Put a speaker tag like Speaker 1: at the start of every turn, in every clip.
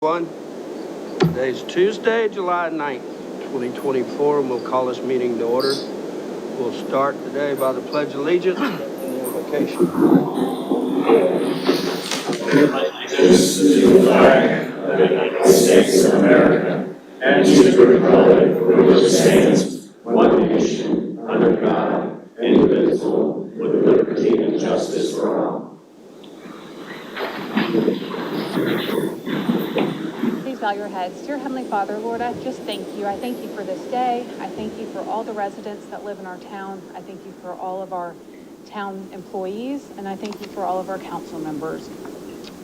Speaker 1: Today's Tuesday, July 9th, 2024, and we'll call this meeting to order. We'll start today by the Pledge of Allegiance and the invocation.
Speaker 2: Allegiance to the flag of the United States of America and to the republic for which it stands, one nation, under God, indivisible, with liberty and justice for all.
Speaker 3: Please bow your heads. Dear Heavenly Father, Lord, I just thank you. I thank you for this day. I thank you for all the residents that live in our town. I thank you for all of our town employees, and I thank you for all of our council members.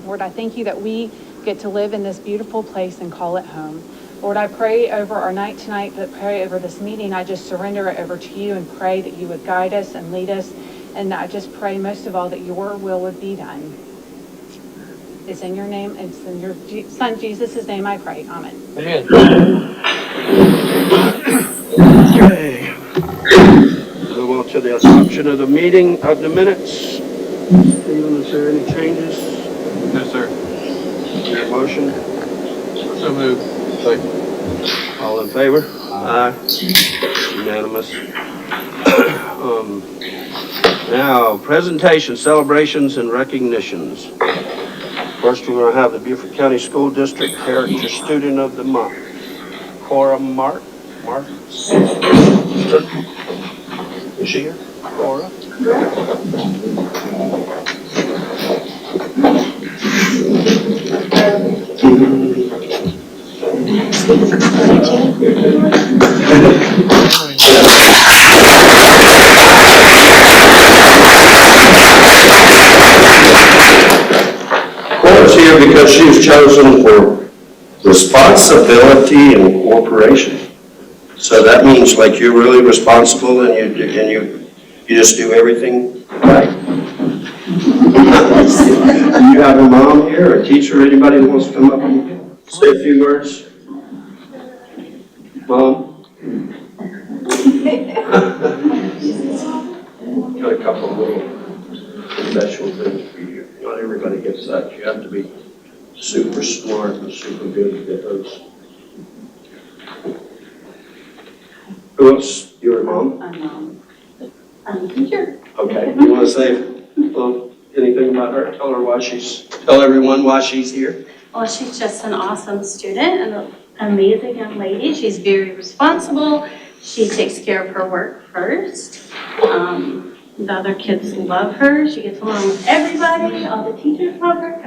Speaker 3: Lord, I thank you that we get to live in this beautiful place and call it home. Lord, I pray over our night tonight, but pray over this meeting. I just surrender it over to you and pray that you would guide us and lead us. And I just pray most of all that your will would be done. It's in your name, it's in your son Jesus' name I pray. Amen.
Speaker 1: Amen. Okay. Move on to the adoption of the meeting of the minutes. Stephen, is there any changes?
Speaker 4: No, sir.
Speaker 1: Your motion?
Speaker 4: So moved. Second.
Speaker 1: All in favor? Aye. Unanimous. Now, presentations, celebrations, and recognitions. First, we're going to have the Beaufort County School District Character Student of the Month, Cora Mark. Is she here? Cora?
Speaker 5: Cora's here because she was chosen for responsibility and cooperation. So that means like you're really responsible and you just do everything right. You have a mom here, a teacher, anybody that wants to come up and say a few words? Mom? Got a couple of little special things for you. Not everybody gets that. You have to be super smart and super good to get those. Who else? Your mom?
Speaker 6: I'm a teacher.
Speaker 5: Okay. You want to say anything about her? Tell everyone why she's here.
Speaker 6: Well, she's just an awesome student and an amazing young lady. She's very responsible. She takes care of her work first. The other kids love her. She gets along with everybody. All the teachers love her.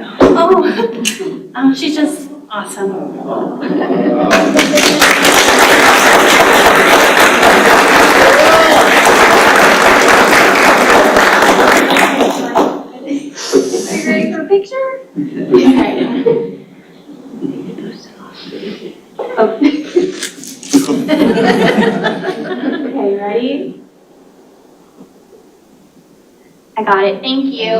Speaker 6: She's just awesome. Are you ready for a picture? Okay. Okay, ready? I got it. Thank you.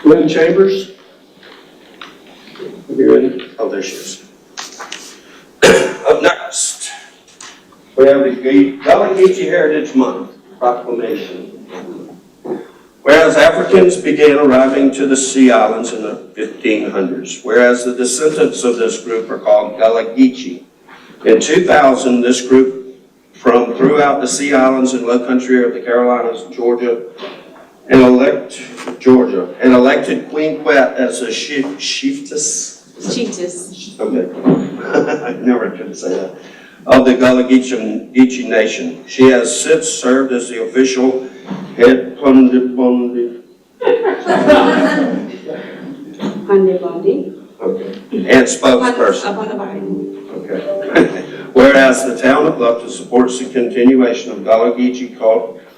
Speaker 5: Lynn Chambers? Are you ready? Oh, there she is. Up next, we have the Gullah Geechee Heritage Month proclamation. Whereas Africans began arriving to the Sea Islands in the 1500s, whereas the descendants of this group are called Gullah Geechee. In 2000, this group from throughout the Sea Islands and Low Country of the Carolinas, Georgia, and elected Queen Quet as a chiefess. Okay, I never could say that. Of the Gullah Geechee Nation. She has since served as the official head Bondi. Okay. And spokesperson. Okay. Whereas the town of Bluffton supports the continuation of Gullah Geechee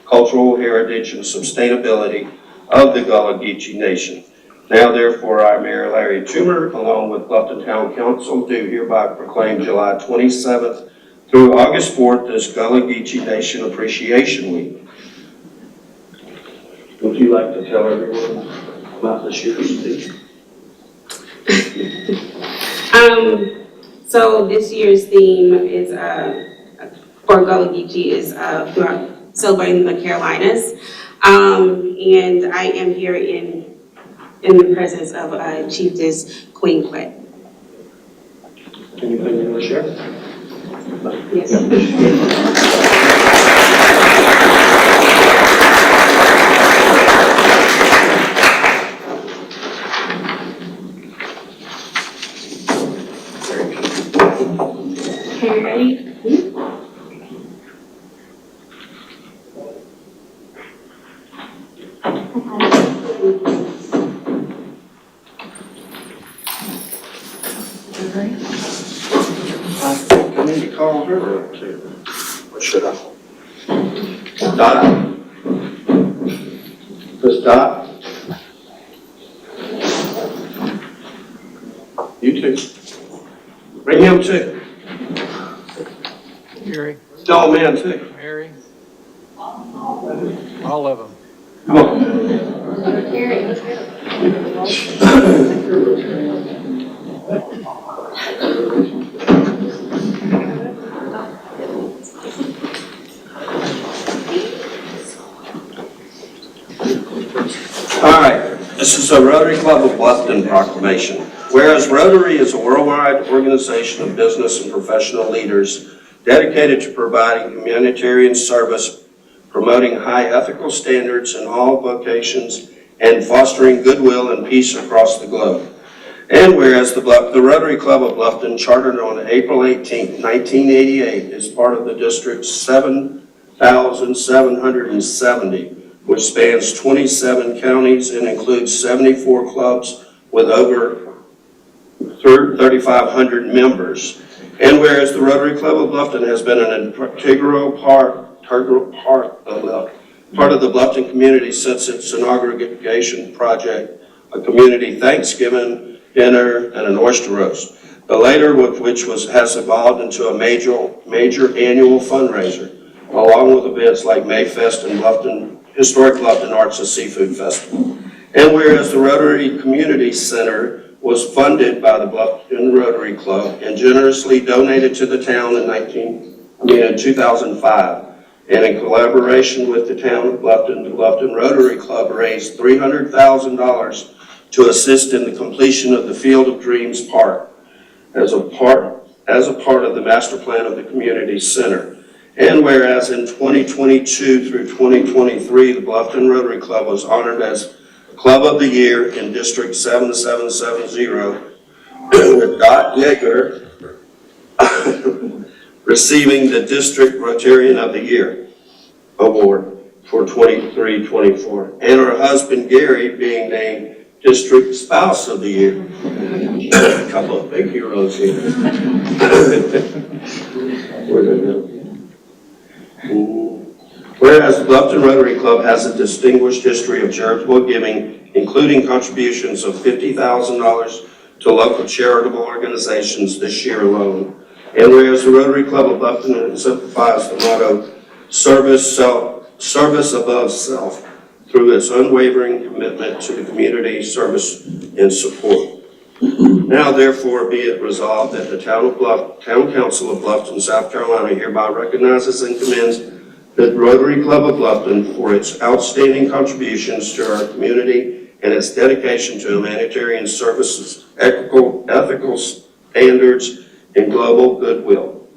Speaker 5: cultural heritage and sustainability of the Gullah Geechee Nation. Now, therefore, I, Mayor Larry Toomer, along with Bluffton Town Council, do hereby proclaim July 27th through August 4th as Gullah Geechee Nation Appreciation Week. Would you like to tell everyone about this year's theme?
Speaker 7: So this year's theme is, for Gullah Geechee is celebrating the Carolinas. And I am here in the presence of Chiefess Queen Quet.
Speaker 5: Anything you want to share?
Speaker 7: Yes. Okay, you ready?
Speaker 5: I think I need to call her up too. What should I? Dot? Miss Dot? You too. Bring him too.
Speaker 4: Gary,
Speaker 5: Tall man too.
Speaker 4: Mary, all of them.
Speaker 5: Come on. All right, this is a Rotary Club of Bluffton proclamation. Whereas Rotary is a worldwide organization of business and professional leaders dedicated to providing humanitarian service, promoting high ethical standards in all vocations, and fostering goodwill and peace across the globe. And whereas the Rotary Club of Bluffton, chartered on April 18, 1988, is part of the district's 7,770, which spans 27 counties and includes 74 clubs with over 3,500 members. And whereas the Rotary Club of Bluffton has been an integral part of the Bluffton community since its inauguration project, a community Thanksgiving dinner and an oyster roast, the later of which has evolved into a major annual fundraiser, along with events like Mayfest and Historic Bluffton Arts and Seafood Festival. And whereas the Rotary Community Center was funded by the Bluffton Rotary Club and generously donated to the town in 2005, and in collaboration with the town of Bluffton, the Bluffton Rotary Club raised $300,000 to assist in the completion of the Field of Dreams Park as a part of the master plan of the community center. And whereas in 2022 through 2023, the Bluffton Rotary Club was honored as Club of the Year in District 7770, with Dot Yeager receiving the District Rotarian of the Year award for 23-24, and her husband Gary being named District Spouse of the Year. A couple of big heroes here. Whereas the Bluffton Rotary Club has a distinguished history of charitable giving, including contributions of $50,000 to local charitable organizations this year alone. And whereas the Rotary Club of Bluffton exemplifies the motto, service above self, through its unwavering commitment to the community service and support. Now therefore be it resolved that the Town Council of Bluffton, South Carolina hereby recognizes and commends the Rotary Club of Bluffton for its outstanding contributions to our community and its dedication to humanitarian services, ethical standards, and global goodwill.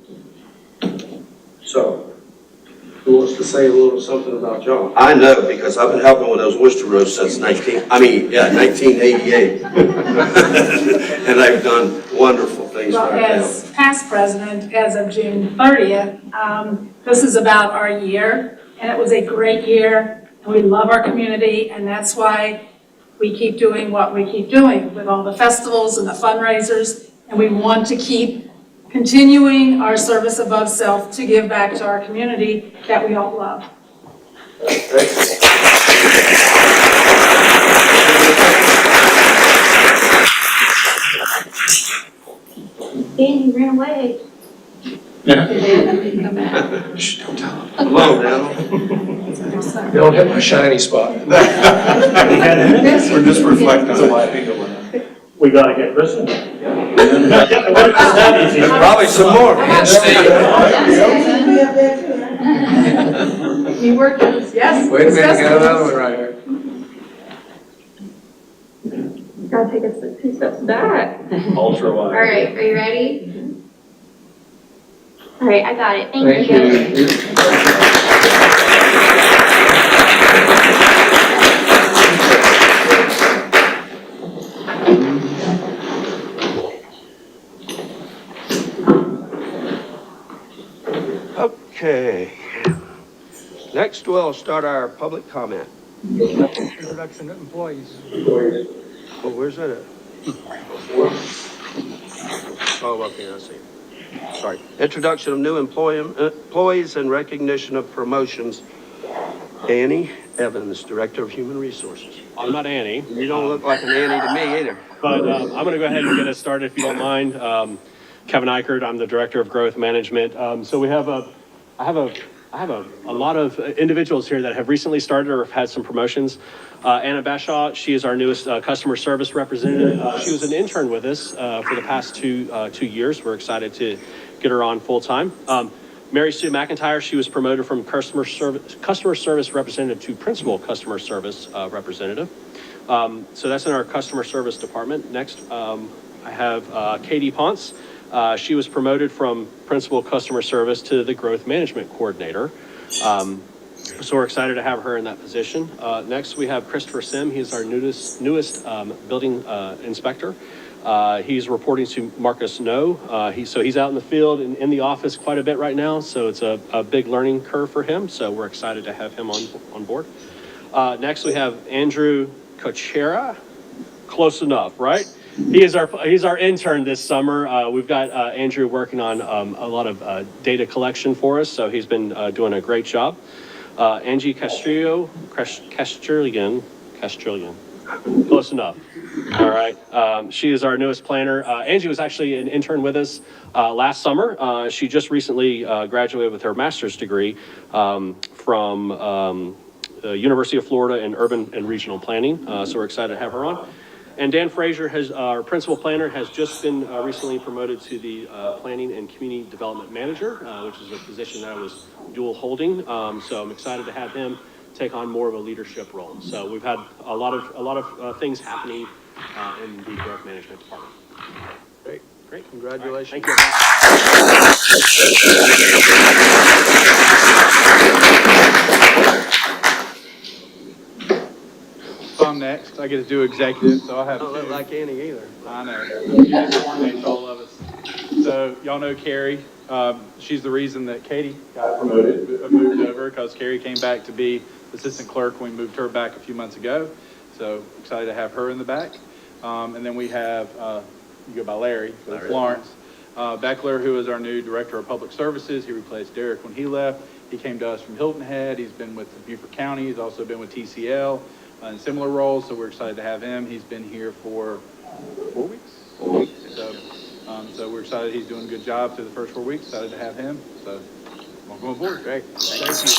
Speaker 5: So, who wants to say a little something about y'all? I know, because I've been helping with those oyster roasts since 1988. And I've done wonderful things
Speaker 8: Well,
Speaker 5: right now.
Speaker 8: as past president, as of June 30th, this is about our year, and it was a great year, and we love our community, and that's why we keep doing what we keep doing with all the festivals and the fundraisers, and we want to keep continuing our service above self to give back to our community that we all love.
Speaker 6: Danny ran away.
Speaker 5: Shh, don't tell them. Hello, Daniel.
Speaker 9: Don't hit my shiny spot.
Speaker 2: We're just reflecting on why people. We gotta get Kristen.
Speaker 5: There's probably some more.
Speaker 9: And Steve.
Speaker 8: You worked this, yes?
Speaker 9: Wait a minute, got another one right here.
Speaker 6: Gotta take us 2 steps back.
Speaker 2: Ultra
Speaker 6: All
Speaker 2: wide.
Speaker 6: right, are you ready? All right, I got it. Thank you.
Speaker 1: Okay. Next, we'll start our public comment.
Speaker 4: Introduction of employees.
Speaker 1: Oh, where's that at? Oh, okay, I see. Sorry. Introduction of new employees and recognition of promotions. Annie Evans, Director of Human Resources.
Speaker 10: I'm not Annie,
Speaker 1: You don't look like an Annie to me either.
Speaker 10: but I'm going to go ahead and get us started if you don't mind. Kevin Eichert, I'm the Director of Growth Management. So I have a lot of individuals here that have recently started or have had some promotions. Anna Bashaw, she is our newest customer service representative. She was an intern with us for the past two years. We're excited to get her on full time. Mary Sue McIntyre, she was promoted from customer service representative to principal customer service representative. So that's in our customer service department. Next, I have Katie Ponce. She was promoted from principal customer service to the growth management coordinator. So we're excited to have her in that position. Next, we have Christopher Sim. He's our newest building inspector. He's reporting to Marcus No. So he's out in the field and in the office quite a bit right now. So it's a big learning curve for him. So we're excited to have him on board. Next, we have Andrew Cochera. Close enough, right? He's our intern this summer. We've got Andrew working on a lot of data collection for us. So he's been doing a great job. Angie Castrillion. Close enough. All right. She is our newest planner. Angie was actually an intern with us last summer. She just recently graduated with her master's degree from the University of Florida in urban and regional planning. So we're excited to have her on. And Dan Frazier, our principal planner, has just been recently promoted to the planning and community development manager, which is a position that I was dual holding. So I'm excited to have him take on more of a leadership role. So we've had a lot of things happening in the growth management department.
Speaker 1: Great, congratulations.
Speaker 10: Thank you.
Speaker 4: So I'm next. I get to do executive, so I have
Speaker 1: Don't look
Speaker 4: two.
Speaker 1: like Annie either.
Speaker 4: I know. You just coordinate all of us. So y'all know Carrie. She's the reason that Katie got promoted, moved over, because Carrie came back to be assistant clerk when we moved her back a few months ago. So excited to have her in the back. And then we have, you go by Larry, Florence Beckler, who is our new director of public services. He replaced Derek when he left. He came to us from Hilton Head. He's been with Beaufort County. He's also been with TCL in similar roles. So we're excited to have him. He's been here for 4 weeks. So we're excited he's doing a good job through the first 4 weeks. Excited to have him. So welcome aboard.
Speaker 1: Great.
Speaker 4: Thank you.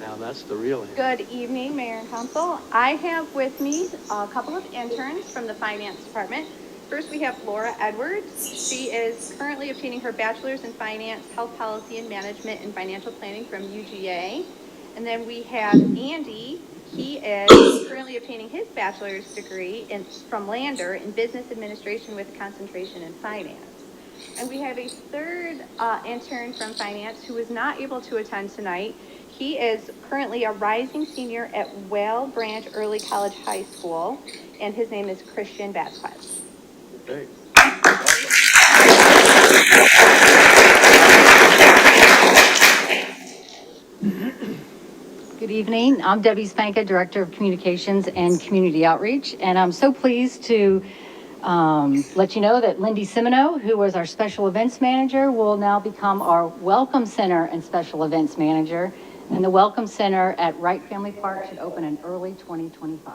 Speaker 1: Now that's the real Annie.
Speaker 3: Good evening, Mayor and Council. I have with me a couple of interns from the Finance Department. First, we have Laura Edwards. She is currently obtaining her bachelor's in Finance, Health Policy and Management and Financial Planning from UGA. And then we have Andy. He is currently obtaining his bachelor's degree from Lander in Business Administration with a concentration in Finance. And we have a third intern from Finance who is not able to attend tonight. He is currently a rising senior at Whale Branch Early College High School, and his name is Christian Vasquez.
Speaker 1: Great.
Speaker 11: Good evening. I'm Debbie Spanka, Director of Communications and Community Outreach, and I'm so pleased to let you know that Lindy Simino, who was our Special Events Manager, will now become our Welcome Center and Special Events Manager, and the Welcome Center at Wright Family Park should open in early 2025.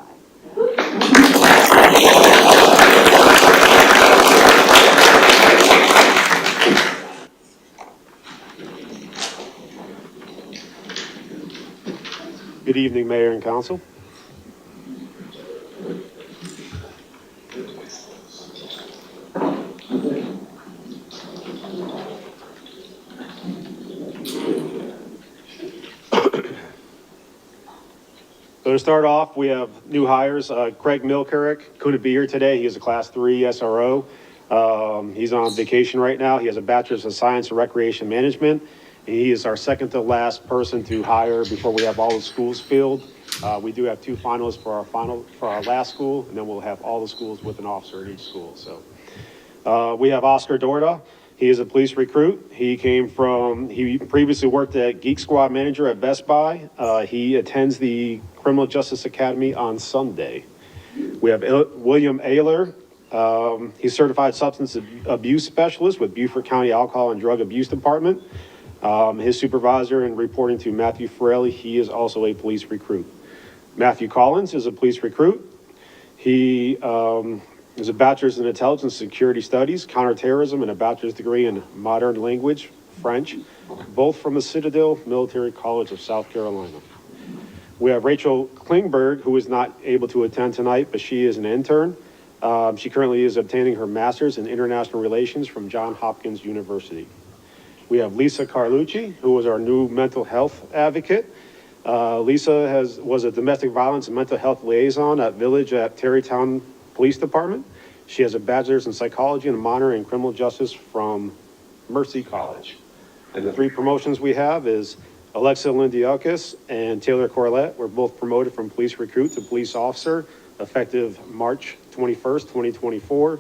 Speaker 12: Good evening, Mayor and Council. So to start off, we have new hires. Craig Milkirk couldn't be here today. He is a Class 3 SRO. He's on vacation right now. He has a Bachelor's of Science in Recreation Management. He is our second to last person to hire before we have all the schools filled. We do have 2 finalists for our last school, and then we'll have all the schools with an officer in each school. So we have Oscar Dorda. He is a police recruit. He previously worked at Geek Squad Manager at Best Buy. He attends the Criminal Justice Academy on Sunday. We have William Ayler. He's certified substance abuse specialist with Beaufort County Alcohol and Drug Abuse Department. His supervisor and reporting to Matthew Farrelly, he is also a police recruit. Matthew Collins is a police recruit. He is a bachelor's in intelligence and security studies, counterterrorism, and a bachelor's degree in modern language, French, both from the Citadel Military College of South Carolina. We have Rachel Klingberg, who is not able to attend tonight, but she is an intern. She currently is obtaining her master's in international relations from Johns Hopkins University. We have Lisa Carlucci, who is our new mental health advocate. Lisa was a domestic violence and mental health liaison at Village at Terrytown Police Department. She has a bachelor's in psychology and a minor in criminal justice from Mercy College. And the 3 promotions we have is Alexa Lindiakis and Taylor Corlett were both promoted from police recruit to police officer effective March 21st, 2024.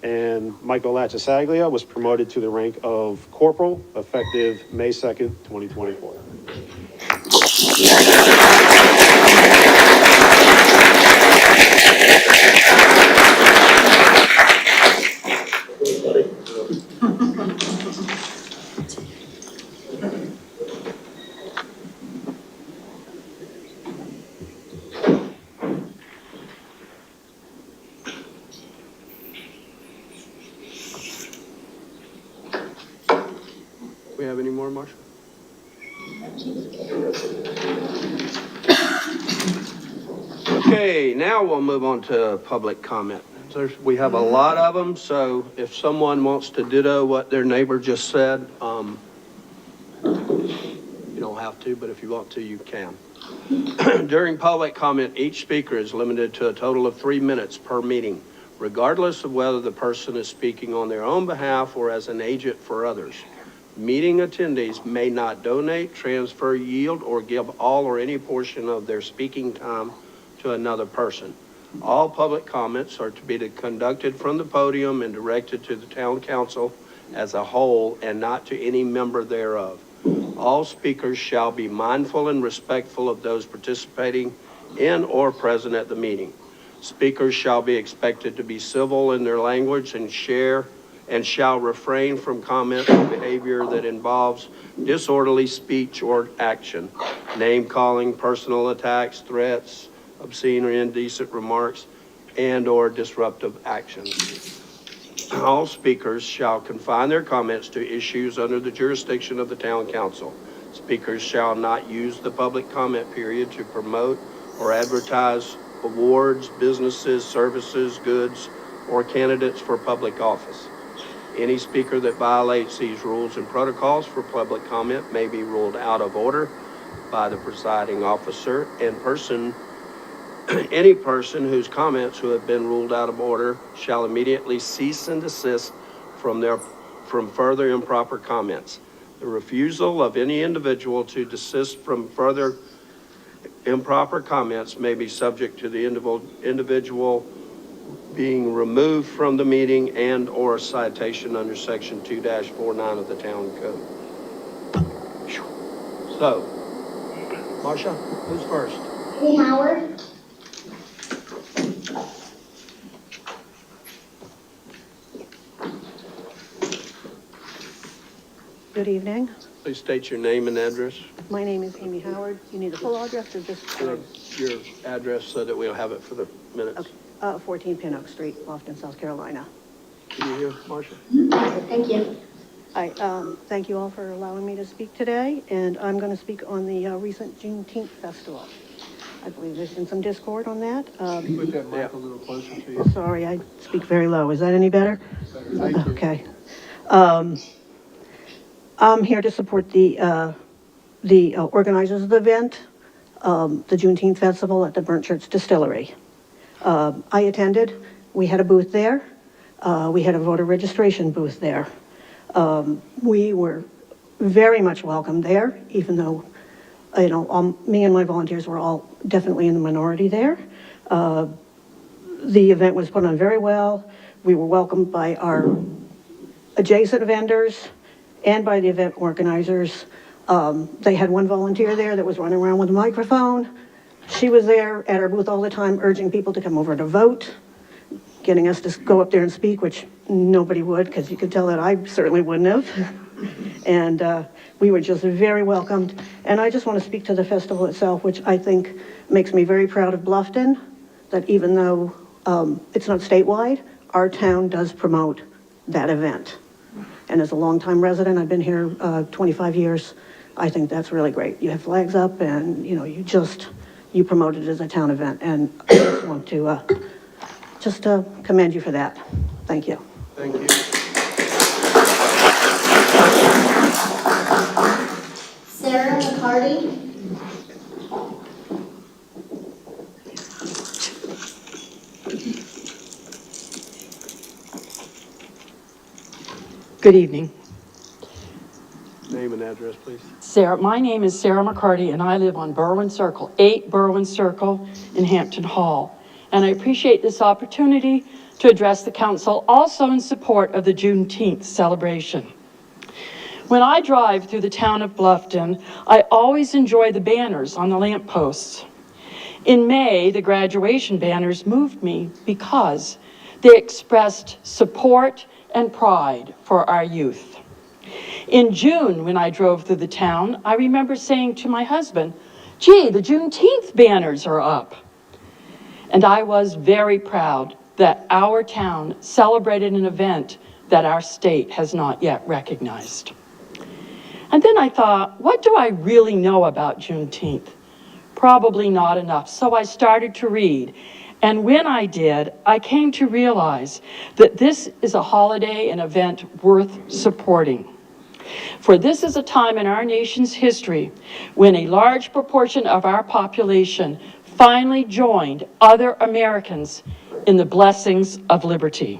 Speaker 12: And Michael Lachasaglia was promoted to the rank of corporal effective May 2nd, 2024.
Speaker 1: We have any more, Marcia? Okay, now we'll move on to public comment. We have a lot of them, so if someone wants to ditto what their neighbor just said, you don't have to, but if you want to, you can. During public comment, each speaker is limited to a total of 3 minutes per meeting, regardless of whether the person is speaking on their own behalf or as an agent for others. Meeting attendees may not donate, transfer, yield, or give all or any portion of their speaking time to another person. All public comments are to be conducted from the podium and directed to the town council as a whole and not to any member thereof. All speakers shall be mindful and respectful of those participating in or present at the meeting. Speakers shall be expected to be civil in their language and shall refrain from comment or behavior that involves disorderly speech or action, name calling, personal attacks, threats, obscene or indecent remarks, and or disruptive actions. All speakers shall confine their comments to issues under the jurisdiction of the town council. Speakers shall not use the public comment period to promote or advertise awards, businesses, services, goods, or candidates for public office. Any speaker that violates these rules and protocols for public comment may be ruled out of order by the presiding officer, and any person whose comments who have been ruled out of order shall immediately cease and desist from further improper comments. The refusal of any individual to desist from further improper comments may be subject to the individual being removed from the meeting and or citation under section 2-49 of the town code. So, Marcia, who's first?
Speaker 13: Hey, Howard.
Speaker 14: Good evening.
Speaker 1: Please state your name and address.
Speaker 14: My name is Amy Howard. You need a full address or just?
Speaker 1: Your address so that we'll have it for the minutes.
Speaker 14: Okay. 14 Pin Oak Street, Bluffton, South Carolina.
Speaker 1: Can you hear, Marcia?
Speaker 13: Thank you.
Speaker 14: Hi, thank you all for allowing me to speak today, and I'm going to speak on the recent Juneteenth festival. I believe there's been some discord on that.
Speaker 9: Put that mic a little closer to you.
Speaker 14: Sorry, I speak very low. Is that any better?
Speaker 9: Thank you.
Speaker 14: Okay. I'm here to support the organizers of the event, the Juneteenth Festival at the Burnt Church Distillery. I attended. We had a booth there. We had a voter registration booth there. We were very much welcome there, even though, me and my volunteers were all definitely in the minority there. The event was put on very well. We were welcomed by our adjacent vendors and by the event organizers. They had one volunteer there that was running around with a microphone. She was there at our booth all the time, urging people to come over to vote, getting us to go up there and speak, which nobody would, because you could tell that I certainly wouldn't have. And we were just very welcomed. And I just want to speak to the festival itself, which I think makes me very proud of Bluffton, that even though it's not statewide, our town does promote that event. And as a longtime resident, I've been here 25 years, I think that's really great. You have flags up and, you promote it as a town event. And I just want to commend you for that. Thank you.
Speaker 1: Thank you.
Speaker 13: Sarah McCarty.
Speaker 15: Good evening.
Speaker 1: Name and address, please.
Speaker 15: My name is Sarah McCarty, and I live on Berwyn Circle, 8 Berwyn Circle in Hampton Hall. And I appreciate this opportunity to address the council, also in support of the Juneteenth celebration. When I drive through the town of Bluffton, I always enjoy the banners on the lampposts. In May, the graduation banners moved me because they expressed support and pride for our youth. In June, when I drove through the town, I remember saying to my husband, "Gee, the Juneteenth banners are up." And I was very proud that our town celebrated an event that our state has not yet recognized. And then I thought, what do I really know about Juneteenth? Probably not enough. So I started to read. And when I did, I came to realize that this is a holiday and event worth supporting. For this is a time in our nation's history when a large proportion of our population finally joined other Americans in the blessings of liberty.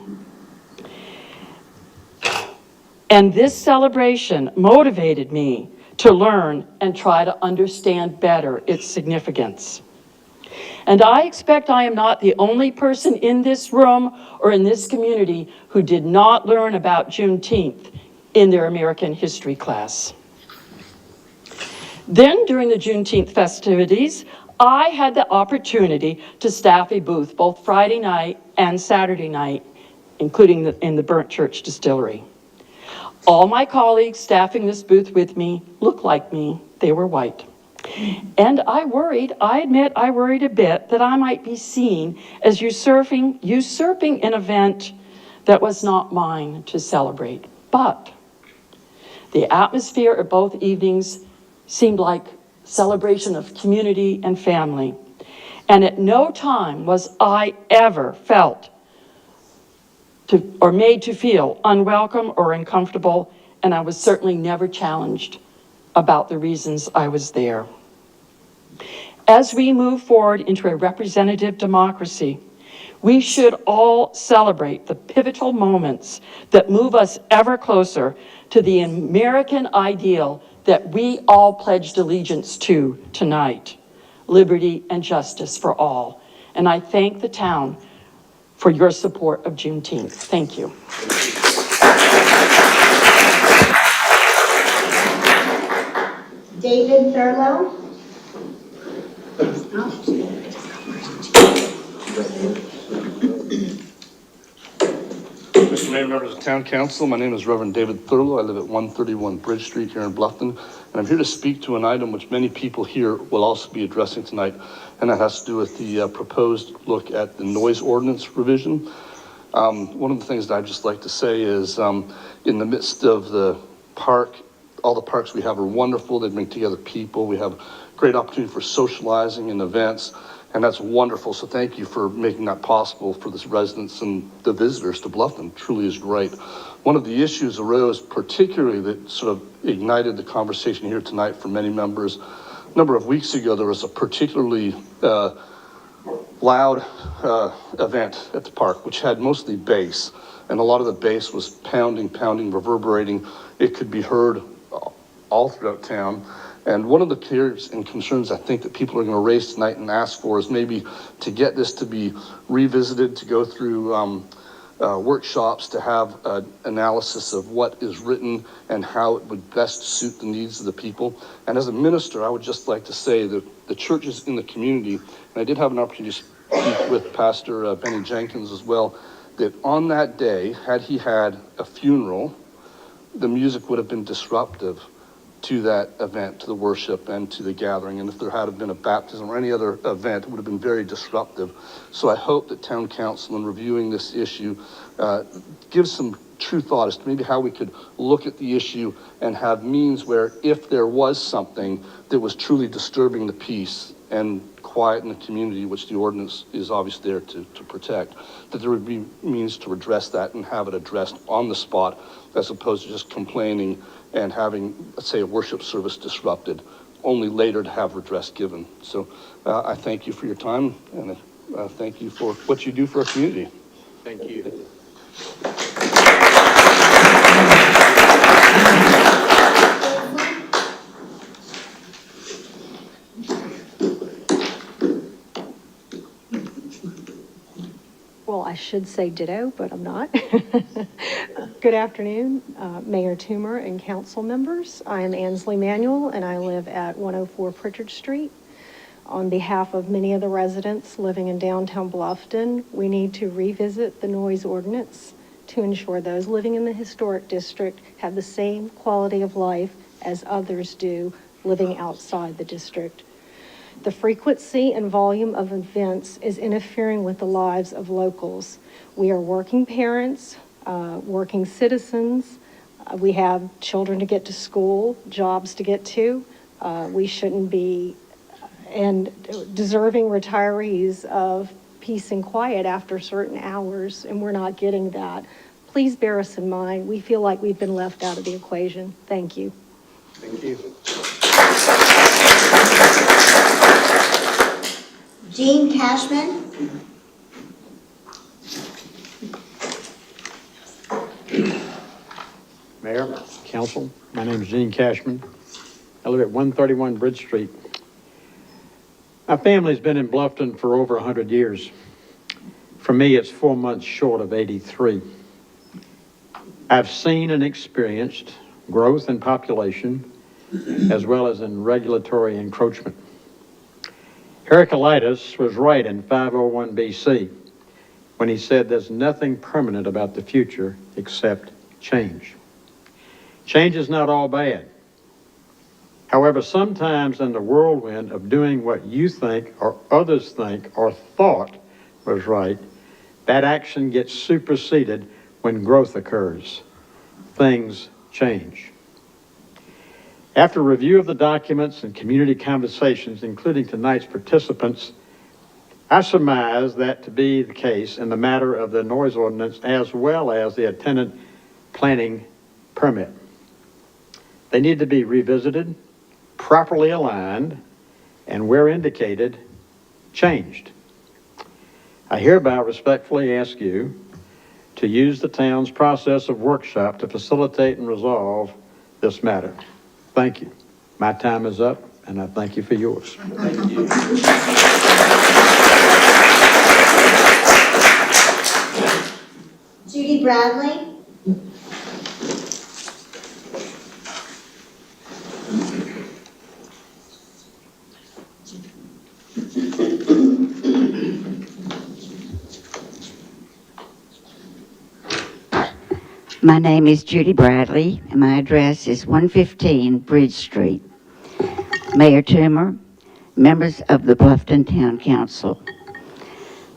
Speaker 15: And this celebration motivated me to learn and try to understand better its significance. And I expect I am not the only person in this room or in this community who did not learn about Juneteenth in their American history class. Then, during the Juneteenth festivities, I had the opportunity to staff a booth both Friday night and Saturday night, including in the Burnt Church Distillery. All my colleagues staffing this booth with me looked like me. They were white. And I admit I worried a bit that I might be seen as usurping an event that was not mine to celebrate. But the atmosphere of both evenings seemed like celebration of community and family. And at no time was I ever felt or made to feel unwelcome or uncomfortable, and I was certainly never challenged about the reasons I was there. As we move forward into a representative democracy, we should all celebrate the pivotal moments that move us ever closer to the American ideal that we all pledged allegiance to tonight: liberty and justice for all. And I thank the town for your support of Juneteenth. Thank you.
Speaker 13: David Thurlow.
Speaker 16: Mr. Mayor, members of Town Council, my name is Reverend David Thurlow. I live at 131 Bridge Street here in Bluffton, and I'm here to speak to an item which many people here will also be addressing tonight, and that has to do with the proposed look at the noise ordinance revision. One of the things that I'd just like to say is in the midst of the park, all the parks we have are wonderful. They bring together people. We have great opportunity for socializing and events, and that's wonderful. So thank you for making that possible for the residents and the visitors to Bluffton. It truly is great. One of the issues arose particularly that sort of ignited the conversation here tonight for many members. A number of weeks ago, there was a particularly loud event at the park, which had mostly bass, and a lot of the bass was pounding, reverberating. It could be heard all throughout town. And one of the fears and concerns I think that people are going to raise tonight and ask for is maybe to get this to be revisited, to go through workshops, to have an analysis of what is written and how it would best suit the needs of the people. And as a minister, I would just like to say that the churches in the community, and I did have an opportunity to speak with Pastor Benny Jenkins as well, that on that day, had he had a funeral, the music would have been disruptive to that event, to the worship and to the gathering. And if there had been a baptism or any other event, it would have been very disruptive. So I hope that town council, in reviewing this issue, gives some true thought as to maybe how we could look at the issue and have means where if there was something that was truly disturbing the peace and quiet in the community, which the ordinance is obviously there to protect, that there would be means to address that and have it addressed on the spot, as opposed to just complaining and having, let's say, a worship service disrupted, only later to have redress given. So I thank you for your time, and thank you for what you do for our community.
Speaker 1: Thank you.
Speaker 17: Well, I should say ditto, but I'm not. Good afternoon, Mayor Toomer and council members. I am Ansley Manuel, and I live at 104 Pritchard Street. On behalf of many of the residents living in downtown Bluffton, we need to revisit the noise ordinance to ensure those living in the historic district have the same quality of life as others do living outside the district. The frequency and volume of events is interfering with the lives of locals. We are working parents, working citizens. We have children to get to school, jobs to get to. We shouldn't be, and deserving retirees of peace and quiet after certain hours, and we're not getting that. Please bear us in mind. We feel like we've been left out of the equation. Thank you.
Speaker 1: Thank you.
Speaker 13: Gene Cashman.
Speaker 18: Mayor, council, my name is Gene Cashman. I live at 131 Bridge Street. My family's been in Bluffton for over 100 years. For me, it's 4 months short of 83. I've seen and experienced growth in population as well as in regulatory encroachment. Heraclitus was right in 501 BC when he said there's nothing permanent about the future except change. Change is not all bad. However, sometimes in the whirlwind of doing what you think or others think or thought was right, that action gets superseded when growth occurs. Things change. After review of the documents and community conversations, including tonight's participants, I surmise that to be the case in the matter of the noise ordinance as well as the attendant planning permit. They need to be revisited, properly aligned, and where indicated, changed. I hereby respectfully ask you to use the town's process of workshop to facilitate and resolve this matter. Thank you. My time is up, and I thank you for yours.
Speaker 1: Thank you.
Speaker 13: Judy Bradley.
Speaker 19: My name is Judy Bradley, and my address is 115 Bridge Street. Mayor Toomer, members of the Bluffton Town Council.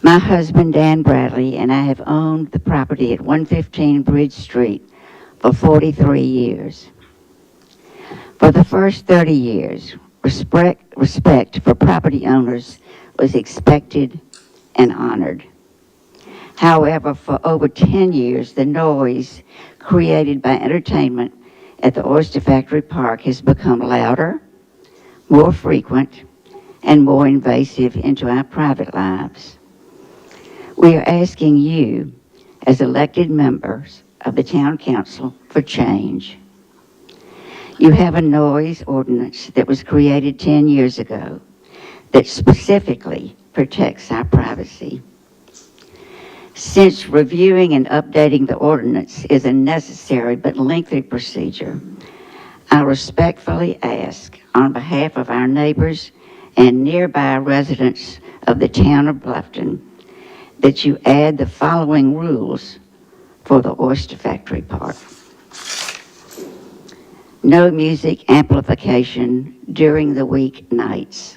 Speaker 19: My husband, Dan Bradley, and I have owned the property at 115 Bridge Street for 43 years. For the first 30 years, respect for property owners was expected and honored. However, for over 10 years, the noise created by entertainment at the Oyster Factory Park has become louder, more frequent, and more invasive into our private lives. We are asking you, as elected members of the Town Council, for change. You have a noise ordinance that was created 10 years ago that specifically protects our privacy. Since reviewing and updating the ordinance is a necessary but lengthy procedure, I respectfully ask, on behalf of our neighbors and nearby residents of the town of Bluffton, that you add the following rules for the Oyster Factory Park. No music amplification during the weeknights.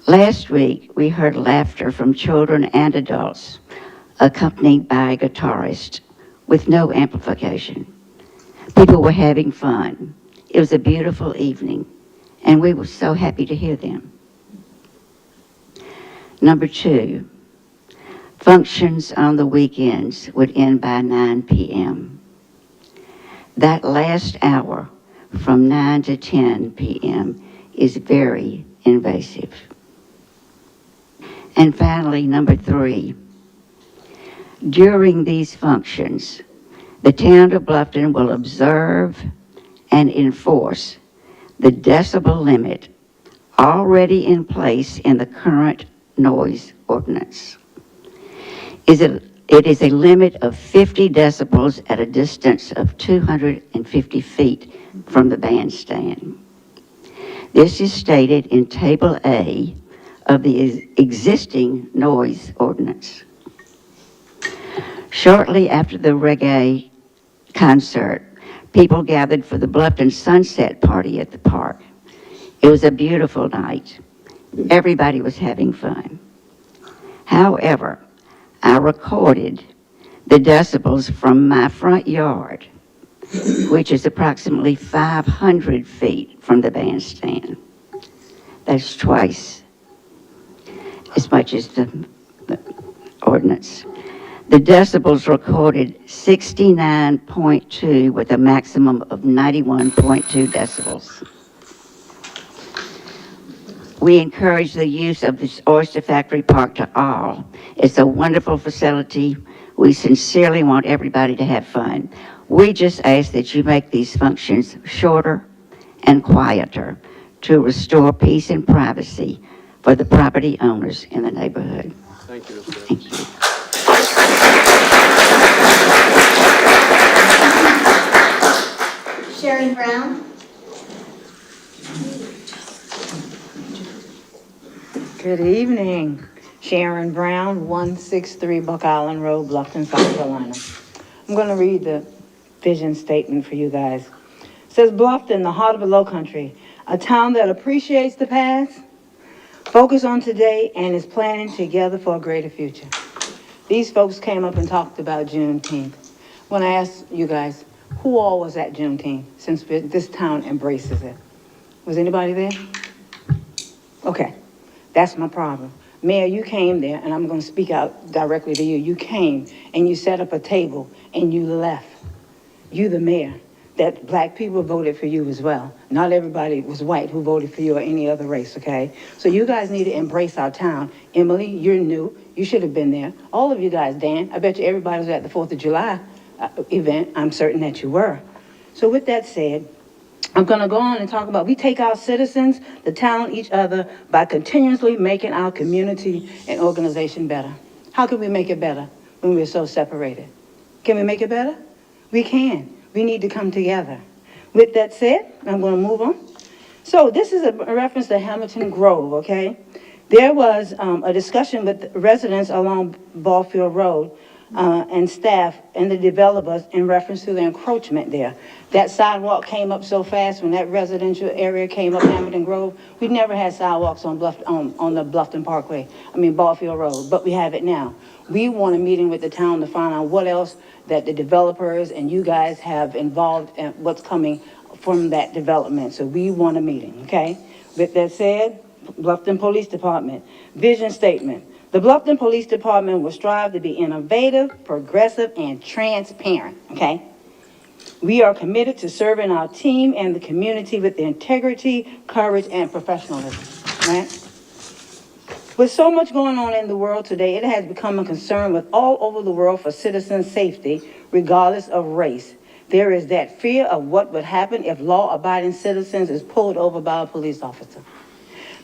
Speaker 19: Last week, we heard laughter from children and adults, accompanied by a guitarist, with no amplification. People were having fun. It was a beautiful evening, and we were so happy to hear them. Number 2, functions on the weekends would end by 9 p.m. That last hour, from 9 to 10 p.m., is very invasive. And finally, number 3, during these functions, the town of Bluffton will observe and enforce the decibel limit already in place in the current noise ordinance. It is a limit of 50 decibels at a distance of 250 feet from the bandstand. This is stated in Table A of the existing noise ordinance. Shortly after the reggae concert, people gathered for the Bluffton Sunset Party at the park. It was a beautiful night. Everybody was having fun. However, I recorded the decibels from my front yard, which is approximately 500 feet from the bandstand. That's twice as much as the ordinance. The decibels recorded 69.2 with a maximum of 91.2 decibels. We encourage the use of this Oyster Factory Park to all. It's a wonderful facility. We sincerely want everybody to have fun. We just ask that you make these functions shorter and quieter to restore peace and privacy for the property owners in the neighborhood.
Speaker 1: Thank you, Ms. Davis.
Speaker 19: Thank you.
Speaker 13: Sharon Brown.
Speaker 20: Good evening. Sharon Brown, 163 Buck Island Road, Bluffton, South Carolina. I'm going to read the vision statement for you guys. It says, Bluffton, the heart of the Low Country, a town that appreciates the past, focus on today, and is planning together for a greater future. These folks came up and talked about Juneteenth. When I asked you guys, who all was at Juneteenth, since this town embraces it? Was anybody there? Okay, that's my problem. Mayor, you came there, and I'm going to speak out directly to you. You came, and you set up a table, and you left. You, the mayor, that black people voted for you as well. Not everybody was white who voted for you or any other race, okay? So you guys need to embrace our town. Emily, you're new. You should have been there. All of you guys, Dan, I bet you everybody was at the 4th of July event. I'm certain that you were. So with that said, I'm going to go on and talk about we take our citizens, the town, each other by continuously making our community and organization better. How can we make it better when we're so separated? Can we make it better? We can. We need to come together. With that said, I'm going to move on. So this is a reference to Hamilton Grove, okay? There was a discussion with residents along Ballfield Road and staff and the developers in reference to the encroachment there. That sidewalk came up so fast when that residential area came up Hamilton Grove. We've never had sidewalks on the Bluffton Parkway, Ballfield Road, but we have it now. We want a meeting with the town to find out what else that the developers and you guys have involved in what's coming from that development, so we want a meeting, okay? With that said, Bluffton Police Department, vision statement. The Bluffton Police Department will strive to be innovative, progressive, and transparent, okay? We are committed to serving our team and the community with integrity, courage, and professionalism, right? With so much going on in the world today, it has become a concern with all over the world for citizen safety, regardless of race. There is that fear of what would happen if law-abiding citizens is pulled over by a police officer.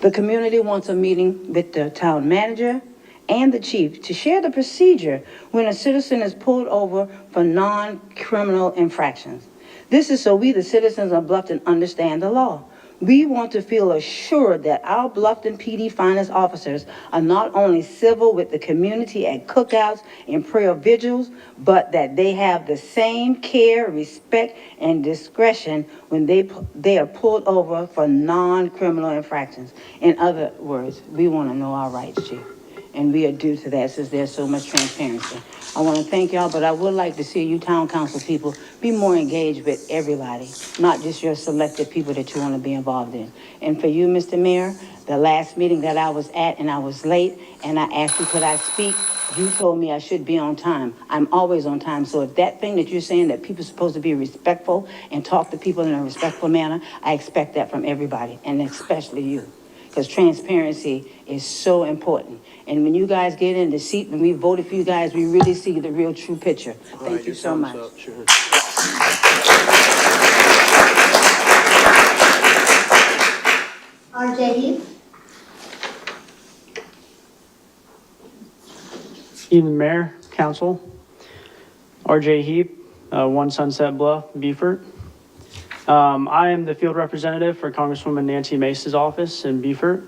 Speaker 20: The community wants a meeting with the town manager and the chief to share the procedure when a citizen is pulled over for non-criminal infractions. This is so we, the citizens of Bluffton, understand the law. We want to feel assured that our Bluffton PD finest officers are not only civil with the community at cookouts and prayer vigils, but that they have the same care, respect, and discretion when they are pulled over for non-criminal infractions. In other words, we want to know our rights, Chief. And we are due to that since there's so much transparency. I want to thank y'all, but I would like to see you town council people be more engaged with everybody, not just your selected people that you want to be involved in. And for you, Mr. Mayor, the last meeting that I was at and I was late and I asked you, could I speak? You told me I should be on time. I'm always on time. So if that thing that you're saying that people are supposed to be respectful and talk to people in a respectful manner, I expect that from everybody, and especially you. Because transparency is so important. And when you guys get in the seat, when we voted for you guys, we really see the real true picture. Thank you so much.
Speaker 13: RJ Heath.
Speaker 21: Evening, Mayor, Council. RJ Heap, 1 Sunset Bluff, Beaufort. I am the field representative for Congresswoman Nancy Mace's office in Beaufort.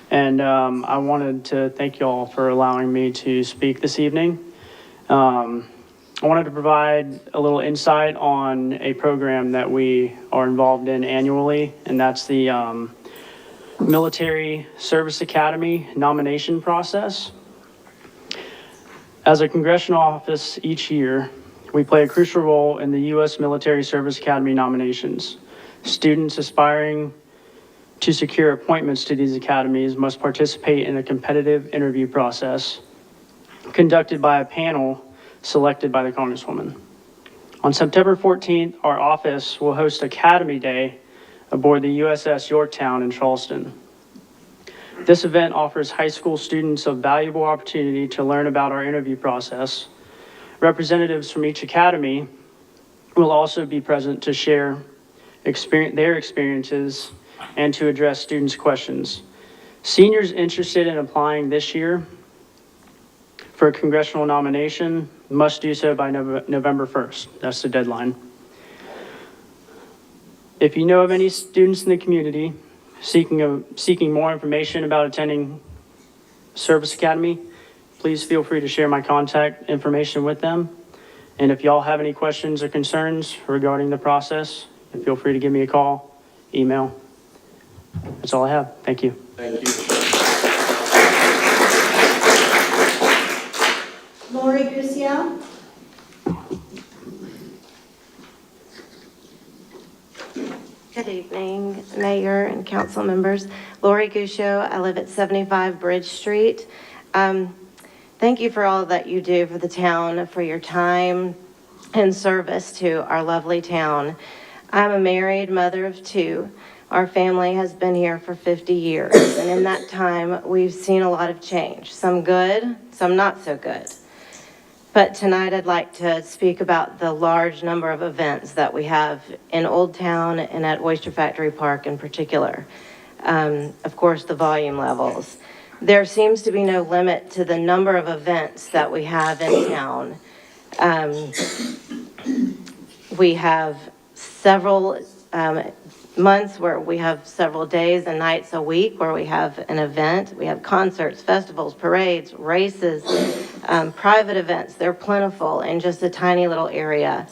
Speaker 21: And I wanted to thank you all for allowing me to speak this evening. I wanted to provide a little insight on a program that we are involved in annually, and that's the Military Service Academy nomination process. As a congressional office each year, we play a crucial role in the U.S. Military Service Academy nominations. Students aspiring to secure appointments to these academies must participate in a competitive interview process conducted by a panel selected by the Congresswoman. On September 14th, our office will host Academy Day aboard the USS Yorktown in Charleston. This event offers high school students a valuable opportunity to learn about our interview process. Representatives from each academy will also be present to share their experiences and to address students' questions. Seniors interested in applying this year for a congressional nomination must do so by November 1st. That's the deadline. If you know of any students in the community seeking more information about attending Service Academy, please feel free to share my contact information with them. And if y'all have any questions or concerns regarding the process, feel free to give me a call, email. That's all I have. Thank you.
Speaker 1: Thank you.
Speaker 13: Lori Gusio.
Speaker 22: Good evening, Mayor and council members. Lori Guscio, I live at 75 Bridge Street. Thank you for all that you do for the town, for your time and service to our lovely town. I'm a married mother of 2. Our family has been here for 50 years, and in that time, we've seen a lot of change, some good, some not so good. But tonight I'd like to speak about the large number of events that we have in Old Town and at Oyster Factory Park in particular. Of course, the volume levels. There seems to be no limit to the number of events that we have in town. We have several months where we have several days and nights a week where we have an event. We have concerts, festivals, parades, races, private events. They're plentiful in just a tiny little area.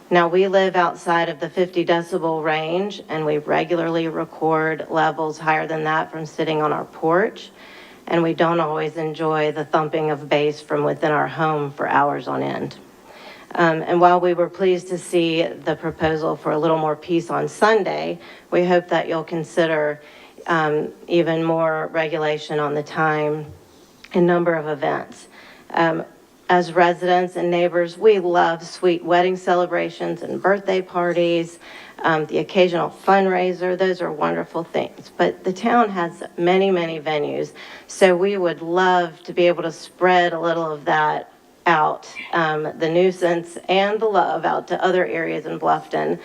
Speaker 22: Now, we live outside of the 50 decibel range, and we regularly record levels higher than that from sitting on our porch. And we don't always enjoy the thumping of bass from within our home for hours on end. And while we were pleased to see the proposal for a little more peace on Sunday, we hope that you'll consider even more regulation on the time and number of events. As residents and neighbors, we love sweet wedding celebrations and birthday parties, the occasional fundraiser. Those are wonderful things. But the town has many, many venues, so we would love to be able to spread a little of that out, the nuisance and the love out to other areas in Bluffton,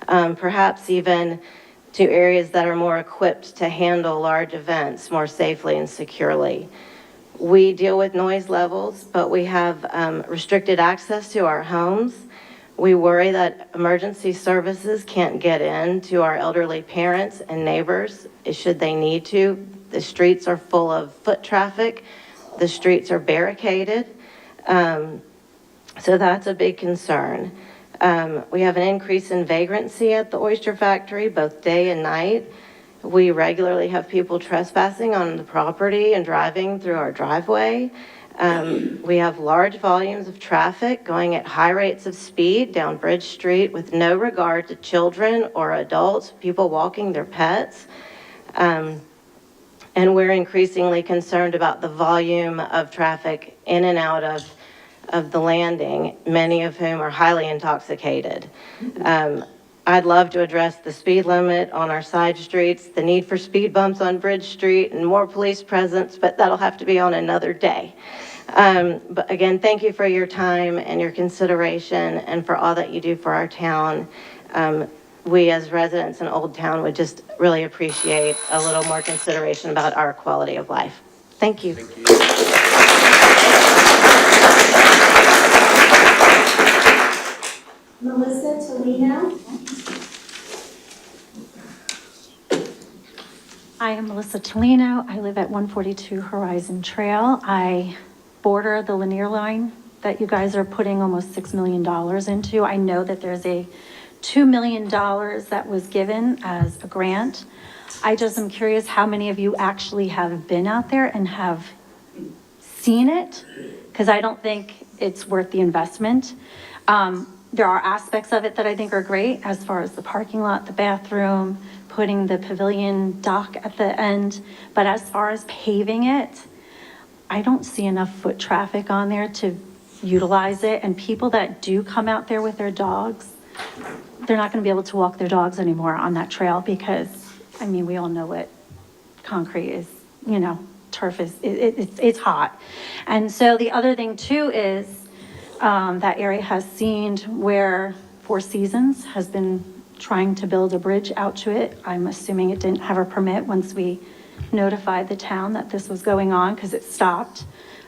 Speaker 22: perhaps even to areas that are more equipped to handle large events more safely and securely. We deal with noise levels, but we have restricted access to our homes. We worry that emergency services can't get in to our elderly parents and neighbors should they need to. The streets are full of foot traffic. The streets are barricaded. So that's a big concern. We have an increase in vagrancy at the oyster factory, both day and night. We regularly have people trespassing on the property and driving through our driveway. We have large volumes of traffic going at high rates of speed down Bridge Street with no regard to children or adults, people walking their pets. And we're increasingly concerned about the volume of traffic in and out of the landing, many of whom are highly intoxicated. I'd love to address the speed limit on our side streets, the need for speed bumps on Bridge Street, and more police presence, but that'll have to be on another day. But again, thank you for your time and your consideration and for all that you do for our town. We as residents in Old Town would just really appreciate a little more consideration about our quality of life. Thank you.
Speaker 1: Thank you.
Speaker 13: Melissa Tolino.
Speaker 5: I am Melissa Tolino. I live at 142 Horizon Trail. I border the linear line that you guys are putting almost $6 million into. I know that there's a $2 million that was given as a grant. I just am curious how many of you actually have been out there and have seen it, because I don't think it's worth the investment. There are aspects of it that I think are great, as far as the parking lot, the bathroom, putting the pavilion dock at the end. But as far as paving it, I don't see enough foot traffic on there to utilize it. And people that do come out there with their dogs, they're not going to be able to walk their dogs anymore on that trail because, I mean, we all know what concrete is, you know, turf is, it's hot. And so the other thing too is that area has seen where Four Seasons has been trying to build a bridge out to it. I'm assuming it didn't have a permit once we notified the town that this was going on because it stopped.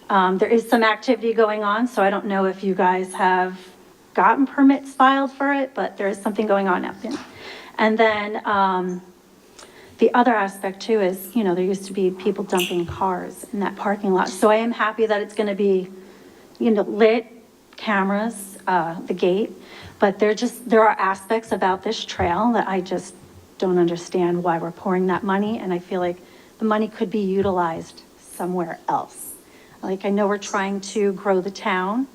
Speaker 5: There is some activity going on, so I don't know if you guys have gotten permits filed for it, but there is something going on out there. And then the other aspect too is, you know, there used to be people dumping cars in that parking lot. So I am happy that it's going to be, you know, lit, cameras, the gate. But there are aspects about this trail that I just don't understand why we're pouring that money. And I feel like the money could be utilized somewhere else. Like, I know we're trying to grow the town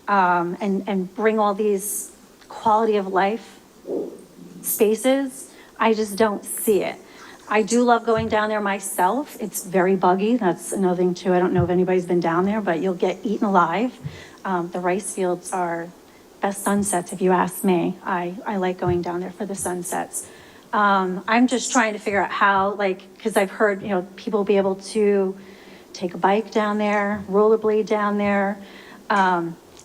Speaker 5: and bring all these quality of life spaces. I just don't see it. I do love going down there myself. It's very buggy. That's another thing too. I don't know if anybody's been down there, but you'll get eaten alive. The rice fields are best sunsets, if you ask me. I like going down there for the sunsets. I'm just trying to figure out how, like, because I've heard, you know, people be able to take a bike down there, rollerblade down there.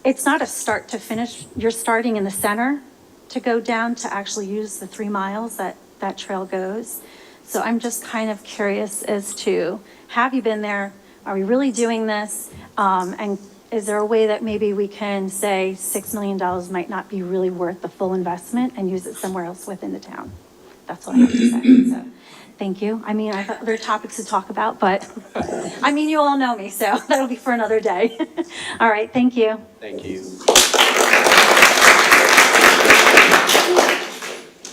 Speaker 5: It's not a start to finish. You're starting in the center to go down to actually use the 3 miles that trail goes. So I'm just kind of curious as to, have you been there? Are we really doing this? And is there a way that maybe we can say $6 million might not be really worth the full investment and use it somewhere else within the town? That's what I have to say. So, thank you. I mean, I have other topics to talk about, but I mean, you all know me, so that'll be for another day. All right, thank you.
Speaker 1: Thank you.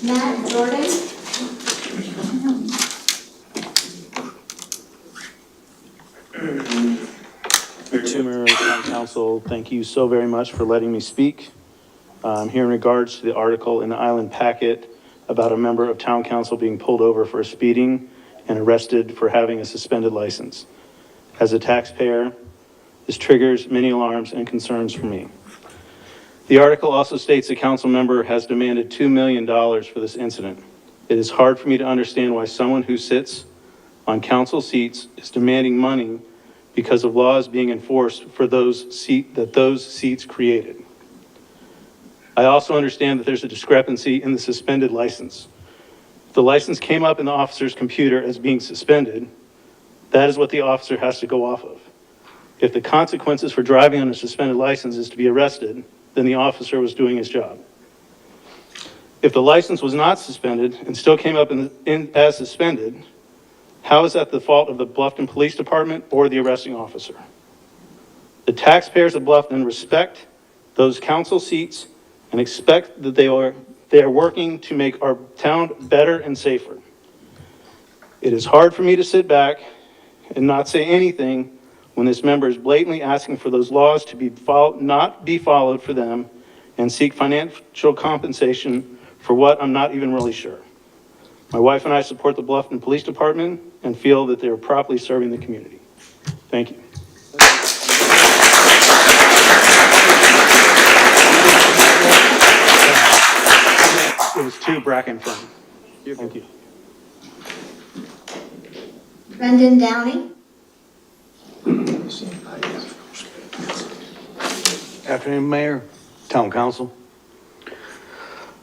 Speaker 13: Matt Jordan.
Speaker 7: Mayor Toomer, Town Council, thank you so very much for letting me speak. Here in regards to the article in the Island Packet about a member of town council being pulled over for speeding and arrested for having a suspended license. As a taxpayer, this triggers many alarms and concerns for me. The article also states the council member has demanded $2 million for this incident. It is hard for me to understand why someone who sits on council seats is demanding money because of laws being enforced for those seats created. I also understand that there's a discrepancy in the suspended license. If the license came up in the officer's computer as being suspended, that is what the officer has to go off of. If the consequences for driving on a suspended license is to be arrested, then the officer was doing his job. If the license was not suspended and still came up as suspended, how is that the fault of the Bluffton Police Department or the arresting officer? The taxpayers of Bluffton respect those council seats and expect that they are working to make our town better and safer. It is hard for me to sit back and not say anything when this member is blatantly asking for those laws to not be followed for them and seek financial compensation for what I'm not even really sure. My wife and I support the Bluffton Police Department and feel that they are properly serving the community. Thank you. It was 2 Bracken Firm. Thank you.
Speaker 13: Brendan Downey.
Speaker 8: Afternoon, Mayor, Town Council.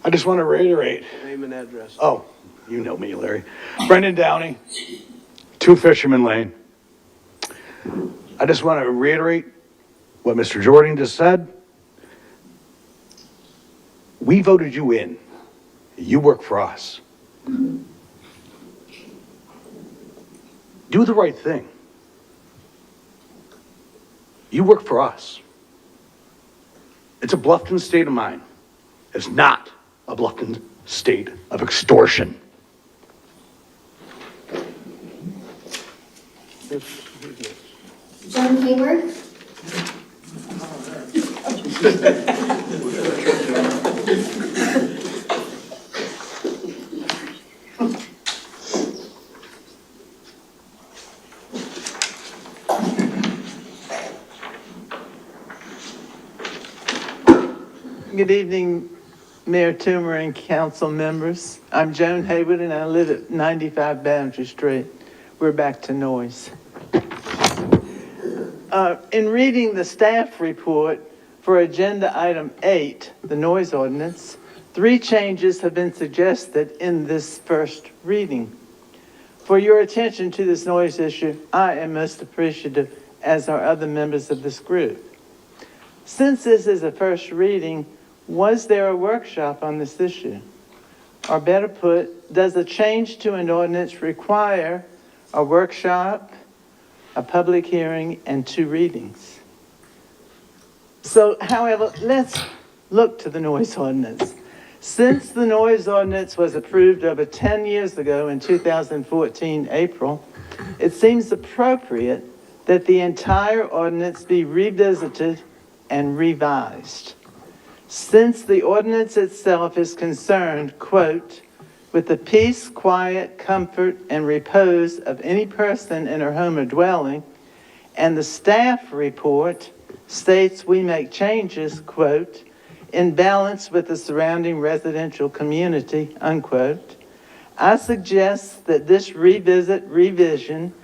Speaker 8: I just want to reiterate.
Speaker 1: Name and address.
Speaker 8: Oh, you know me, Larry. Brendan Downey, 2 Fisherman Lane. I just want to reiterate what Mr. Jordan just said. We voted you in. You work for us. Do the right thing. You work for us. It's a Bluffton state of mind. It's not a Bluffton state of extortion.
Speaker 13: John Hayward.
Speaker 23: Good evening, Mayor Toomer and council members. I'm Joan Haywood and I live at 95 Boundary Street. We're back to noise. In reading the staff report for agenda item 8, the noise ordinance, 3 changes have been suggested in this first reading. For your attention to this noise issue, I am most appreciative, as are other members of this group. Since this is a first reading, was there a workshop on this issue? Or better put, does a change to an ordinance require a workshop, a public hearing, and 2 readings? So, however, let's look to the noise ordinance. Since the noise ordinance was approved over 10 years ago in 2014, April, it seems appropriate that the entire ordinance be revisited and revised. Since the ordinance itself is concerned, quote, with the peace, quiet, comfort, and repose of any person in her home or dwelling, and the staff report states we make changes, quote, in balance with the surrounding residential community, unquote, I suggest that this revision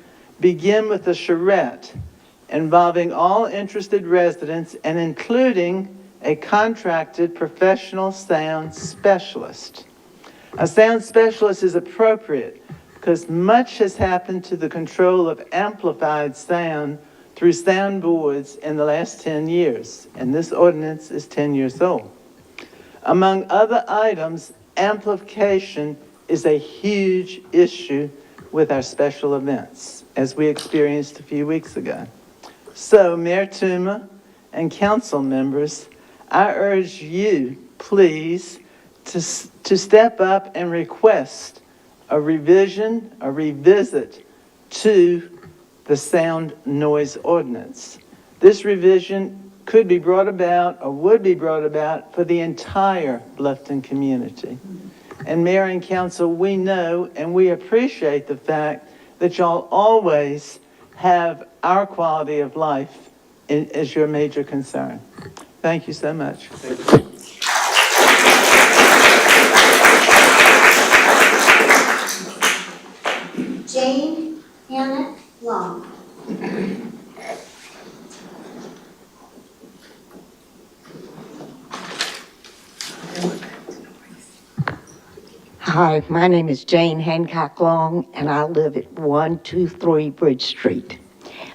Speaker 23: begin with a charrette involving all interested residents and including a contracted professional sound specialist. A sound specialist is appropriate because much has happened to the control of amplified sound through soundboards in the last 10 years, and this ordinance is 10 years old. Among other items, amplification is a huge issue with our special events, as we experienced a few weeks ago. So, Mayor Toomer and council members, I urge you, please, to step up and request a revision, a revisit to the sound noise ordinance. This revision could be brought about or would be brought about for the entire Bluffton community. And Mayor and Council, we know and we appreciate the fact that y'all always have our quality of life as your major concern. Thank you so much.
Speaker 13: Jane Hannah Long.
Speaker 2: Hi, my name is Jane Hancock Long, and I live at 123 Bridge Street.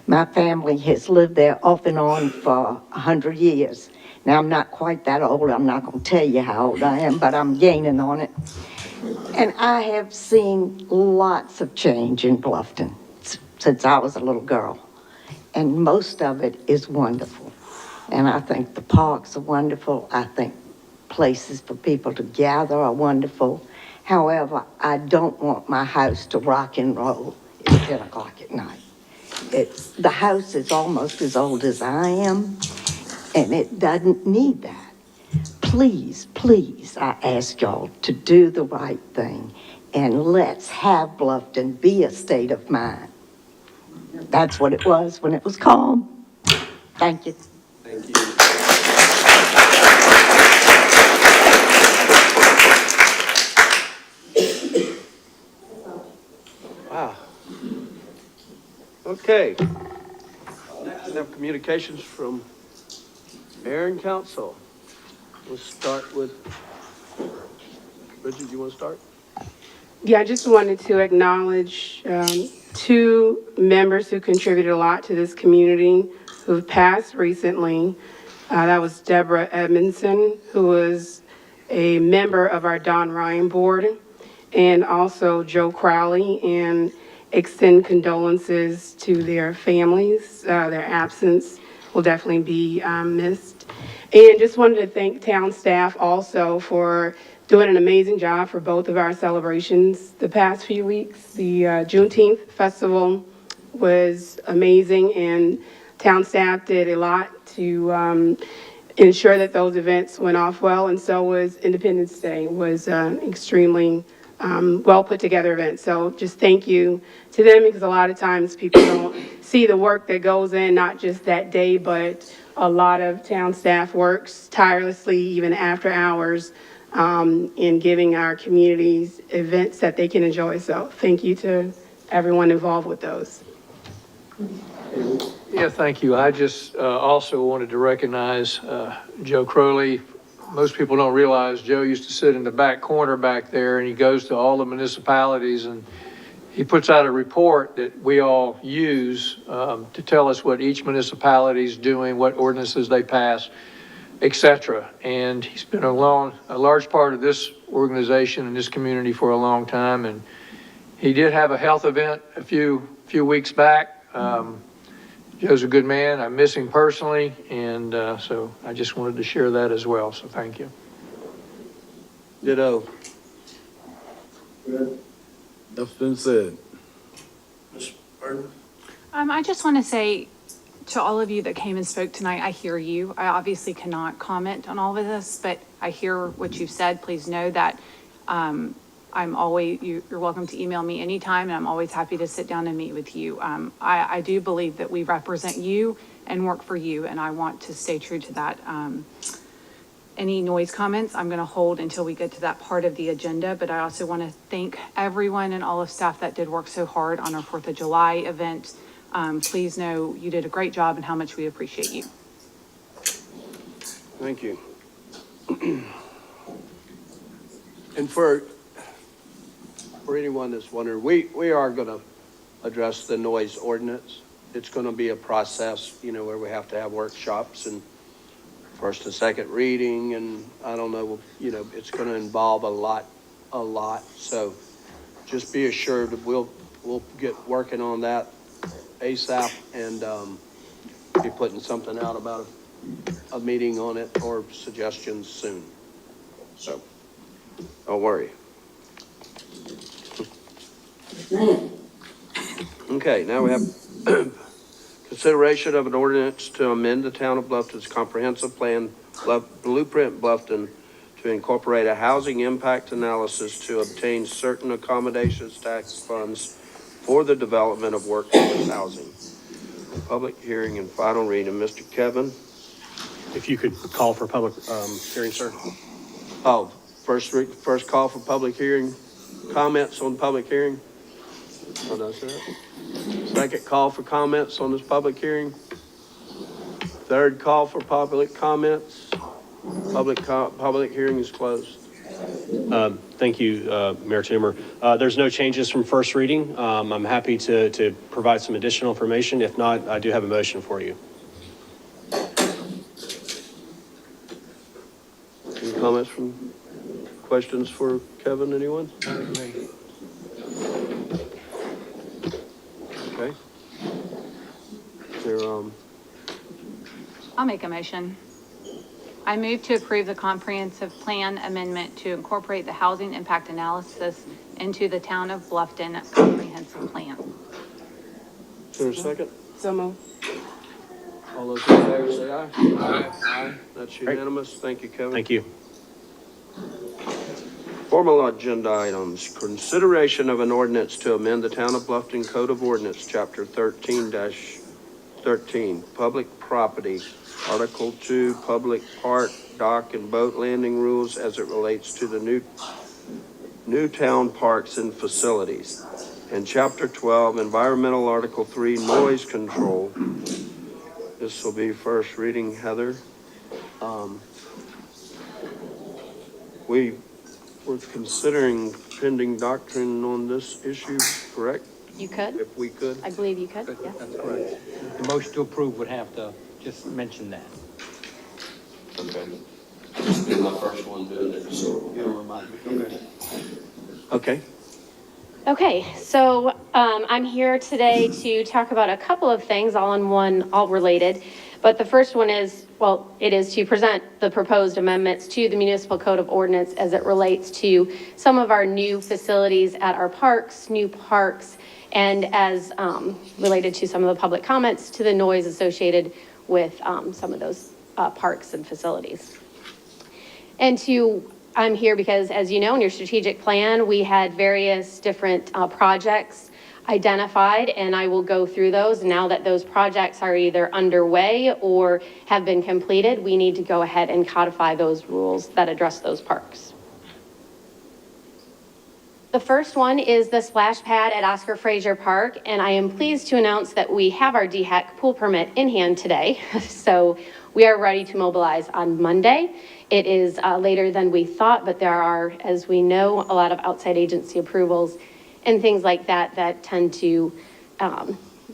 Speaker 2: My family has lived there off and on for 100 years. Now, I'm not quite that old. I'm not going to tell you how old I am, but I'm gaining on it. And I have seen lots of change in Bluffton since I was a little girl. And most of it is wonderful. And I think the parks are wonderful. I think places for people to gather are wonderful. However, I don't want my house to rock and roll at 10 o'clock at night. The house is almost as old as I am, and it doesn't need that. Please, please, I ask y'all to do the right thing, and let's have Bluffton be a state of mind. That's what it was when it was calm. Thank you.
Speaker 1: Thank you. Wow. Okay. Next, we have communications from Mayor and Council. We'll start with, Bridget, you want to start?
Speaker 6: Yeah, I just wanted to acknowledge two members who contributed a lot to this community who've passed recently. That was Deborah Edmondson, who was a member of our Don Ryan board, and also Joe Crowley, and extend condolences to their families. Their absence will definitely be missed. And just wanted to thank town staff also for doing an amazing job for both of our celebrations the past few weeks. The Juneteenth festival was amazing, and town staff did a lot to ensure that those events went off well, and so was Independence Day. It was extremely well put together event. So just thank you to them, because a lot of times people don't see the work that goes in, not just that day, but a lot of town staff works tirelessly even after hours in giving our communities events that they can enjoy. So thank you to everyone involved with those.
Speaker 9: Yeah, thank you. I just also wanted to recognize Joe Crowley. Most people don't realize Joe used to sit in the back corner back there, and he goes to all the municipalities, and he puts out a report that we all use to tell us what each municipality is doing, what ordinances they pass, et cetera. And he's been a large part of this organization and this community for a long time. And he did have a health event a few weeks back. Joe's a good man. I miss him personally, and so I just wanted to share that as well. So thank you.
Speaker 1: Ditto.
Speaker 10: That's been said.
Speaker 1: Ms. Burton?
Speaker 3: I just want to say to all of you that came and spoke tonight, I hear you. I obviously cannot comment on all of this, but I hear what you've said. Please know that I'm always, you're welcome to email me anytime, and I'm always happy to sit down and meet with you. I do believe that we represent you and work for you, and I want to stay true to that. Any noise comments, I'm going to hold until we get to that part of the agenda, but I also want to thank everyone and all of staff that did work so hard on our 4th of July event. Please know you did a great job and how much we appreciate you.
Speaker 1: Thank you. And for anyone that's wondering, we are going to address the noise ordinance. It's going to be a process, where we have to have workshops and first and second reading, and I don't know, it's going to involve a lot. So just be assured that we'll get working on that ASAP, and be putting something out about a meeting on it or suggestions soon. So don't worry. Okay, now we have Consideration of an ordinance to amend the town of Bluffton's comprehensive plan, Blueprint Bluffton, to incorporate a housing impact analysis to obtain certain accommodations tax funds for the development of workforce housing. Public hearing and final reading. Mr. Kevin?
Speaker 4: If you could call for public hearing, sir.
Speaker 1: Oh, first call for public hearing. Comments on public hearing? Oh, that's it. Second call for comments on this public hearing. Third call for public comments. Public hearing is closed.
Speaker 4: Thank you, Mayor Toomer. There's no changes from first reading. I'm happy to provide some additional information. If not, I do have a motion for you.
Speaker 1: Any comments questions for Kevin, anyone? Okay.
Speaker 3: I'll make a motion. I move to approve the comprehensive plan amendment to incorporate the housing impact analysis into the town of Bluffton comprehensive plan.
Speaker 1: Is there a second?
Speaker 6: So moved.
Speaker 1: All those in favor say aye. Aye. Aye. That's unanimous. Thank you, Kevin.
Speaker 4: Thank you.
Speaker 1: Formal agenda items. Consideration of an ordinance to amend the Town of Bluffton Code of Ordinance, Chapter 13-13, Public Property, Article 2, Public Park, Dock, and Boat Landing Rules as it relates to the new town parks and facilities. And Chapter 12, Environmental, Article 3, Noise Control. This will be first reading, Heather. We were considering pending doctrine on this issue, correct?
Speaker 3: You could?
Speaker 1: If we could?
Speaker 3: I believe you could, yes.
Speaker 11: That's correct. The motion to approve would have to just mention that.
Speaker 1: Okay.
Speaker 16: This will be my first one doing it, so you don't remind me.
Speaker 1: Okay.
Speaker 12: Okay, so I'm here today to talk about a couple of things, all in one, all related. But the first one is, well, it is to present the proposed amendments to the Municipal Code of Ordinance as it relates to some of our new facilities at our parks, new parks, and as related to some of the public comments to the noise associated with some of those parks and facilities. I'm here because, as you know, in your strategic plan, we had various different projects identified, and I will go through those. Now that those projects are either underway or have been completed, we need to go ahead and codify those rules that address those parks. The first one is the splash pad at Oscar Frazier Park, and I am pleased to announce that we have our DHEC pool permit in hand today. So we are ready to mobilize on Monday. It is later than we thought, but there are, as we know, a lot of outside agency approvals and things like that that tend to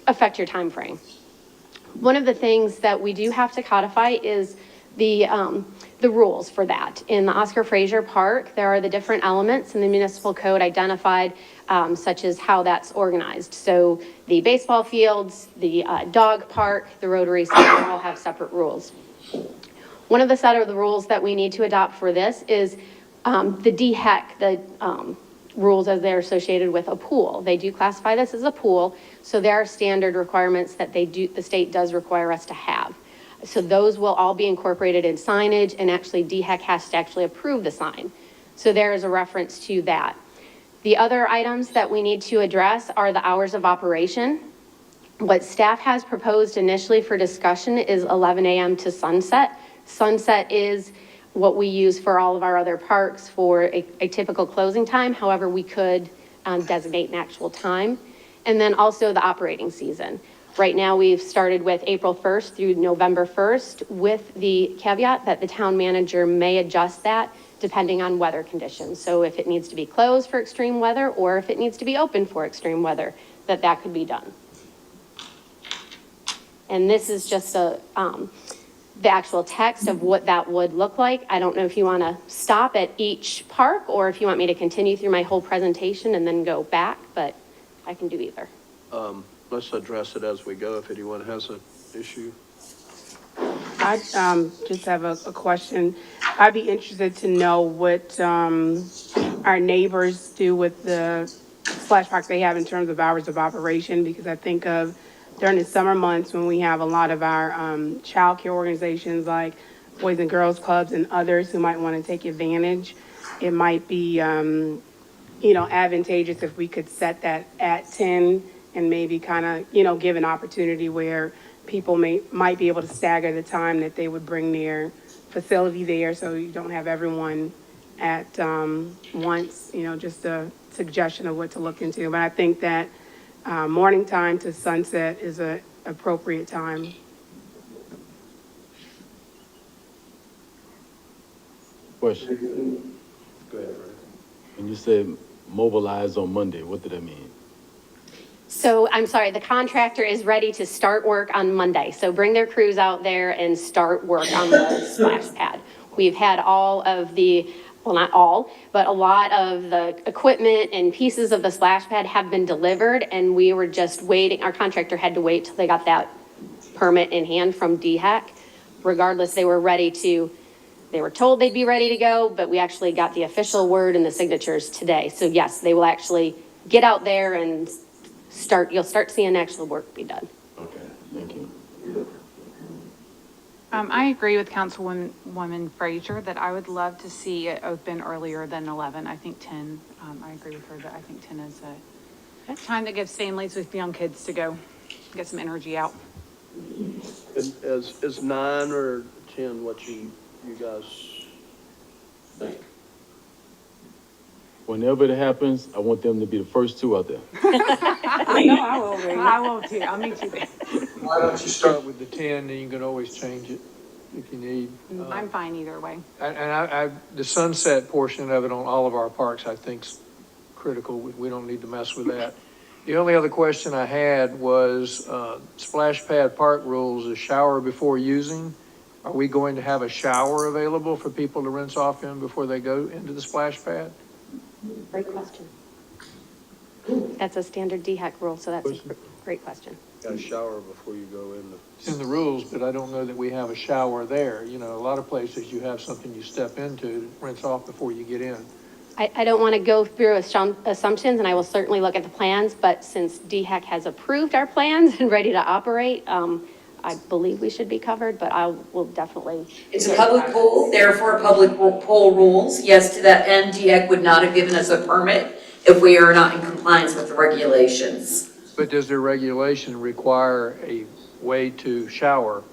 Speaker 12: affect your time frame. One of the things that we do have to codify is the rules for that. In the Oscar Frazier Park, there are the different elements in the municipal code identified, such as how that's organized. So the baseball fields, the dog park, the Rotary Center all have separate rules. One of the set of the rules that we need to adopt for this is the DHEC, the rules as they're associated with a pool. They do classify this as a pool, so there are standard requirements that the state does require us to have. So those will all be incorporated in signage, and actually DHEC has to actually approve the sign. So there is a reference to that. The other items that we need to address are the hours of operation. What staff has proposed initially for discussion is 11 a.m. to sunset. Sunset is what we use for all of our other parks for a typical closing time. However, we could designate an actual time. And then also the operating season. Right now, we've started with April 1st through November 1st with the caveat that the town manager may adjust that depending on weather conditions. So if it needs to be closed for extreme weather or if it needs to be open for extreme weather, that could be done. And this is just the actual text of what that would look like. I don't know if you want to stop at each park or if you want me to continue through my whole presentation and then go back, but I can do either.
Speaker 1: Let's address it as we go if anyone has an issue.
Speaker 6: I just have a question. I'd be interested to know what our neighbors do with the splash parks they have in terms of hours of operation, because I think of during the summer months when we have a lot of our childcare organizations like Boys and Girls Clubs and others who might want to take advantage. It might be, advantageous if we could set that at 10 and maybe kind of, give an opportunity where people might be able to stagger the time that they would bring their facility there so you don't have everyone at once, just a suggestion of what to look into. But I think that morning time to sunset is a appropriate time.
Speaker 10: Question. Go ahead, Fred. When you said mobilize on Monday, what did that mean?
Speaker 12: So I'm sorry, the contractor is ready to start work on Monday. So bring their crews out there and start work on the splash pad. We've had all of the, well, not all, but a lot of the equipment and pieces of the splash pad have been delivered, and we were just waiting. Our contractor had to wait till they got that permit in hand from DHEC. Regardless, they were told they'd be ready to go, but we actually got the official word and the signatures today. So yes, they will actually get out there and you'll start seeing actual work be done.
Speaker 10: Okay, thank you.
Speaker 3: I agree with Councilwoman Frazier that I would love to see it open earlier than 11. I think 10, I agree with her that I think 10 is a time that gives families with young kids to go get some energy out.
Speaker 1: Is 9 or 10 what you guys think?
Speaker 10: Whenever it happens, I want them to be the first two out there.
Speaker 3: I know I will be. I will too. I'll meet you there.
Speaker 9: Why don't you start with the 10, and you can always change it if you need.
Speaker 3: I'm fine either way.
Speaker 9: And the sunset portion of it on all of our parks, I think's critical. We don't need to mess with that. The only other question I had was, splash pad park rules, a shower before using. Are we going to have a shower available for people to rinse off in before they go into the splash pad?
Speaker 12: Great question. That's a standard DHEC rule, so that's a great question.
Speaker 1: Got to shower before you go in.
Speaker 9: It's in the rules, but I don't know that we have a shower there. A lot of places you have something you step into, rinse off before you get in.
Speaker 12: I don't want to go through assumptions, and I will certainly look at the plans, but since DHEC has approved our plans and ready to operate, I believe we should be covered, but I will definitely.
Speaker 14: It's a public pool, therefore public pool rules. Yes, to that end, DHEC would not have given us a permit if we are not in compliance with the regulations.
Speaker 9: But does their regulation require a way to shower?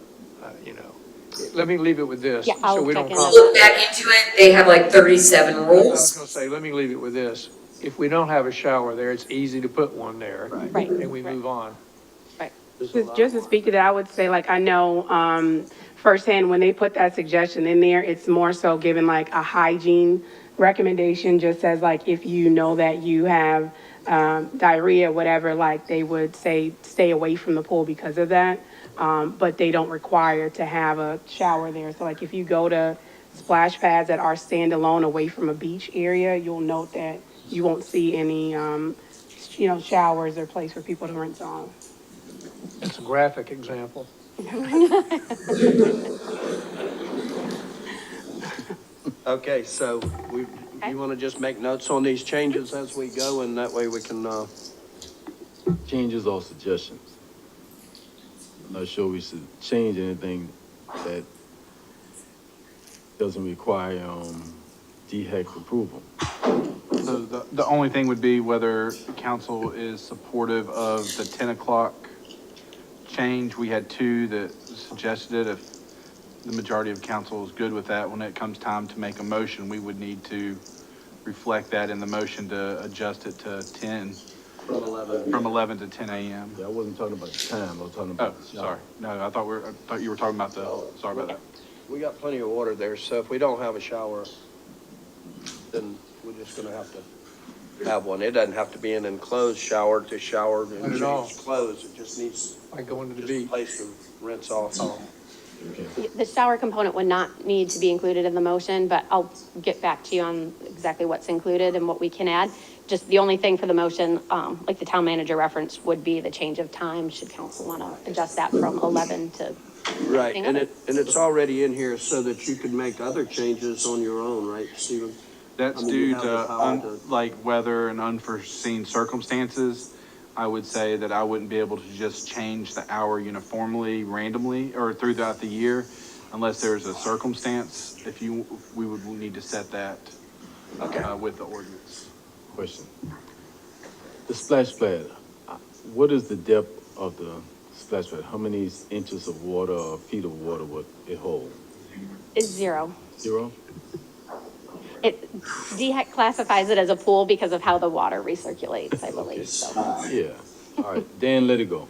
Speaker 9: Let me leave it with this.
Speaker 12: Yeah, I'll
Speaker 9: so we
Speaker 12: check
Speaker 9: don't
Speaker 12: in.
Speaker 14: Look back into it, they have like 37
Speaker 9: I was
Speaker 14: rules.
Speaker 9: going to say, let me leave it with this. If we don't have a shower there, it's easy to put one there.
Speaker 12: Right.
Speaker 9: And we move on.
Speaker 6: Just to speak to that, I would say, I know firsthand when they put that suggestion in there, it's more so given like a hygiene recommendation, just as if you know that you have diarrhea, whatever, they would say stay away from the pool because of that. But they don't require to have a shower there. So if you go to splash pads that are standalone away from a beach area, you'll note that you won't see any, showers or place for people to rinse off.
Speaker 9: It's a graphic example.
Speaker 1: Okay, so you want to just make notes on these changes as we go, and that way we can,
Speaker 10: Changes or suggestions? I'm not sure we should change anything that doesn't require, DHEC approval.
Speaker 15: So the only thing would be whether council is supportive of the 10 o'clock change. We had 2 that suggested it. If the majority of council is good with that, when it comes time to make a motion, we would need to reflect that in the motion to adjust it to 10. From 11 to 10 a.m.
Speaker 10: Yeah, I wasn't talking about the time, I was talking about the shower.
Speaker 15: Sorry. No, I thought you were talking about sorry about that.
Speaker 1: we got plenty of water there, so if we don't have a shower, then we're just going to have to have one. It doesn't have to be an enclosed shower to shower and
Speaker 9: Not at all.
Speaker 1: change clothes. It just needs
Speaker 9: Like going to the
Speaker 1: just a
Speaker 9: beach.
Speaker 1: place to rinse off.
Speaker 12: The shower component would not need to be included in the motion, but I'll get back to you on exactly what's included and what we can add. Just the only thing for the motion, like the town manager reference, would be the change of time, should council want to adjust that from 11 to.
Speaker 1: Right, and it's already in here so that you can make other changes on your own, right, Stephen?
Speaker 15: That's
Speaker 1: I mean, you
Speaker 15: due
Speaker 1: have the power to-
Speaker 15: like weather and unforeseen circumstances. I would say that I wouldn't be able to just change the hour uniformly, randomly, or throughout the year, unless there's a circumstance. We would need to set that with the ordinance.
Speaker 10: Question. The splash pad, what is the depth of the splash pad? How many inches of water or feet of water would it hold?
Speaker 12: It's 0.
Speaker 10: 0?
Speaker 12: DHEC classifies it as a pool because of how the water recirculates, I believe, so.
Speaker 10: Yeah. All right, then let it go.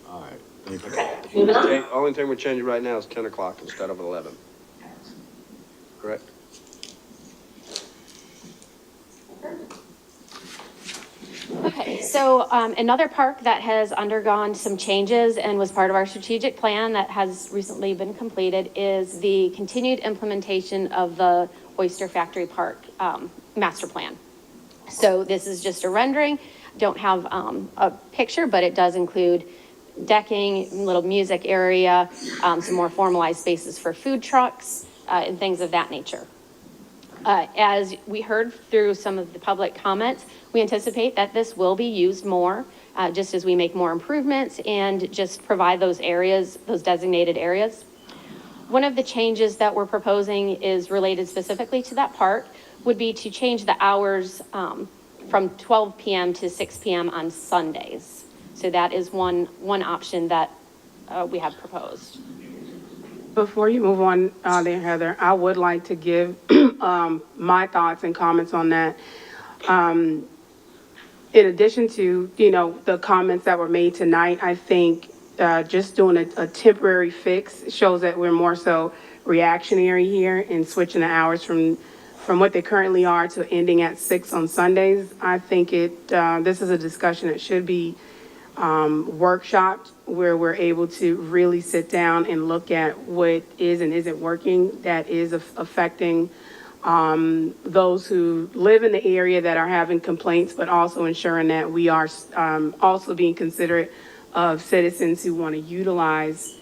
Speaker 10: All right, thank you.
Speaker 1: Okay, only thing we're changing right now is 10 o'clock instead of 11. Correct?
Speaker 12: Okay, so another park that has undergone some changes and was part of our strategic plan that has recently been completed is the continued implementation of the Oyster Factory Park master plan. So this is just a rendering, don't have a picture, but it does include decking, little music area, some more formalized spaces for food trucks, and things of that nature. As we heard through some of the public comments, we anticipate that this will be used more, just as we make more improvements and just provide those areas, those designated areas. One of the changes that we're proposing is related specifically to that park, would be to change the hours from 12 p.m. to 6 p.m. on Sundays. So that is one option that we have proposed.
Speaker 6: Before you move on there, Heather, I would like to give my thoughts and comments on that. In addition to, the comments that were made tonight, I think just doing a temporary fix shows that we're more so reactionary here in switching the hours from what they currently are to ending at 6 on Sundays. I think this is a discussion that should be workshopped, where we're able to really sit down and look at what is and isn't working that is affecting those who live in the area that are having complaints, but also ensuring that we are also being considerate of citizens who want to utilize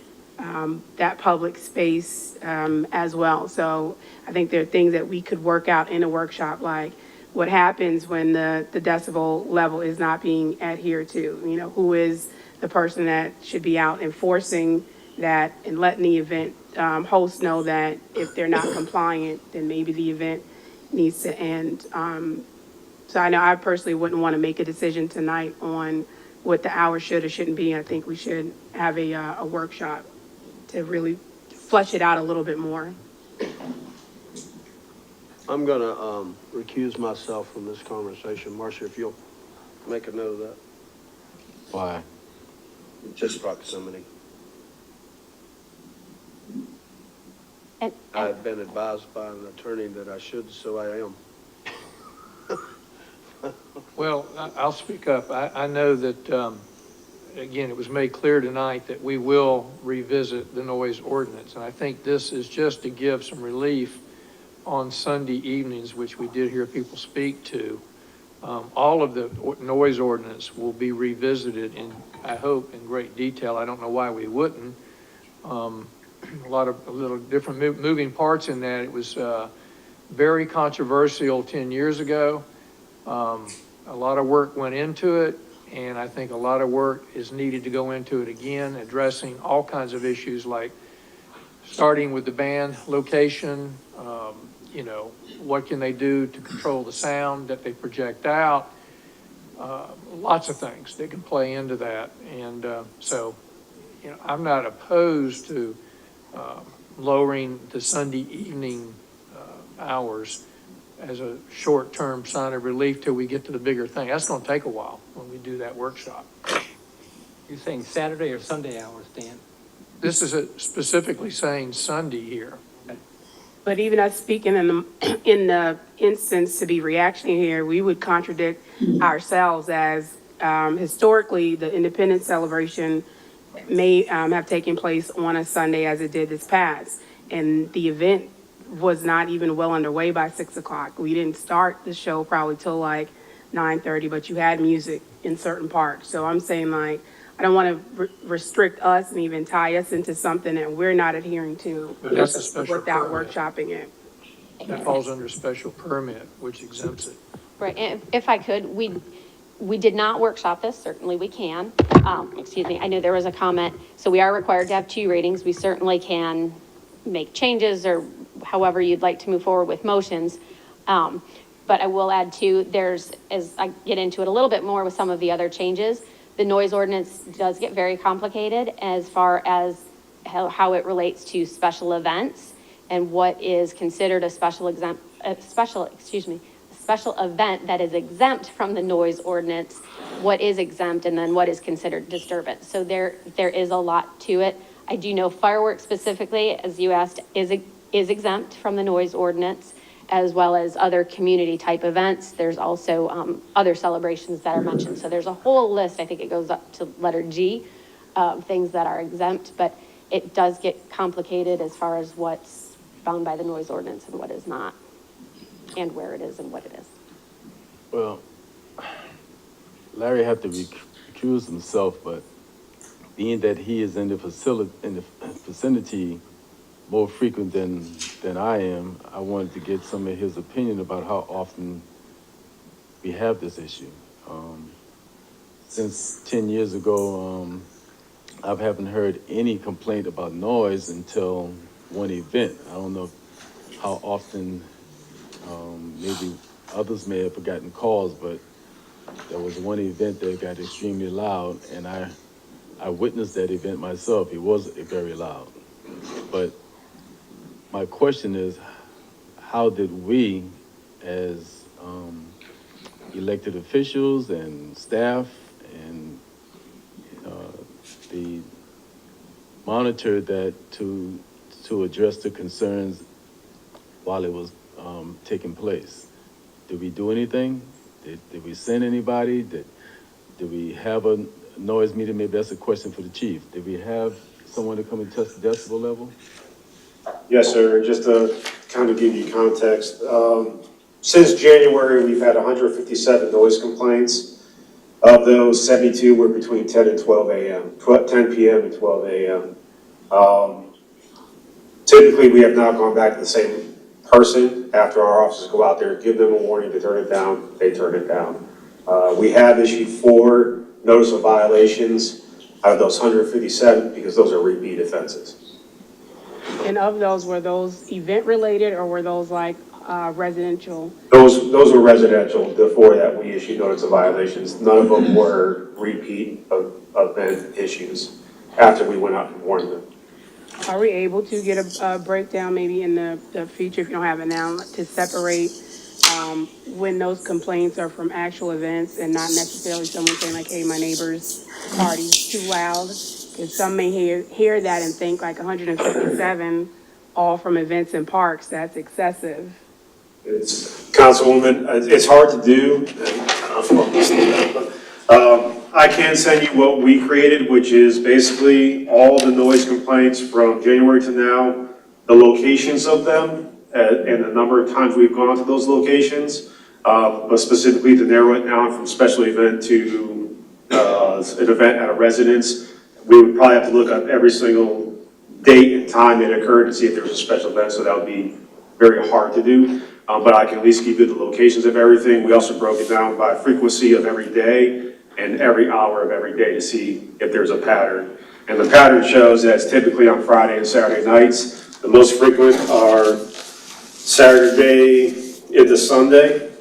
Speaker 6: that public space as well. So I think there are things that we could work out in a workshop, like what happens when the decibel level is not being adhered to. Who is the person that should be out enforcing that and letting the event hosts know that if they're not compliant, then maybe the event needs to end. So I know I personally wouldn't want to make a decision tonight on what the hours should or shouldn't be. I think we should have a workshop to really flesh it out a little bit more.
Speaker 1: I'm going to recuse myself from this conversation. Marcia, if you'll make a note of that.
Speaker 10: Why?
Speaker 1: Just proximity.
Speaker 12: And
Speaker 1: I've been advised by an attorney that I should, so I am.
Speaker 9: Well, I'll speak up. I know that, again, it was made clear tonight that we will revisit the noise ordinance. And I think this is just to give some relief on Sunday evenings, which we did hear people speak to. All of the noise ordinance will be revisited in, I hope, in great detail. I don't know why we wouldn't. A lot of little different moving parts in that. It was very controversial 10 years ago. A lot of work went into it, and I think a lot of work is needed to go into it again, addressing all kinds of issues like starting with the band location, what can they do to control the sound that they project out, lots of things that can play into that. And so, I'm not opposed to lowering the Sunday evening hours as a short-term sign of relief till we get to the bigger thing. That's going to take a while when we do that workshop.
Speaker 11: You're saying Saturday or Sunday hours, Dan?
Speaker 9: This is specifically saying Sunday here.
Speaker 6: But even us speaking in the instance to be reactionary here, we would contradict ourselves, as historically the Independence celebration may have taken place on a Sunday as it did this past. And the event was not even well underway by 6 o'clock. We didn't start the show probably till like 9:30, but you had music in certain parts. So I'm saying, like, I don't want to restrict us and even tie us into something that we're not adhering to
Speaker 9: But that's a special
Speaker 6: without
Speaker 9: permit.
Speaker 6: workshopping it.
Speaker 9: That falls under special permit, which exempts it.
Speaker 12: Right, and if I could, we did not workshop this, certainly we can. Excuse me, I know there was a comment, so we are required to have 2 readings. We certainly can make changes or however you'd like to move forward with motions. But I will add too, there's, as I get into it a little bit more with some of the other changes, the noise ordinance does get very complicated as far as how it relates to special events and what is considered a special event that is exempt from the noise ordinance, what is exempt, and then what is considered disturbance. So there is a lot to it. I do know fireworks specifically, as you asked, is exempt from the noise ordinance, as well as other community type events. There's also other celebrations that are mentioned. So there's a whole list, I think it goes up to letter G, of things that are exempt, but it does get complicated as far as what's bound by the noise ordinance and what is not, and where it is and what it is.
Speaker 10: Well, Larry had to recuse himself, but being that he is in the vicinity more frequent than I am, I wanted to get some of his opinion about how often we have this issue. Since 10 years ago, I haven't heard any complaint about noise until one event. I don't know how often, maybe others may have forgotten calls, but there was one event that got extremely loud, and I witnessed that event myself. It was very loud. But my question is, how did we, as elected officials and staff and the monitor that to address the concerns while it was taking place? Did we do anything? Did we send anybody? Did we have a noise meter? Maybe that's a question for the chief. Did we have someone to come and test the decibel level?
Speaker 17: Yes, sir. Just to kind of give you context, since January, we've had 157 noise complaints. Of those, 72 were between 10 and 12 a.m., 10 p.m. and 12 a.m. Typically, we have not gone back to the same person after our officers go out there, give them a warning to turn it down, they turn it down. We have issued 4 notice of violations out of those 157 because those are repeat offenses.
Speaker 6: And of those, were those event related or were those like residential?
Speaker 17: Those were residential, the 4 that we issued notice of violations. None of them were repeat event issues after we went out and warned them.
Speaker 6: Are we able to get a breakdown maybe in the future, if you don't have it now, to separate when those complaints are from actual events and not necessarily someone saying like, hey, my neighbor's party's too loud? Because some may hear that and think like 157 all from events and parks, that's excessive.
Speaker 17: It's, Councilwoman, it's hard to do. I can send you what we created, which is basically all the noise complaints from January to now, the locations of them, and the number of times we've gone to those locations, but specifically to narrow it down from special event to an event at a residence. We would probably have to look up every single date and time it occurred to see if there was a special event, so that would be very hard to do. But I can at least give you the locations of everything. We also broke it down by frequency of every day and every hour of every day to see if there's a pattern. And the pattern shows that it's typically on Friday and Saturday nights. The most frequent are Saturday into Sunday.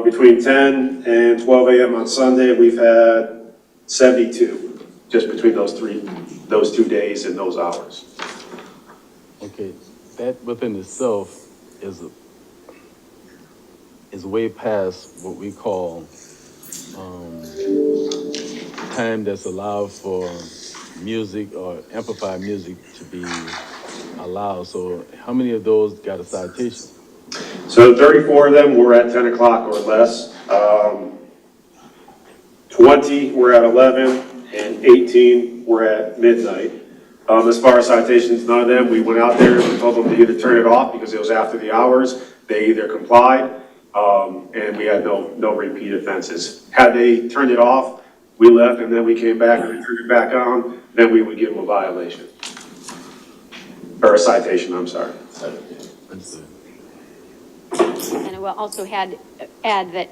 Speaker 17: Between 10 and 12 a.m. on Sunday, we've had 72 just between those 2 days and those hours.
Speaker 10: Okay, that within itself is way past what we call time that's allowed for music or amplified music to be allowed. So how many of those got a citation?
Speaker 17: So 34 of them were at 10 o'clock or less. 20 were at 11 and 18 were at midnight. As far as citations, none of them. We went out there and told them to either turn it off because it was after the hours. They either complied, and we had no repeat offenses. Had they turned it off, we left and then we came back and we turned it back on, then we would give them a violation. Or a citation, I'm sorry.
Speaker 12: And will also add that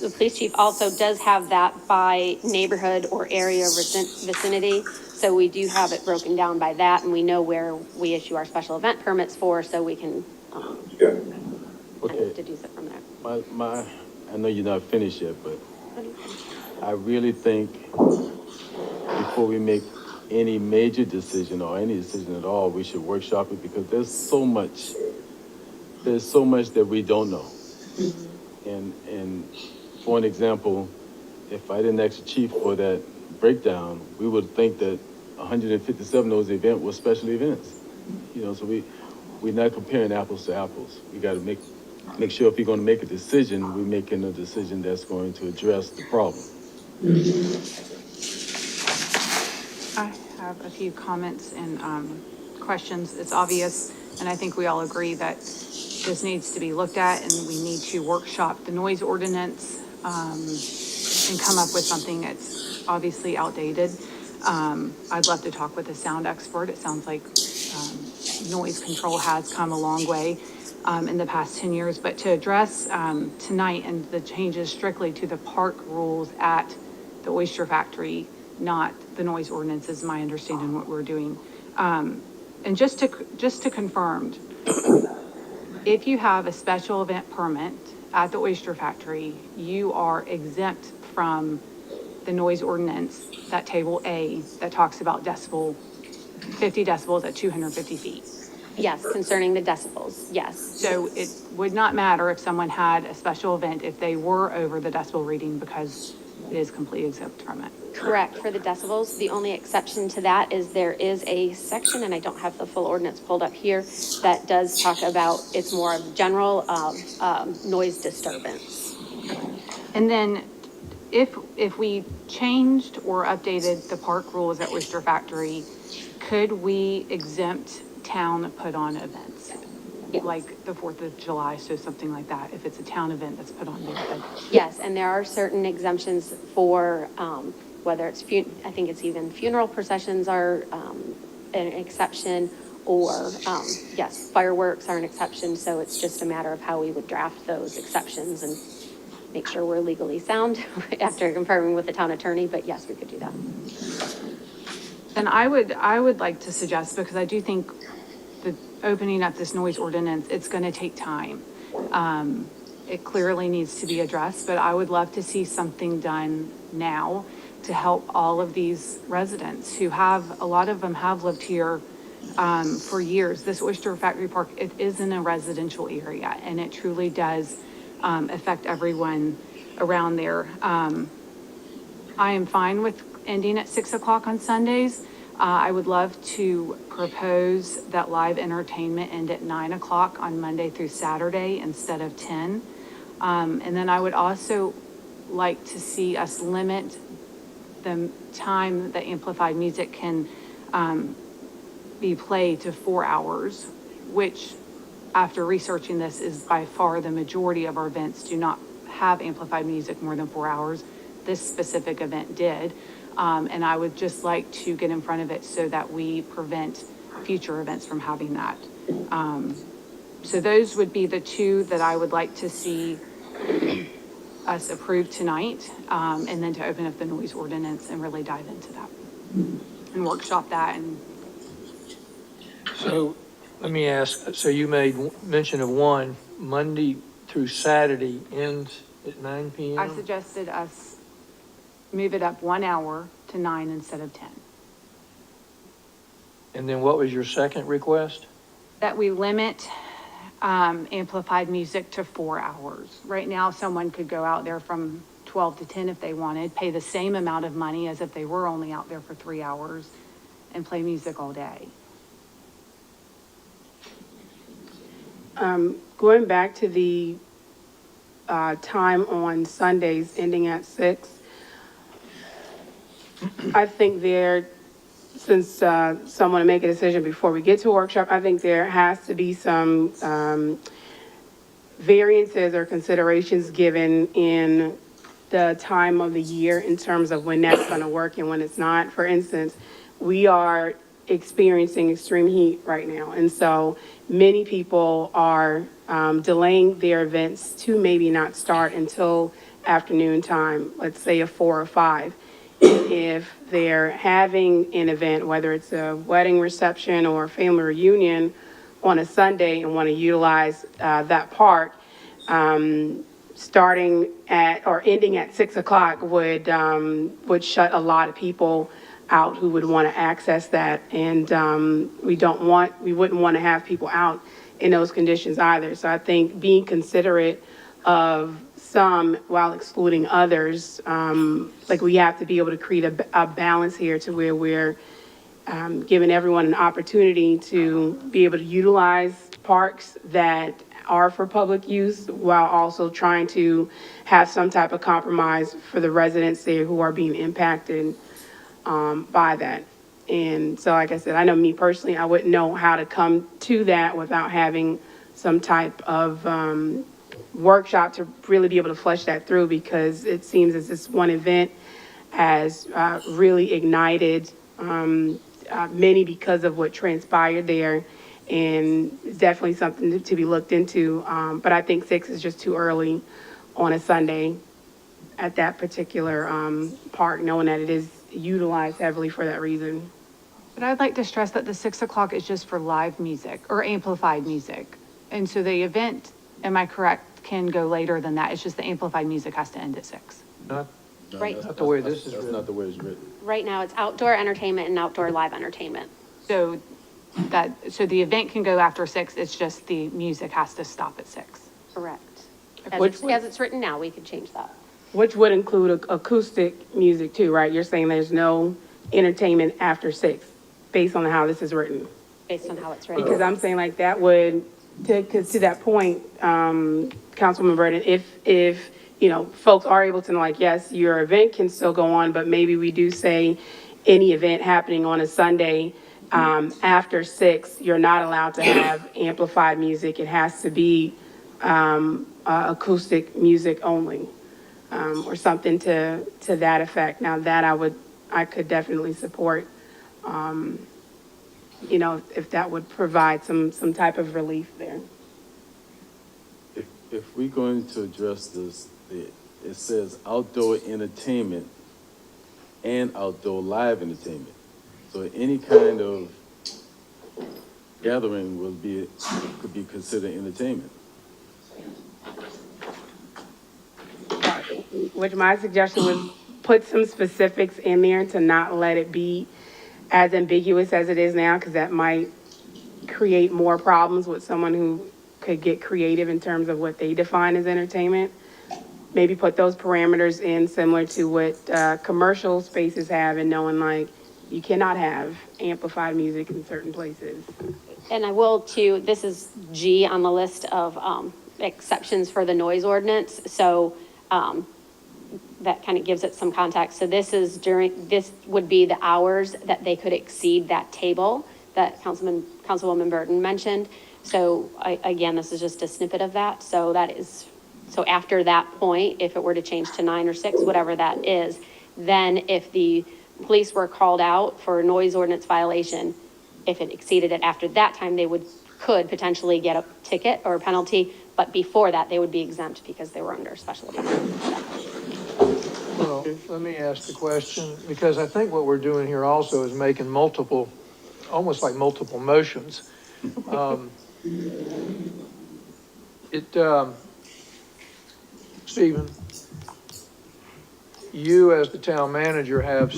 Speaker 12: the police chief also does have that by neighborhood or area vicinity. So we do have it broken down by that, and we know where we issue our special event permits for, so we can
Speaker 10: Okay.
Speaker 12: deduce it from there.
Speaker 10: I know you're not finished yet, but I really think before we make any major decision or any decision at all, we should workshop it because there's so much that we don't know. And for an example, if I didn't ask the chief for that breakdown, we would think that 157 of those events were special events. You know, so we're not comparing apples to apples. We got to make sure if we're going to make a decision, we're making a decision that's going to address the problem.
Speaker 3: I have a few comments and questions. It's obvious, and I think we all agree that this needs to be looked at, and we need to workshop the noise ordinance and come up with something that's obviously outdated. I'd love to talk with a sound expert. It sounds like noise control has come a long way in the past 10 years, but to address tonight and the changes strictly to the park rules at the Oyster Factory, not the noise ordinance, is my understanding what we're doing. And just to confirm, if you have a special event permit at the Oyster Factory, you are exempt from the noise ordinance, that table A that talks about 50 decibels at 250 feet.
Speaker 12: Yes, concerning the decibels, yes.
Speaker 3: So it would not matter if someone had a special event if they were over the decibel reading because it is completely exempt from it.
Speaker 12: Correct, for the decibels. The only exception to that is there is a section, and I don't have the full ordinance pulled up here, that does talk about, it's more of general noise disturbance.
Speaker 3: And then if we changed or updated the park rules at Oyster Factory, could we exempt town put on events?
Speaker 12: Yes.
Speaker 3: Like the 4th of July, so something like that, if it's a town event that's put on there.
Speaker 12: Yes, and there are certain exemptions for whether it's, I think it's even funeral processions are an exception, or yes, fireworks are an exception. So it's just a matter of how we would draft those exceptions and make sure we're legally sound after confirming with the town attorney, but yes, we could do that.
Speaker 3: And I would like to suggest, because I do think that opening up this noise ordinance, it's going to take time. It clearly needs to be addressed, but I would love to see something done now to help all of these residents who a lot of them have lived here for years. This Oyster Factory Park, it is in a residential area, and it truly does affect everyone around there. I am fine with ending at 6 o'clock on Sundays. I would love to propose that live entertainment end at 9 o'clock on Monday through Saturday instead of 10. And then I would also like to see us limit the time that amplified music can be played to 4 hours, which after researching this is by far the majority of our events do not have amplified music more than 4 hours. This specific event did. And I would just like to get in front of it so that we prevent future events from having that. So those would be the two that I would like to see us approve tonight, and then to open up the noise ordinance and really dive into that and workshop that. And
Speaker 9: So let me ask, so you made mention of one, Monday through Saturday ends at 9 p.m.?
Speaker 3: I suggested us move it up 1 hour to 9 instead of 10.
Speaker 9: And then what was your second request?
Speaker 3: That we limit amplified music to 4 hours. Right now, someone could go out there from 12 to 10 if they wanted, pay the same amount of money as if they were only out there for 3 hours, and play music all day.
Speaker 6: Going back to the time on Sundays ending at 6, I think since someone to make a decision before we get to a workshop, I think there has to be some variances or considerations given in the time of the year in terms of when that's going to work and when it's not. For instance, we are experiencing extreme heat right now. And so many people are delaying their events to maybe not start until afternoon time, let's say a 4 or 5. If they're having an event, whether it's a wedding reception or a family reunion on a Sunday and want to utilize that park, starting at or ending at 6 o'clock would shut a lot of people out who would want to access that. And we wouldn't want to have people out in those conditions either. So I think being considerate of some while excluding others, like we have to be able to create a balance here to where we're giving everyone an opportunity to be able to utilize parks that are for public use while also trying to have some type of compromise for the residents there who are being impacted by that. And so, like I said, I know me personally, I wouldn't know how to come to that without having some type of workshop to really be able to flesh that through, because it seems as this one event has really ignited many because of what transpired there. And it's definitely something to be looked into. But I think 6 is just too early on a Sunday at that particular park, knowing that it is utilized heavily for that reason.
Speaker 3: But I'd like to stress that the 6 o'clock is just for live music or amplified music. And so the event, am I correct, can go later than that. It's just the amplified music has to end at 6.
Speaker 9: Not,
Speaker 12: Right.
Speaker 9: not the way this is
Speaker 10: That's
Speaker 9: written.
Speaker 10: not the way it's written.
Speaker 12: Right now, it's outdoor entertainment and outdoor live entertainment.
Speaker 3: So the event can go after 6, it's just the music has to stop at 6.
Speaker 12: Correct.
Speaker 6: Which
Speaker 12: As it's written now, we could change that.
Speaker 6: Which would include acoustic music too, right? You're saying there's no entertainment after 6, based on how this is written?
Speaker 12: Based on how it's written.
Speaker 6: Because I'm saying like that would, to that point, Councilwoman Burton, if, you know, folks are able to know, like, yes, your event can still go on, but maybe we do say any event happening on a Sunday after 6, you're not allowed to have amplified music. It has to be acoustic music only, or something to that effect. Now that I could definitely support, you know, if that would provide some type of relief there.
Speaker 10: If we're going to address this, it says outdoor entertainment and outdoor live entertainment. So any kind of gathering could be considered entertainment.
Speaker 6: Which my suggestion was put some specifics in there to not let it be as ambiguous as it is now, because that might create more problems with someone who could get creative in terms of what they define as entertainment. Maybe put those parameters in similar to what commercial spaces have, and knowing like you cannot have amplified music in certain places.
Speaker 12: And I will too, this is G on the list of exceptions for the noise ordinance. So that kind of gives it some context. So this would be the hours that they could exceed that table that Councilwoman Burton mentioned. So again, this is just a snippet of that. So after that point, if it were to change to 9 or 6, whatever that is, then if the police were called out for a noise ordinance violation, if it exceeded it after that time, they could potentially get a ticket or a penalty, but before that, they would be exempt because they were under special event.
Speaker 9: Well, let me ask the question, because I think what we're doing here also is making almost like multiple motions. Stephen, you as the town manager have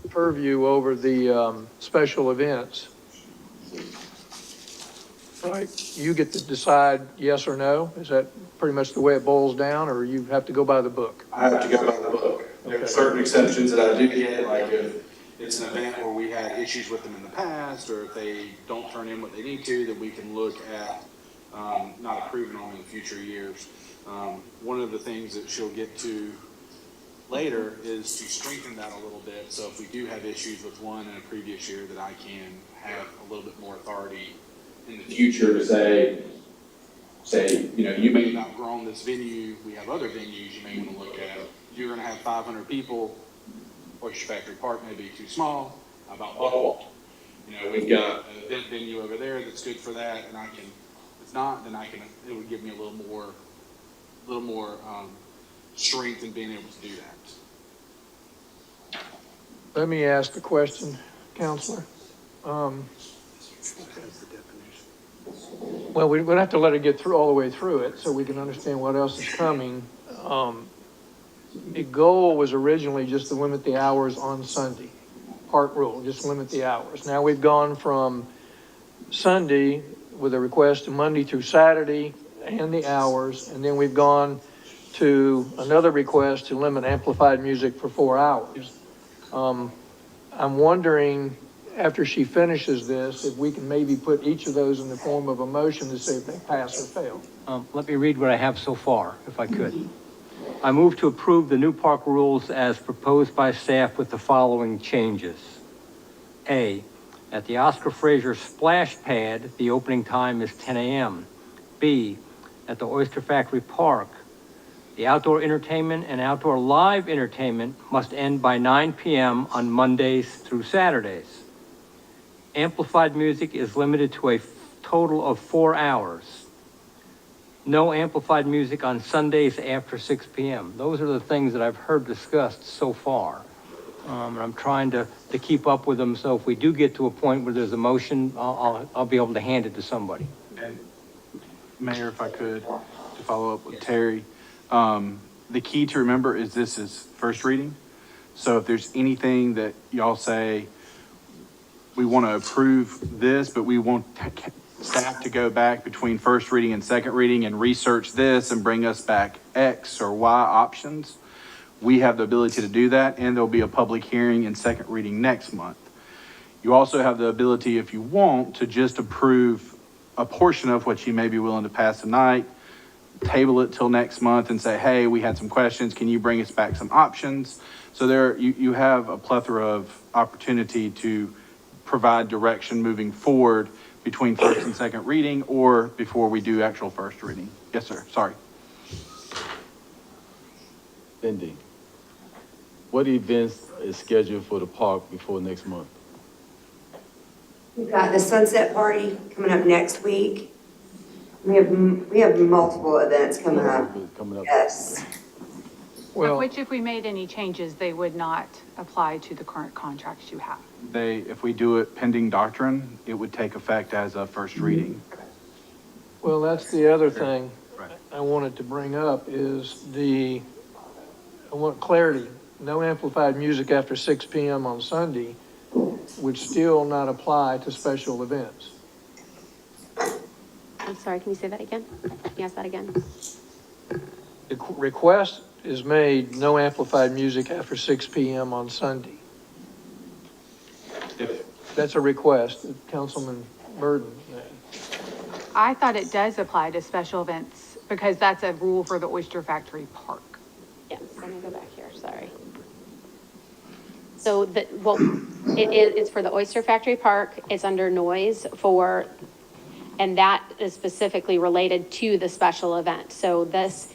Speaker 9: purview over the special events, right? You get to decide yes or no? Is that pretty much the way it boils down, or you have to go by the book?
Speaker 18: I have to go by the book. There are certain exceptions that I do get, like if it's an event where we had issues with them in the past, or if they don't turn in what they need to, then we can look at not approving them in future years. One of the things that she'll get to later is to strengthen that a little bit. So if we do have issues with one in a previous year, that I can have a little bit more authority in the future to say, you know, you may have outgrown this venue. We have other venues you may want to look at. You're going to have 500 people. Oyster Factory Park may be too small. How about Buckwalk? You know, we've got an event venue over there that's good for that, and if it's not, then it would give me a little more strength in being able to do that.
Speaker 9: Let me ask the question, Counselor. Well, we're gonna have to let it get through, all the way through it, so we can understand what else is coming. The goal was originally just to limit the hours on Sunday. Park rule, just limit the hours. Now we've gone from Sunday with a request to Monday through Saturday and the hours, and then we've gone to another request to limit amplified music for 4 hours. I'm wondering, after she finishes this, if we can maybe put each of those in the form of a motion to see if they pass or fail.
Speaker 11: Let me read what I have so far, if I could. I move to approve the new park rules as proposed by staff with the following changes. A, at the Oscar Fraser Splash Pad, the opening time is 10 a.m. B, at the Oyster Factory Park, the outdoor entertainment and outdoor live entertainment must end by 9 p.m. on Mondays through Saturdays. Amplified music is limited to a total of 4 hours. No amplified music on Sundays after 6 p.m. Those are the things that I've heard discussed so far. And I'm trying to keep up with them, so if we do get to a point where there's a motion, I'll be able to hand it to somebody.
Speaker 15: And Mayor, if I could, to follow up with Terry, the key to remember is this is first reading. So if there's anything that y'all say, we want to approve this, but we want staff to go back between first reading and second reading and research this and bring us back X or Y options, we have the ability to do that, and there'll be a public hearing and second reading next month. You also have the ability, if you want, to just approve a portion of what you may be willing to pass tonight, table it till next month and say, hey, we had some questions, can you bring us back some options? So you have a plethora of opportunity to provide direction moving forward between first and second reading or before we do actual first reading. Yes, sir, sorry.
Speaker 10: Cindy, what events is scheduled for the park before next month?
Speaker 19: We've got the Sunset Party coming up next week. We have multiple events coming up. Yes.
Speaker 3: Of which, if we made any changes, they would not apply to the current contracts you have.
Speaker 15: If we do it pending doctrine, it would take effect as a first reading.
Speaker 9: Well, that's the other thing I wanted to bring up is I want clarity. No amplified music after 6 p.m. on Sunday would still not apply to special events.
Speaker 12: I'm sorry, can you say that again? Can you ask that again?
Speaker 9: The request is made, no amplified music after 6 p.m. on Sunday. That's a request that Councilman Burden made.
Speaker 3: I thought it does apply to special events because that's a rule for the Oyster Factory Park.
Speaker 12: Yes, let me go back here, sorry. So it's for the Oyster Factory Park, it's under noise and that is specifically related to the special event. So this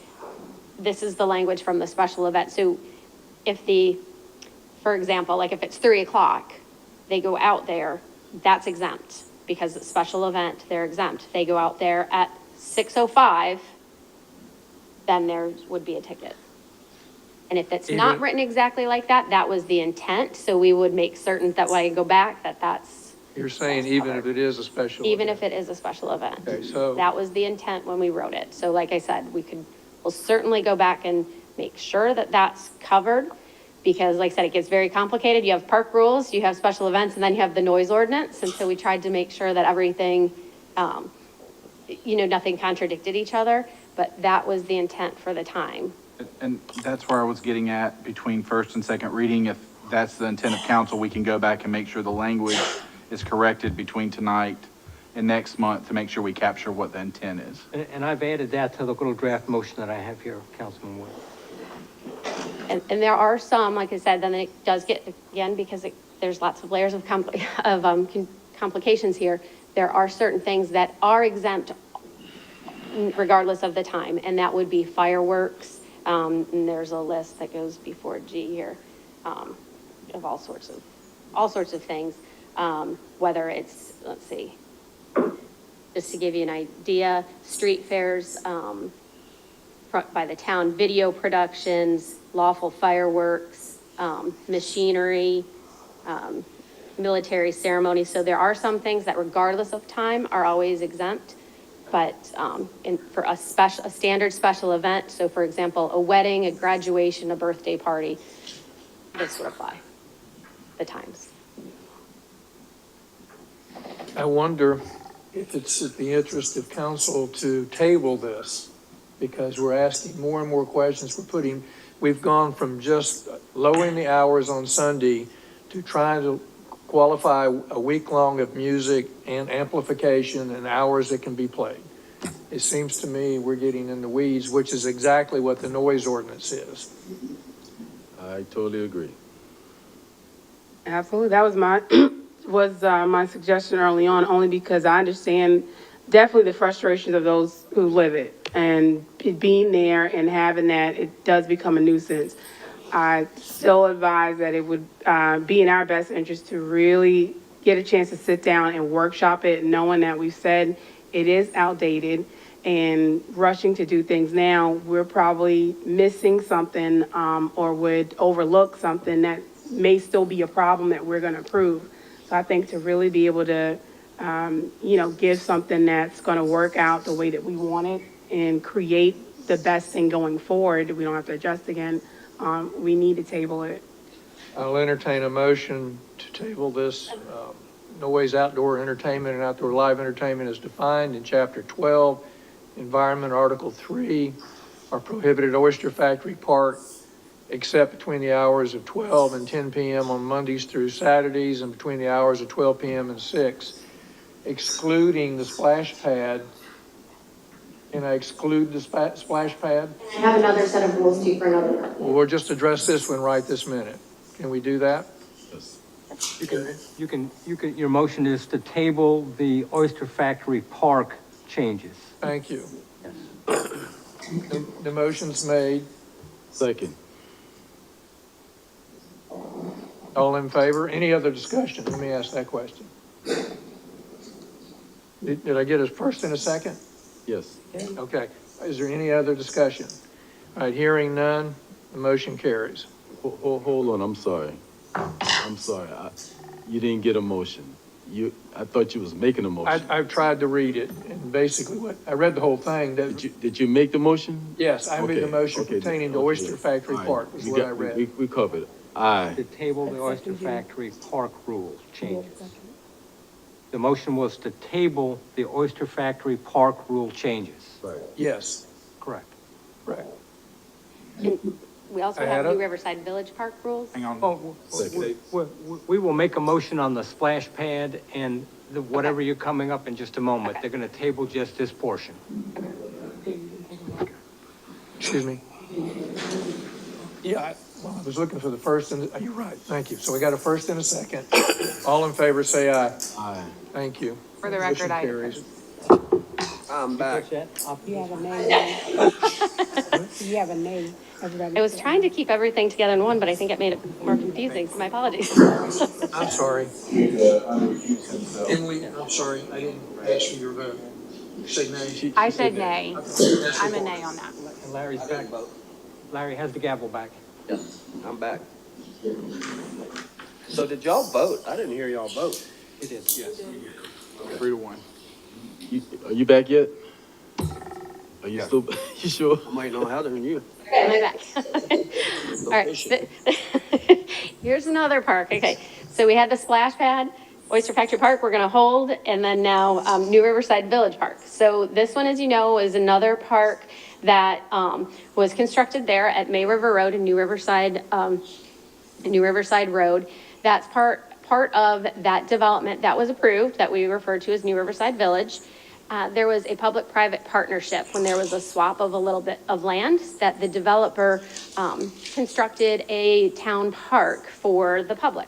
Speaker 12: is the language from the special event. So for example, like if it's 3 o'clock, they go out there, that's exempt because it's a special event, they're exempt. They go out there at 6:05, then there would be a ticket. And if it's not written exactly like that, that was the intent. So we would make certain that when I go back, that's.
Speaker 9: You're saying even if it is a special event?
Speaker 12: Even if it is a special event.
Speaker 9: Okay, so.
Speaker 12: That was the intent when we wrote it. So like I said, we'll certainly go back and make sure that that's covered because like I said, it gets very complicated. You have park rules, you have special events, and then you have the noise ordinance. And so we tried to make sure that everything, nothing contradicted each other, but that was the intent for the time.
Speaker 15: And that's where I was getting at between first and second reading. If that's the intent of council, we can go back and make sure the language is corrected between tonight and next month to make sure we capture what the intent is.
Speaker 11: And I've added that to the little draft motion that I have here, Councilman Wood.
Speaker 12: And there are some, like I said, then it does get, again, because there's lots of layers of complications here. There are certain things that are exempt regardless of the time, and that would be fireworks. And there's a list that goes before G here of all sorts of things. Whether it's, let's see, just to give you an idea, street fairs, by the town, video productions, lawful fireworks, machinery, military ceremonies. So there are some things that regardless of time are always exempt. But for a standard special event, so for example, a wedding, a graduation, a birthday party, this would apply, the times.
Speaker 9: I wonder if it's at the interest of council to table this, because we're asking more and more questions. We've gone from just lowering the hours on Sunday to trying to qualify a week long of music and amplification and hours that can be played. It seems to me we're getting in the weeds, which is exactly what the noise ordinance is.
Speaker 10: I totally agree.
Speaker 6: Absolutely. That was my suggestion early on, only because I understand definitely the frustrations of those who live it. And being there and having that, it does become a nuisance. I still advise that it would be in our best interest to really get a chance to sit down and workshop it, knowing that we've said it is outdated, and rushing to do things now, we're probably missing something or would overlook something that may still be a problem that we're going to approve. So I think to really be able to, give something that's going to work out the way that we want it and create the best thing going forward, we don't have to adjust again, we need to table it.
Speaker 9: I'll entertain a motion to table this. Noise outdoor entertainment and outdoor live entertainment is defined in Chapter 12, Environment, Article 3, are prohibited Oyster Factory Park, except between the hours of 12 and 10 p.m. on Mondays through Saturdays, and between the hours of 12 p.m. and 6, excluding the splash pad. Can I exclude the splash pad?
Speaker 12: I have another set of rules too for another park.
Speaker 9: Well, we'll just address this one right this minute. Can we do that?
Speaker 11: You can, your motion is to table the Oyster Factory Park changes.
Speaker 9: Thank you. The motion's made.
Speaker 10: Second.
Speaker 9: All in favor? Any other discussion? Let me ask that question. Did I get a first and a second?
Speaker 10: Yes.
Speaker 9: Okay. Is there any other discussion? All right, hearing none, the motion carries.
Speaker 10: Hold on, I'm sorry. You didn't get a motion. I thought you was making a motion.
Speaker 9: I've tried to read it, and basically I read the whole thing.
Speaker 10: Did you make the motion?
Speaker 9: Yes, I made the motion pertaining to Oyster Factory
Speaker 10: All
Speaker 9: Park, is what I read.
Speaker 10: We covered it. Aye.
Speaker 11: To table the Oyster Factory Park rules changes. The motion was to table the Oyster Factory Park rule changes.
Speaker 10: Right.
Speaker 9: Yes,
Speaker 11: Correct.
Speaker 9: correct.
Speaker 12: We also
Speaker 9: I had
Speaker 12: have New
Speaker 9: it.
Speaker 12: Riverside Village Park rules.
Speaker 15: Hang on.
Speaker 11: Well, we will make a motion on the splash pad and whatever you're coming up in just a moment. They're going to table just this portion.
Speaker 9: Excuse me. Yeah, I was looking for the first and, you're right, thank you. So we got a first and a second. All in favor, say aye.
Speaker 10: Aye.
Speaker 9: Thank you.
Speaker 3: For the record,
Speaker 9: Motion
Speaker 3: I
Speaker 9: carries. I'm back.
Speaker 20: You have a name. You have a name. Everybody.
Speaker 12: I was trying to keep everything together in one, but I think it made it more confusing, so my apologies.
Speaker 9: I'm sorry. Emily, I'm sorry, I didn't ask you your vote. You said nay?
Speaker 3: I said nay. I'm a nay on that.
Speaker 11: And Larry's back. Larry has the gavel back.
Speaker 1: Yeah, I'm back. So did y'all vote? I didn't hear y'all vote.
Speaker 11: It is, yes.
Speaker 15: 3-1.
Speaker 10: Are you back yet? Are you still, you sure?
Speaker 1: I'm waiting on Heather and you.
Speaker 12: Okay, am I back? All right, here's another park. Okay, so we had the splash pad, Oyster Factory Park, we're gonna hold, and then now New Riverside Village Park. So this one, as you know, is another park that was constructed there at May River Road and New Riverside Road. That's part of that development that was approved, that we refer to as New Riverside Village. There was a public-private partnership when there was a swap of a little bit of land that the developer constructed a town park for the public.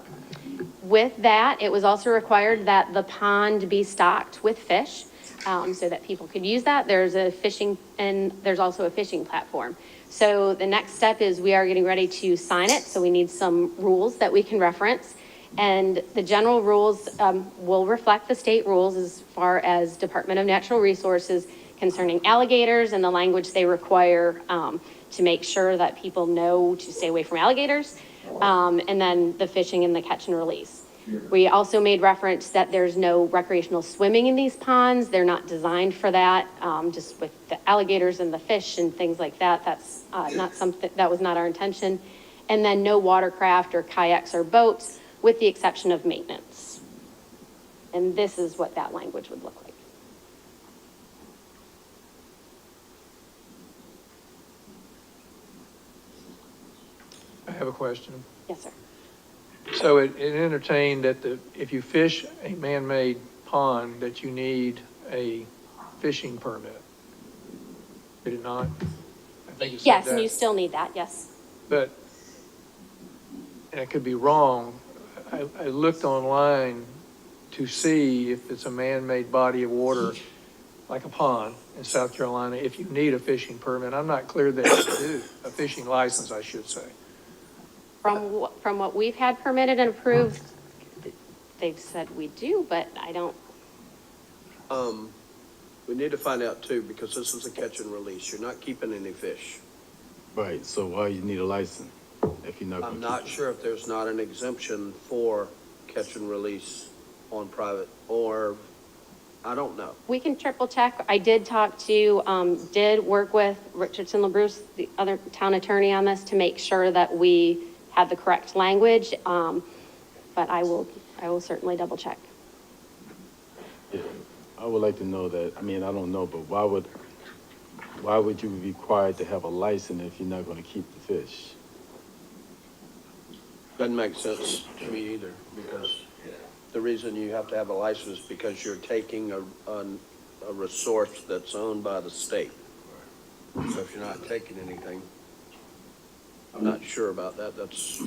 Speaker 12: With that, it was also required that the pond be stocked with fish so that people could use that. There's a fishing, and there's also a fishing platform. So the next step is we are getting ready to sign it. So we need some rules that we can reference. And the general rules will reflect the state rules as far as Department of Natural Resources concerning alligators and the language they require to make sure that people know to stay away from alligators, and then the fishing and the catch and release. We also made reference that there's no recreational swimming in these ponds. They're not designed for that, just with the alligators and the fish and things like that. That's not something, that was not our intention. And then no watercraft or kayaks or boats, with the exception of maintenance. And this is what that language would look like.
Speaker 9: I have a question.
Speaker 12: Yes, sir.
Speaker 9: So it entertained that if you fish a man-made pond, that you need a fishing permit. Did it not? I think it said
Speaker 12: Yes, and
Speaker 9: that.
Speaker 12: you still need that, yes.
Speaker 9: But, and I could be wrong, I looked online to see if it's a man-made body of water, like a pond in South Carolina, if you need a fishing permit. I'm not clear that you do, a fishing license, I should say.
Speaker 12: From what we've had permitted and approved, they've said we do, but I don't.
Speaker 1: We need to find out too, because this is a catch and release. You're not keeping any fish.
Speaker 10: Right, so why you need a license if you're not gonna
Speaker 1: I'm
Speaker 10: keep
Speaker 1: not
Speaker 10: it?
Speaker 1: sure if there's not an exemption for catch and release on private, or, I don't know.
Speaker 12: We can triple check. I did talk to, did work with Richardson LaBruce, the other town attorney on this, to make sure that we had the correct language. But I will certainly double check.
Speaker 10: Yeah, I would like to know that, I mean, I don't know, but why would you be required to have a license if you're not gonna keep the fish?
Speaker 1: Doesn't make sense to me either, because the reason you have to have a license is because you're taking a resource that's owned by the state. So if you're not taking anything, I'm not sure about that. That's,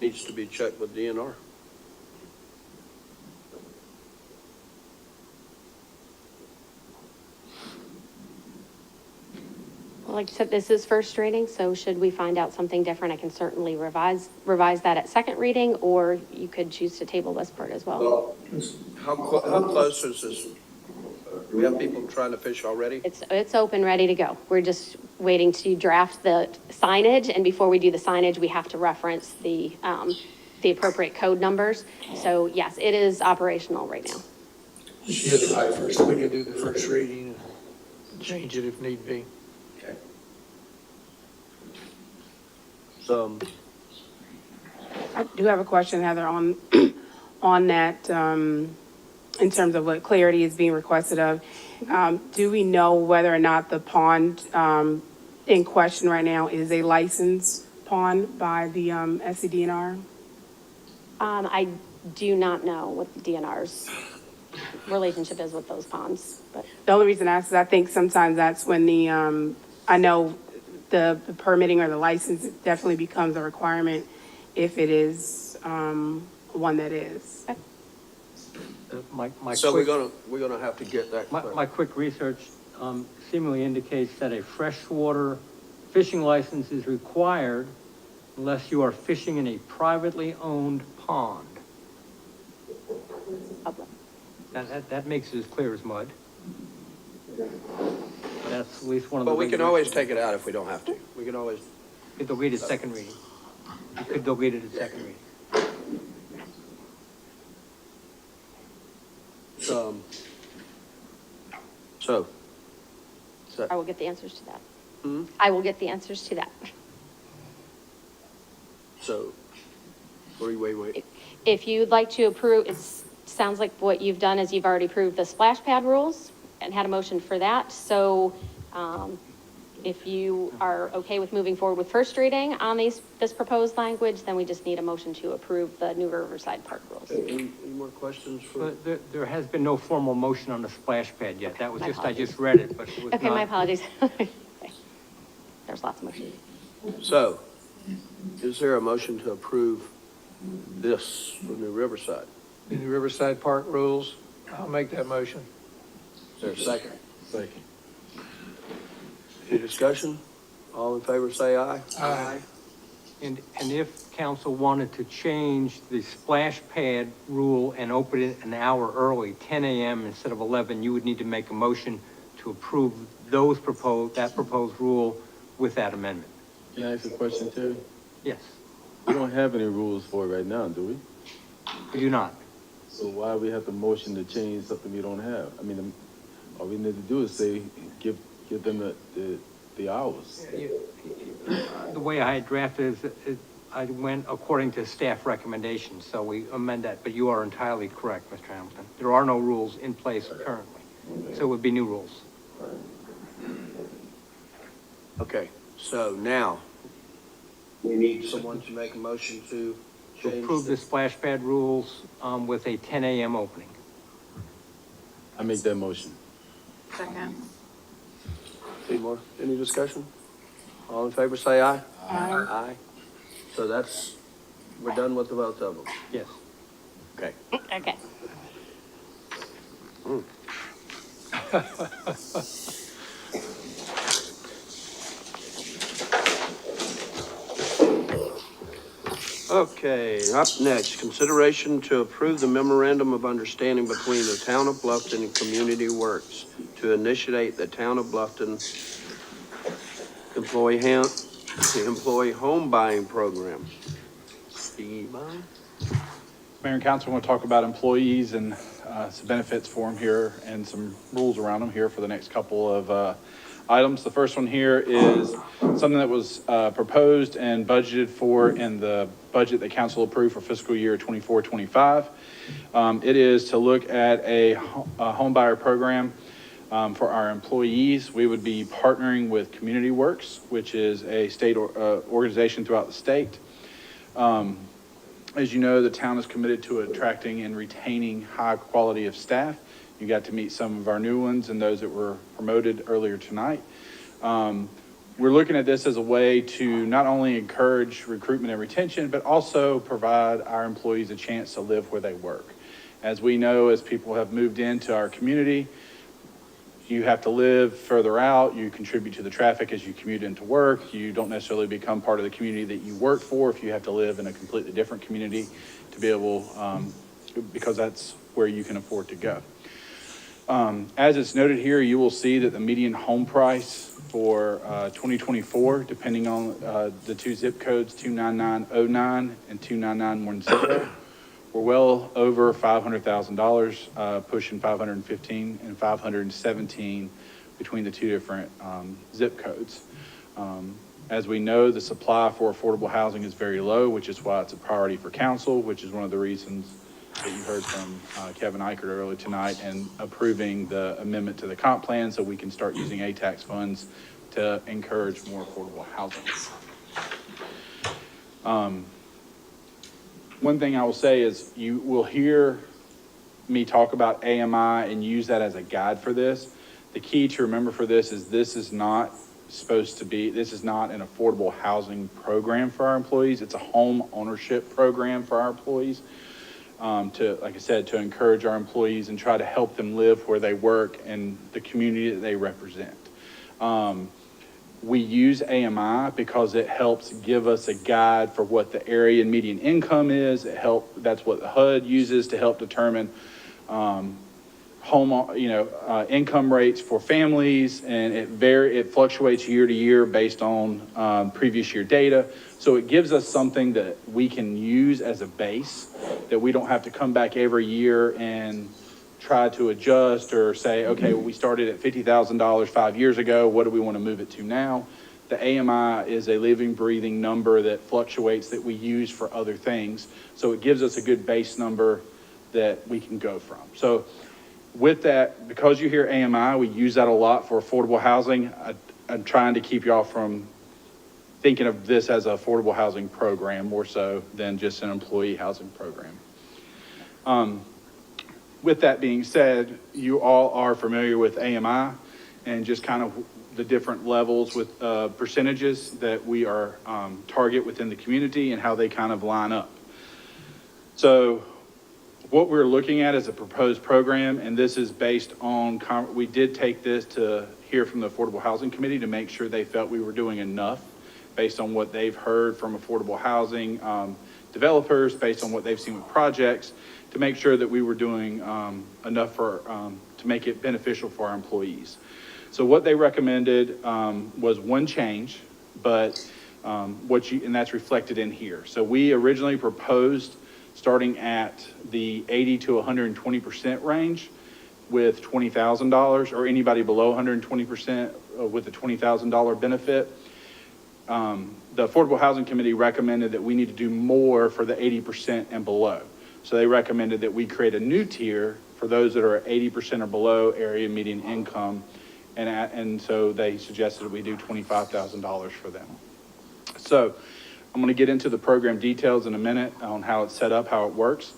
Speaker 1: needs to be checked with DNR.
Speaker 12: Well, like I said, this is first reading, so should we find out something different, I can certainly revise that at second reading, or you could choose to table this part as well.
Speaker 1: How close is this? Do we have people trying to fish already?
Speaker 12: It's open, ready to go. We're just waiting to draft the signage, and before we do the signage, we have to reference the appropriate code numbers. So yes, it is operational right now.
Speaker 9: She had the right first, we can do the first reading and change it if need be.
Speaker 1: Okay. So,
Speaker 6: I do have a question, Heather, on, on that, in terms of what clarity is being requested of. Do we know whether or not the pond, in question right now is a licensed pond by the, SCDNR?
Speaker 12: I do not know what the DNR's relationship is with those ponds, but
Speaker 6: The only reason I ask is I think sometimes that's when the, I know the permitting or the license definitely becomes a requirement if it is, one that is.
Speaker 11: My
Speaker 1: so
Speaker 11: quick-
Speaker 1: we're gonna have to get that.
Speaker 11: My quick research seemingly indicates that a freshwater fishing license is required unless you are fishing in a privately owned pond. That makes it as clear as mud. That's at least one of the.
Speaker 1: But we can always take it out if we don't have to. We can always.
Speaker 11: You could delete it at second reading. You could delete it at second reading.
Speaker 1: So.
Speaker 12: I will get the answers to that.
Speaker 1: Hmm?
Speaker 12: I will get the answers to that.
Speaker 1: So, wait.
Speaker 12: If you'd like to approve, it sounds like what you've done is you've already approved the splash pad rules and had a motion for that. So if you are okay with moving forward with first reading on this proposed language, then we just need a motion to approve the new Riverside Park rules.
Speaker 1: Any more questions for?
Speaker 11: But there has been no formal motion on the splash pad yet. That was
Speaker 12: My
Speaker 11: just, I
Speaker 12: apologies.
Speaker 11: just read it, but it was not.
Speaker 12: Okay, my apologies. Okay. There's lots of motions.
Speaker 1: So, is there a motion to approve this for New Riverside?
Speaker 9: The New Riverside Park rules, I'll make that motion.
Speaker 1: Is there a second?
Speaker 10: Second.
Speaker 1: Any discussion? All in favor say aye.
Speaker 9: Aye.
Speaker 11: And if council wanted to change the splash pad rule and open it an hour early, 10 a.m. instead of 11, you would need to make a motion to approve that proposed rule with that amendment.
Speaker 10: Can I ask a question, Terry?
Speaker 11: Yes,
Speaker 10: We don't have any rules for it right now, do we?
Speaker 11: we do not.
Speaker 10: So why we have to motion to change something we don't have? I mean, all we need to do is say, give them the hours.
Speaker 11: The way I had drafted it, I went according to staff recommendations, so we amend that, but you are entirely correct, Mr. Hamilton. There are no rules in place currently, so it would be new rules.
Speaker 1: Okay, so now, we need someone to make a motion to
Speaker 11: To
Speaker 1: change.
Speaker 11: approve the splash pad rules with a 10 a.m. opening.
Speaker 10: I make that motion.
Speaker 3: Second.
Speaker 1: Seymour, any discussion? All in favor, say aye.
Speaker 20: Aye.
Speaker 1: Aye. So we're done with the both of them.
Speaker 11: Yes.
Speaker 1: Okay.
Speaker 12: Okay.
Speaker 1: Okay, up next, consideration to approve the memorandum of understanding between the Town of Bluffton and Community Works to initiate the Town of Bluffton employee home buying program. Steve?
Speaker 15: Mayor and council, I want to talk about employees and some benefits for them here and some rules around them here for the next couple of items. The first one here is something that was proposed and budgeted for in the budget that council approved for fiscal year 24-25. It is to look at a home buyer program for our employees. We would be partnering with Community Works, which is a state organization throughout the state. As you know, the town is committed to attracting and retaining high quality of staff. You got to meet some of our new ones and those that were promoted earlier tonight. We're looking at this as a way to not only encourage recruitment and retention, but also provide our employees a chance to live where they work. As we know, as people have moved into our community, you have to live further out, you contribute to the traffic as you commute into work, you don't necessarily become part of the community that you work for if you have to live in a completely different community to be able, because that's where you can afford to go. As it's noted here, you will see that the median home price for 2024, depending on the two zip codes, 29909 and 29910, we're well over $500,000, pushing 515 and 517 between the two different zip codes. As we know, the supply for affordable housing is very low, which is why it's a priority for council, which is one of the reasons that you heard from Kevin Eichert earlier tonight, and approving the amendment to the comp plan so we can start using ATAX funds to encourage more affordable housing. One thing I will say is you will hear me talk about AMI and use that as a guide for this. The key to remember for this is not an affordable housing program for our employees. It's a home ownership program for our employees. Like I said, to encourage our employees and try to help them live where they work and the community that they represent. We use AMI because it helps give us a guide for what the area and median income is. That's what the HUD uses to help determine income rates for families, and it fluctuates year to year based on previous year data. So it gives us something that we can use as a base, that we don't have to come back every year and try to adjust or say, okay, well, we started at $50,000 5 years ago. What do we want to move it to now? The AMI is a living, breathing number that fluctuates that we use for other things. So it gives us a good base number that we can go from. So with that, because you hear AMI, we use that a lot for affordable housing. I'm trying to keep y'all from thinking of this as an affordable housing program more so than just an employee housing program. With that being said, you all are familiar with AMI and just kind of the different levels with percentages that we are target within the community and how they kind of line up. So what we're looking at is a proposed program, and this is based on, we did take this to hear from the Affordable Housing Committee to make sure they felt we were doing enough
Speaker 18: based on what they've heard from affordable housing developers, based on what they've seen with projects, to make sure that we were doing enough to make it beneficial for our employees. So what they recommended was one change, but and that's reflected in here. So we originally proposed starting at the 80 to 120% range with $20,000, or anybody below 120% with a $20,000 benefit. The Affordable Housing Committee recommended that we need to do more for the 80% and below. So they recommended that we create a new tier for those that are at 80% or below area median income. And so they suggested that we do $25,000 for them. So I'm going to get into the program details in a minute on how it's set up, how it works.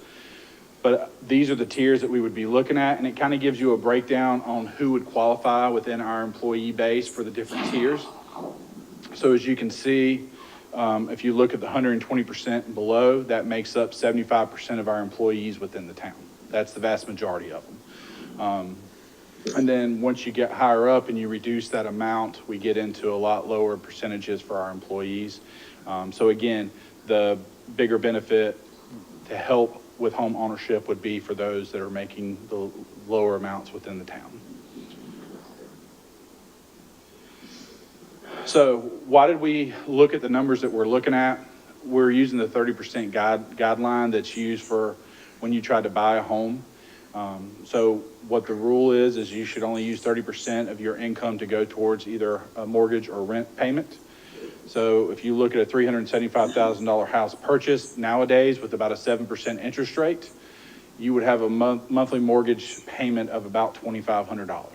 Speaker 18: But these are the tiers that we would be looking at, and it kind of gives you a breakdown on who would qualify within our employee base for the different tiers. So as you can see, if you look at the 120% and below, that makes up 75% of our employees within the town. That's the vast majority of them. And then once you get higher up and you reduce that amount, we get into a lot lower percentages for our employees. So again, the bigger benefit to help with home ownership would be for those that are making the lower amounts within the town. So why did we look at the numbers that we're looking at? We're using the 30% guideline that's used for when you try to buy a home. So what the rule is you should only use 30% of your income to go towards either a mortgage or rent payment. So if you look at a $375,000 house purchase nowadays with about a 7% interest rate, you would have a monthly mortgage payment of about $2,500.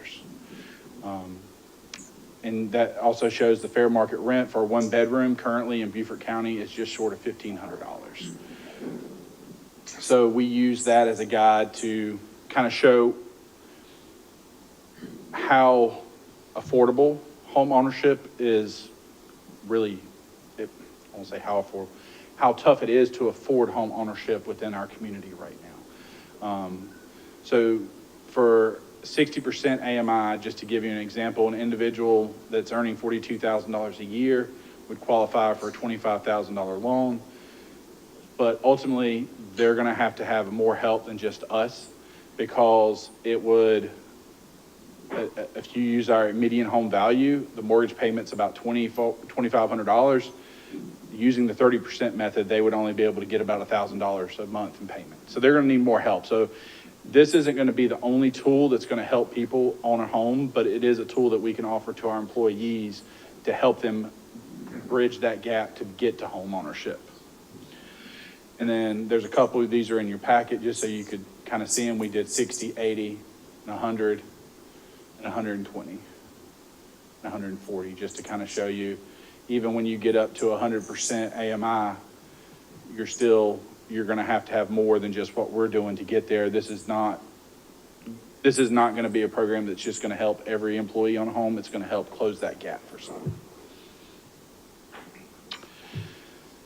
Speaker 18: And that also shows the fair market rent for a one bedroom currently in Beaufort County is just short of $1,500. So we use that as a guide to kind of show how affordable home ownership is really, I won't say how affordable, how tough it is to afford home ownership within our community right now. So for 60% AMI, just to give you an example, an individual that's earning $42,000 a year would qualify for a $25,000 loan. But ultimately, they're going to have more help than just us, because it would, if you use our median home value, the mortgage payment's about $2,500. Using the 30% method, they would only be able to get about $1,000 a month in payment. So they're going to need more help. So this isn't going to be the only tool that's going to help people own a home, but it is a tool that we can offer to our employees to help them bridge that gap to get to home ownership. And then there's a couple of these are in your packet just so you could kind of see them. We did 60, 80, and 100, and 120, and 140, just to kind of show you, even when you get up to 100% AMI, you're going to have more than just what we're doing to get there. This is not going to be a program that's just going to help every employee on a home. It's going to help close that gap for some.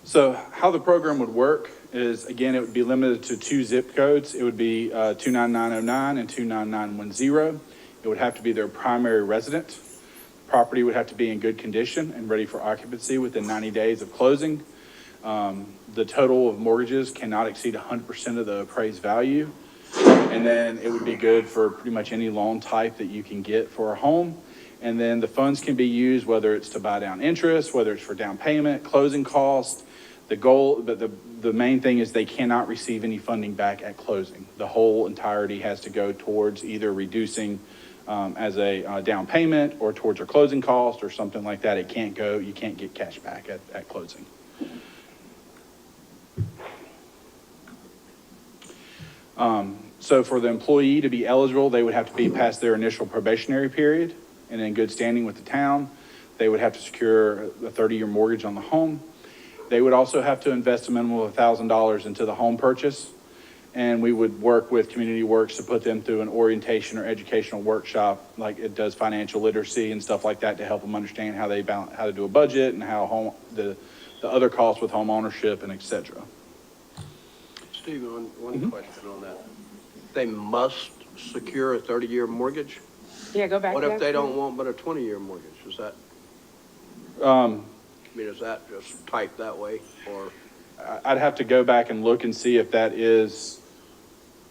Speaker 18: So how the program would work is, again, it would be limited to 2 zip codes. It would be 29909 and 29910. It would have to be their primary resident. Property would have to be in good condition and ready for occupancy within 90 days of closing. The total of mortgages cannot exceed 100% of the appraised value. And then it would be good for pretty much any loan type that you can get for a home. And then the funds can be used, whether it's to buy down interest, whether it's for down payment, closing costs. The main thing is they cannot receive any funding back at closing. The whole entirety has to go towards either reducing as a down payment or towards a closing cost or something like that. You can't get cash back at closing. So for the employee to be eligible, they would have to be past their initial probationary period and in good standing with the town. They would have to secure a 30-year mortgage on the home. They would also have to invest a minimum of $1,000 into the home purchase. And we would work with Community Works to put them through an orientation or educational workshop, like it does financial literacy and stuff like that, to help them understand how to do a budget and how the other costs with home ownership and et cetera.
Speaker 1: Steve, one question on that. They must secure a 30-year mortgage?
Speaker 6: Yeah, go back.
Speaker 1: What if they don't want but a 20-year mortgage? Is that? I mean, is that just typed that way, or?
Speaker 15: I'd have to go back and look and see if that is,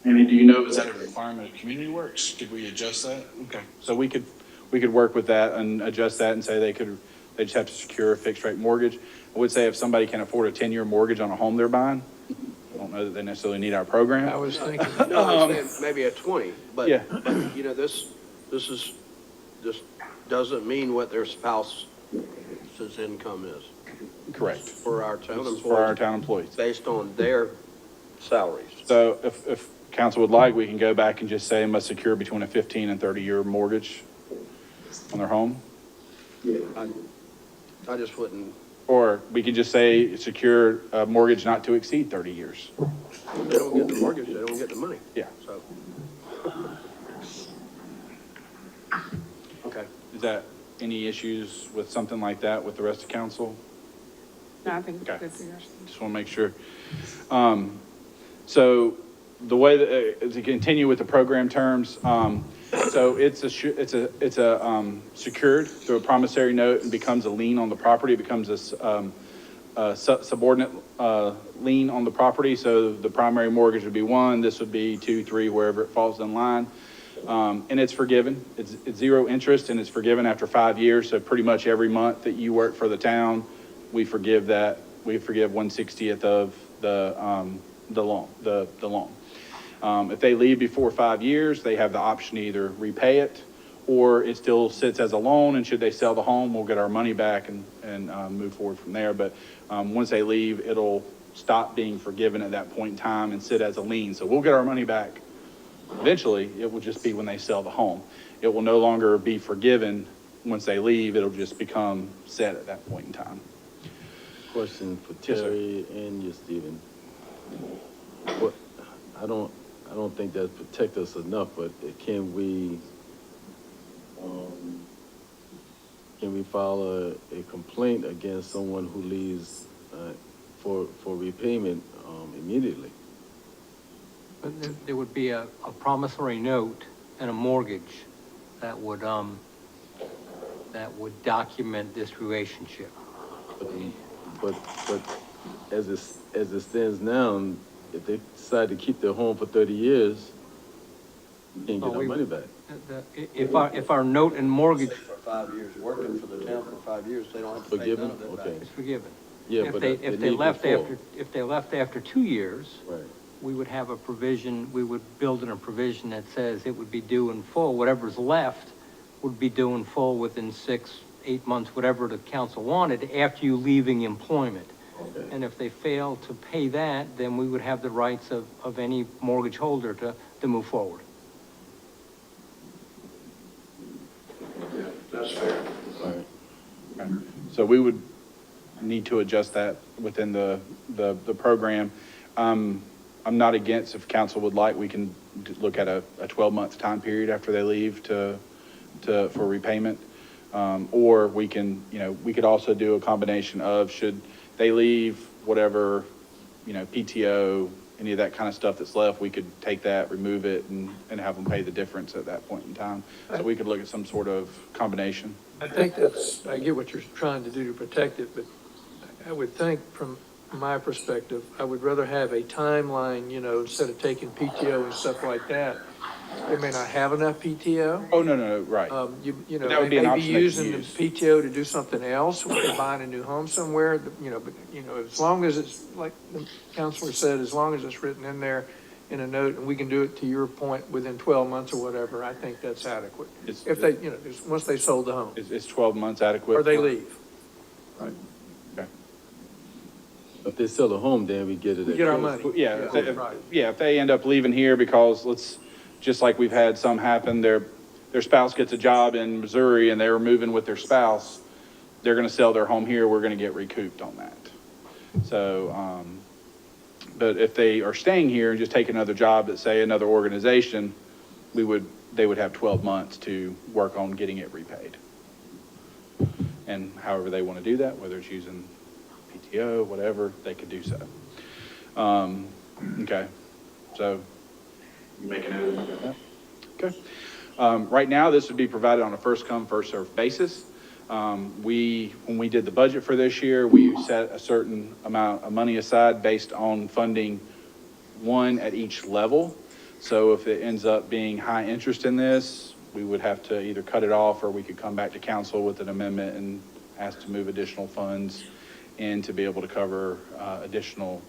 Speaker 15: Andy, do you know, is that a requirement of Community Works? Could we adjust that? Okay. So we could work with that and adjust that and say they just have to secure a fixed rate mortgage. I would say if somebody can afford a 10-year mortgage on a home they're buying, I don't know that they necessarily need our program.
Speaker 9: I was thinking.
Speaker 1: No, I'm saying maybe a 20, but,
Speaker 15: Yeah.
Speaker 1: but, you know, this doesn't mean what their spouse's income is.
Speaker 15: Correct.
Speaker 1: For our town employees.
Speaker 15: For our town employees.
Speaker 1: Based on their salaries.
Speaker 15: So if council would like, we can go back and just say must secure between a 15 and 30-year mortgage on their home.
Speaker 1: Yeah. I just wouldn't.
Speaker 15: Or we could just say secure a mortgage not to exceed 30 years.
Speaker 1: If they don't get the mortgage, they don't get the money.
Speaker 15: Yeah.
Speaker 1: So. Okay.
Speaker 15: Is that any issues with something like that with the rest of council?
Speaker 6: No, I think it's
Speaker 15: Okay.
Speaker 6: good to hear.
Speaker 15: Just want to make sure. So the way that, to continue with the program terms, so it's secured through a promissory note and becomes a lien on the property. It becomes a subordinate lien on the property. So the primary mortgage would be 1, this would be 2, 3, wherever it falls in line. And it's forgiven. It's 0 interest and it's forgiven after 5 years. So pretty much every month that you work for the town, we forgive that. We forgive 1/60th of the loan. If they leave before 5 years, they have the option to either repay it or it still sits as a loan, and should they sell the home, we'll get our money back and move forward from there. But once they leave, it'll stop being forgiven at that point in time and sit as a lien. So we'll get our money back. Eventually, it will just be when they sell the home. It will no longer be forgiven once they leave. It'll just become set at that point in time.
Speaker 10: Question for
Speaker 15: Yes, sir.
Speaker 10: Terry and you, Stephen. What, I don't think that protect us enough, but can we file a complaint against someone who leaves for repayment immediately?
Speaker 11: But there would be a promissory note and a mortgage that would document this relationship.
Speaker 10: But as it stands now, if they decide to keep their home for 30 years, you can't get our money back.
Speaker 11: If our note and mortgage.
Speaker 1: For 5 years, working for the town for 5 years, they don't have to pay
Speaker 10: Forgiven?
Speaker 1: none of it back.
Speaker 10: Okay.
Speaker 11: It's forgiven.
Speaker 10: Yeah, but
Speaker 11: If they left after 2 years,
Speaker 10: Right.
Speaker 11: we would have a provision, we would build in a provision that says it would be due in full. Whatever's left would be due in full within 6, 8 months, whatever the council wanted, after you leaving employment.
Speaker 10: Okay.
Speaker 11: And if they fail to pay that, then we would have the rights of any mortgage holder to move forward.
Speaker 1: That's fair.
Speaker 10: All right.
Speaker 15: Okay. So we would need to adjust that within the program. I'm not against, if council would like, we can look at a 12-month time period after they leave for repayment. Or we can, we could also do a combination of, should they leave, whatever, PTO, any of that kind of stuff that's left, we could take that, remove it, and have them pay the difference at that point in time. So we could look at some sort of combination.
Speaker 9: I think I get what you're trying to do to protect it, but I would think from my perspective, I would rather have a timeline, instead of taking PTO and stuff like that. They may not have enough PTO.
Speaker 15: Oh, no, right.
Speaker 9: That
Speaker 15: would be an
Speaker 9: they may be
Speaker 15: option they could
Speaker 9: using the
Speaker 15: use.
Speaker 9: PTO to do something else, or they're buying a new home somewhere, as long as it's, like the counselor said, as long as it's written in there in a note, and we can do it, to your point, within 12 months or whatever, I think that's adequate. If they, once they sold the home,
Speaker 15: Is 12 months adequate?
Speaker 9: or they leave.
Speaker 15: Right. Okay.
Speaker 10: If they sell the home, then we get it.
Speaker 9: We get our money.
Speaker 15: Yeah,
Speaker 9: Right.
Speaker 15: if they end up leaving here because just like we've had some happen, their spouse gets a job in Missouri and they're moving with their spouse, they're gonna sell their home here, we're gonna get recouped on that. So, but if they are staying here and just take another job at, say, another organization, they would have 12 months to work on getting it repaid. And however they wanna do that, whether it's using PTO, whatever, they could do so. Okay, so you make a note of that? Okay. Right now, this would be provided on a first come, first served basis.
Speaker 18: When we did the budget for this year, we set a certain amount of money aside based on funding one at each level. So if it ends up being high interest in this, we would have to either cut it off, or we could come back to council with an amendment and ask to move additional funds in to be able to cover additional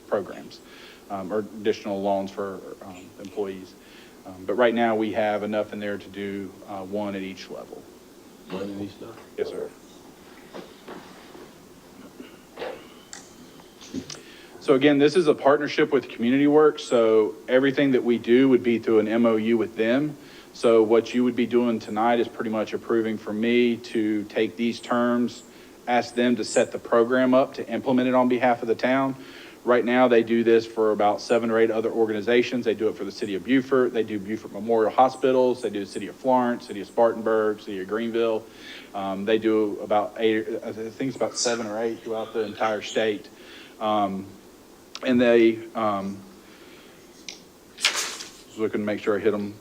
Speaker 18: programs or additional loans for employees. But right now, we have enough in there to do one at each level.
Speaker 10: One in each level?
Speaker 18: Yes, sir. So again, this is a partnership with Community Works, so everything that we do would be through an MOU with them. So what you would be doing tonight is pretty much approving for me to take these terms, ask them to set the program up to implement it on behalf of the town. Right now, they do this for about 7 or 8 other organizations. They do it for the city of Beaufort. They do Beaufort Memorial Hospitals. They do the city of Florence, city of Spartanburg, city of Greenville. They do about 8, I think it's about 7 or 8 throughout the entire state. And they, just looking to make sure I hit them.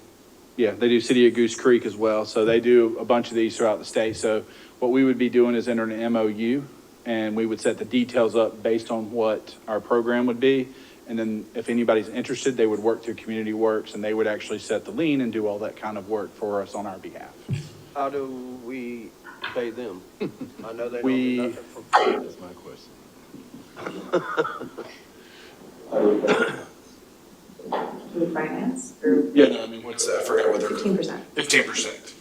Speaker 18: Yeah, they do city of Goose Creek as well. So they do a bunch of these throughout the state. So what we would be doing is entering an MOU, and we would set the details up based on what our program would be. And then if anybody's interested, they would work through Community Works, and they would actually set the lien and do all that kind of work for us on our behalf.
Speaker 1: How do we pay them? I know they don't
Speaker 18: We-
Speaker 1: do nothing for free.
Speaker 10: That's my question.
Speaker 5: With finance or?
Speaker 18: Yeah, no, I mean,
Speaker 5: What's that? I forgot what they're. 15%.
Speaker 18: 15%.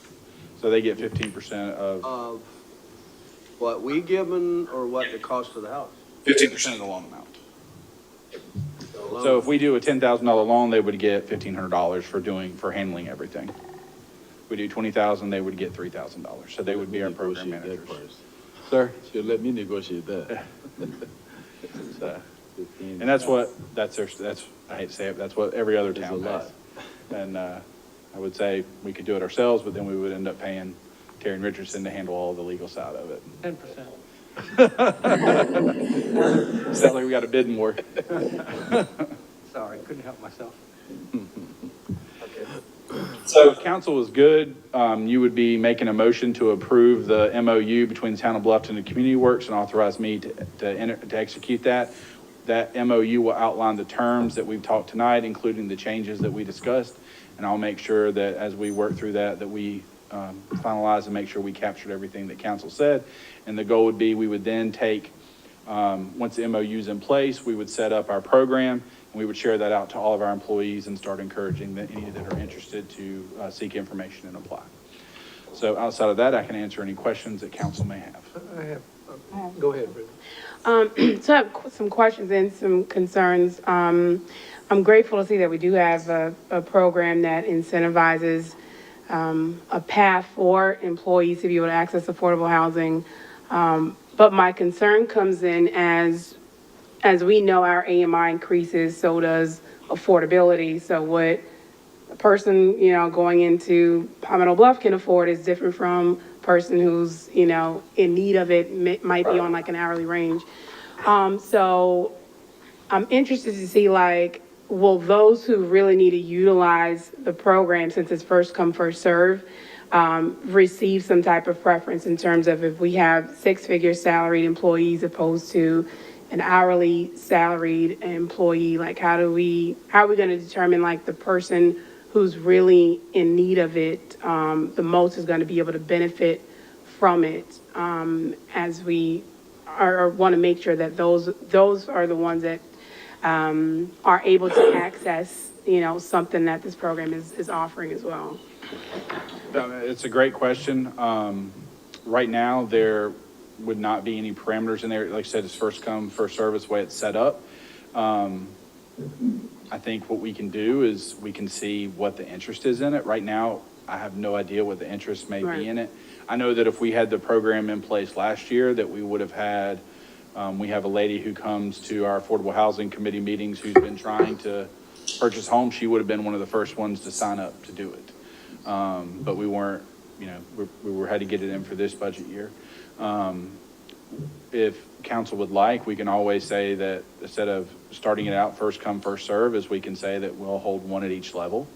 Speaker 18: So they get 15% of
Speaker 1: Of what we given or what the cost of the house?
Speaker 18: 15% of the loan amount. So if we do a $10,000 loan, they would get $1,500 for handling everything. If we do $20,000, they would get $3,000. So they would be our program
Speaker 10: Negotiate that
Speaker 18: managers.
Speaker 10: first.
Speaker 18: Sir?
Speaker 10: Should let me negotiate that.
Speaker 18: So, and that's I hate to say it, that's what every other
Speaker 10: It's a
Speaker 18: town
Speaker 10: lot.
Speaker 18: does. And I would say we could do it ourselves, but then we would end up paying Terry and Richardson to handle all the legal side of it.
Speaker 11: 10%.
Speaker 18: Sounds like we got a bid more.
Speaker 11: Sorry, couldn't help myself.
Speaker 18: So if council was good, you would be making a motion to approve the MOU between the town of Bluffton and Community Works and authorize me to execute that. That MOU will outline the terms that we've talked tonight, including the changes that we discussed. And I'll make sure that as we work through that we finalize and make sure we captured everything that council said. And the goal would be we would then take, once the MOU is in place, we would set up our program, and we would share that out to all of our employees and start encouraging any that are interested to seek information and apply. So outside of that, I can answer any questions that council may have.
Speaker 9: I have, go ahead, Brittany.
Speaker 6: So I have some questions and some concerns. I'm grateful to see that we do have a program that incentivizes a path for employees to be able to access affordable housing. But my concern comes in as we know our AMI increases, so does affordability. So what a person, going into Palmetto Bluff can afford is different from a person who's, in need of it, might be on like an hourly range. So I'm interested to see, will those who really need to utilize the program, since it's first come, first serve, receive some type of preference in terms of if we have 6-figure salaried employees opposed to an hourly salaried employee? How are we going to determine the person who's really in need of it the most is going to be able to benefit from it, as we want to make sure that those are the ones that are able to access, something that this program is offering as well.
Speaker 18: It's a great question. Right now, there would not be any parameters in there. Like I said, it's first come, first serve, the way it's set up. I think what we can do is we can see what the interest is in it. Right now, I have no idea what the interest may be in it. I know that if we had the program in place last year, that we would have had, we have a lady who comes to our Affordable Housing Committee meetings who's been trying to purchase homes. She would have been one of the first ones to sign up to do it. But we weren't, we had to get it in for this budget year. If council would like, we can always say that instead of starting it out first come, first serve, is we can say that we'll hold one at each level.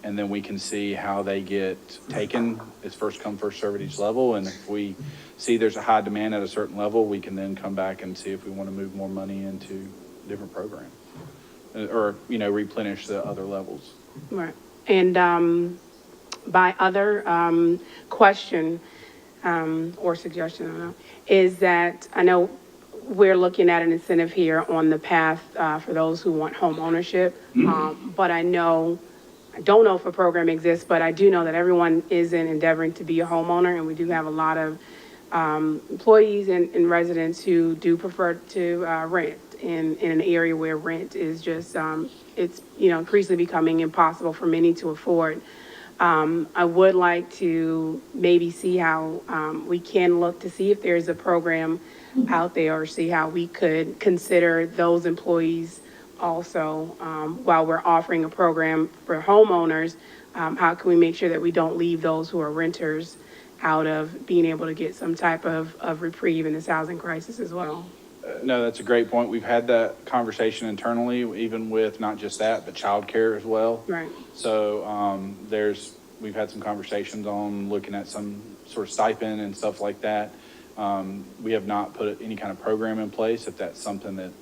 Speaker 18: and then we can see how they get taken. It's first come, first served at each level, and if we see there's a high demand at a certain level, we can then come back and see if we want to move more money into a different program, or, you know, replenish the other levels.
Speaker 6: Right. And by other question or suggestion, I don't know, is that I know we're looking at an incentive here on the path for those who want home ownership. But I don't know if a program exists, but I do know that everyone isn't endeavoring to be a homeowner, and we do have a lot of employees and residents who do prefer to rent in an area where rent is just, it's, you know, increasingly becoming impossible for many to afford. I would like to maybe see how we can look to see if there's a program out there, or see how we could consider those employees also, while we're offering a program for homeowners. How can we make sure that we don't leave those who are renters out of being able to get some type of reprieve in this housing crisis as well?
Speaker 18: No, that's a great point. We've had that conversation internally, even with not just that, but childcare as well.
Speaker 6: Right.
Speaker 18: So we've had some conversations on looking at some sort of stipend and stuff like that. We have not put any kind of program in place. If that's something that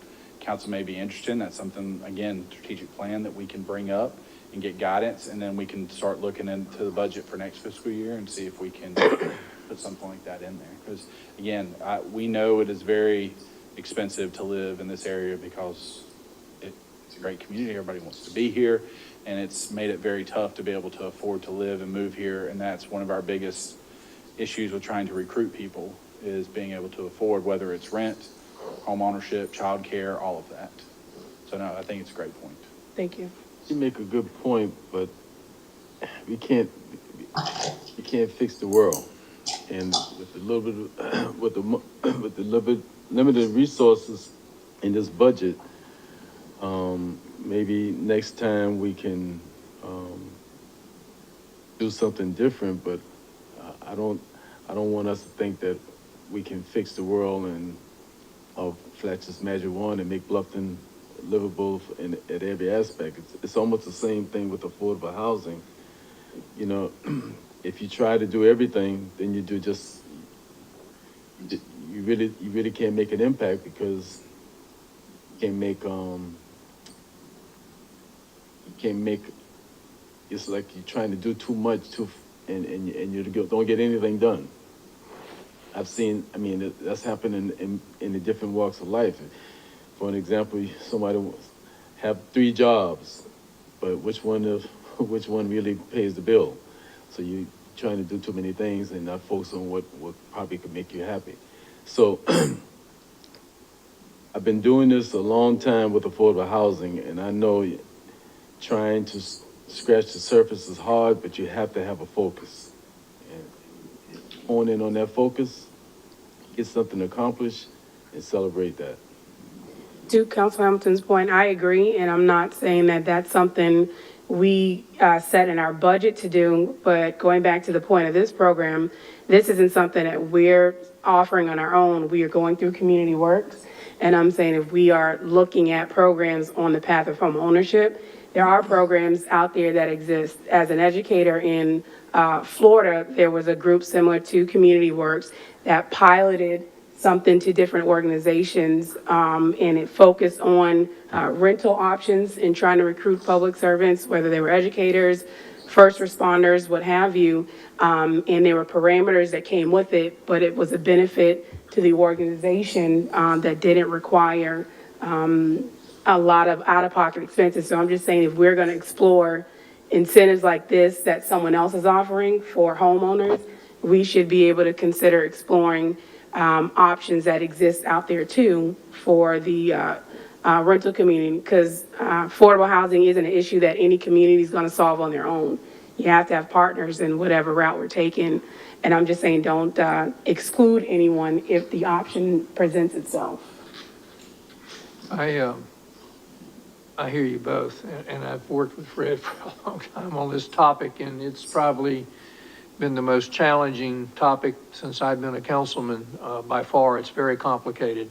Speaker 18: council may be interested in, that's something, again, strategic plan that we can bring up and get guidance, and then we can start looking into the budget for next fiscal year and see if we can put something like that in there. Because again, we know it is very expensive to live in this area because it's a great community. Everybody wants to be here, and it's made it very tough to be able to afford to live and move here. And that's one of our biggest issues with trying to recruit people, is being able to afford, whether it's rent, home ownership, childcare, all of that. So no, I think it's a great point.
Speaker 6: Thank you.
Speaker 10: You make a good point, but we can't fix the world. And with a little bit, with the little bit limited resources in this budget, maybe next time we can do something different. But I don't want us to think that we can fix the world and flex this magic wand and make Bluffton livable at every aspect. It's almost the same thing with affordable housing. You know, if you try to do everything, then you really can't make an impact, because you can't make it's like you're trying to do too much and you don't get anything done. That's happened in the different walks of life. For an example, somebody have 3 jobs, but which one really pays the bill? So you're trying to do too many things and not focus on what probably could make you happy. So I've been doing this a long time with affordable housing, and I know trying to scratch the surface is hard, but you have to have a focus. And hone in on that focus, get something accomplished, and celebrate that.
Speaker 6: To Council Hamilton's point, I agree, and I'm not saying that that's something we set in our budget to do, but going back to the point of this program, this isn't something that we're offering on our own. We are going through Community Works, and I'm saying if we are looking at programs on the path of home ownership, there are programs out there that exist. As an educator in Florida, there was a group similar to Community Works that piloted something to different organizations, and it focused on rental options and trying to recruit public servants, whether they were educators, first responders, what have you. And there were parameters that came with it, but it was a benefit to the organization that didn't require a lot of out-of-pocket expenses. So I'm just saying, if we're going to explore incentives like this that someone else is offering for homeowners, we should be able to consider exploring options that exist out there too for the rental community, because affordable housing isn't an issue that any community is going to solve on their own. You have to have partners in whatever route we're taking. And I'm just saying, don't exclude anyone if the option presents itself.
Speaker 9: I hear you both, and I've worked with Fred for a long time on this topic, and it's probably been the most challenging topic since I've been a councilman. By far, it's very complicated.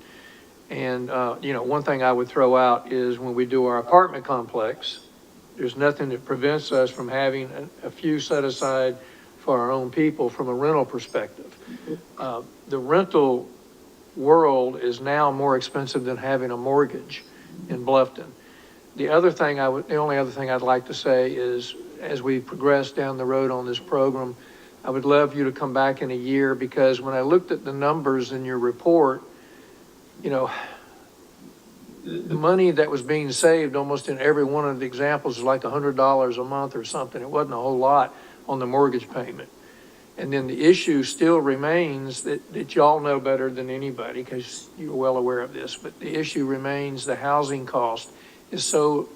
Speaker 9: And, one thing I would throw out is when we do our apartment complex, there's nothing that prevents us from having a few set aside for our own people from a rental perspective. The rental world is now more expensive than having a mortgage in Bluffton. The only other thing I'd like to say is, as we progress down the road on this program, I would love you to come back in a year, because when I looked at the numbers in your report, you know, the money that was being saved almost in every one of the examples was like $100 a month or something. It wasn't a whole lot on the mortgage payment. And then the issue still remains that y'all know better than anybody, because you're well aware of this, but the issue remains the housing cost is so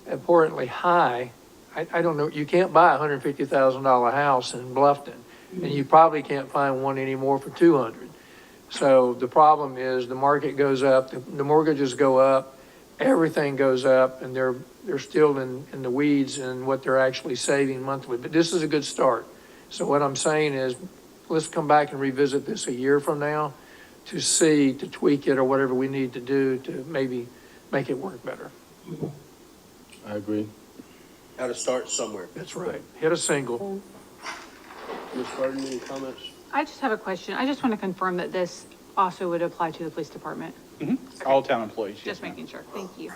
Speaker 9: abhorrently high. I don't know, you can't buy a $150,000 house in Bluffton, and you probably can't find one anymore for 200. So the problem is the market goes up, the mortgages go up, everything goes up, and they're still in the weeds in what they're actually saving monthly. But this is a good start. So what I'm saying is, let's come back and revisit this a year from now to tweak it or whatever we need to do to maybe make it work better.
Speaker 10: I agree.
Speaker 1: Got to start somewhere.
Speaker 9: That's right. Hit a single.
Speaker 1: Ms. Burden, any comments?
Speaker 3: I just have a question. I just want to confirm that this also would apply to the police department.
Speaker 15: All town employees.
Speaker 3: Just making sure. Thank you.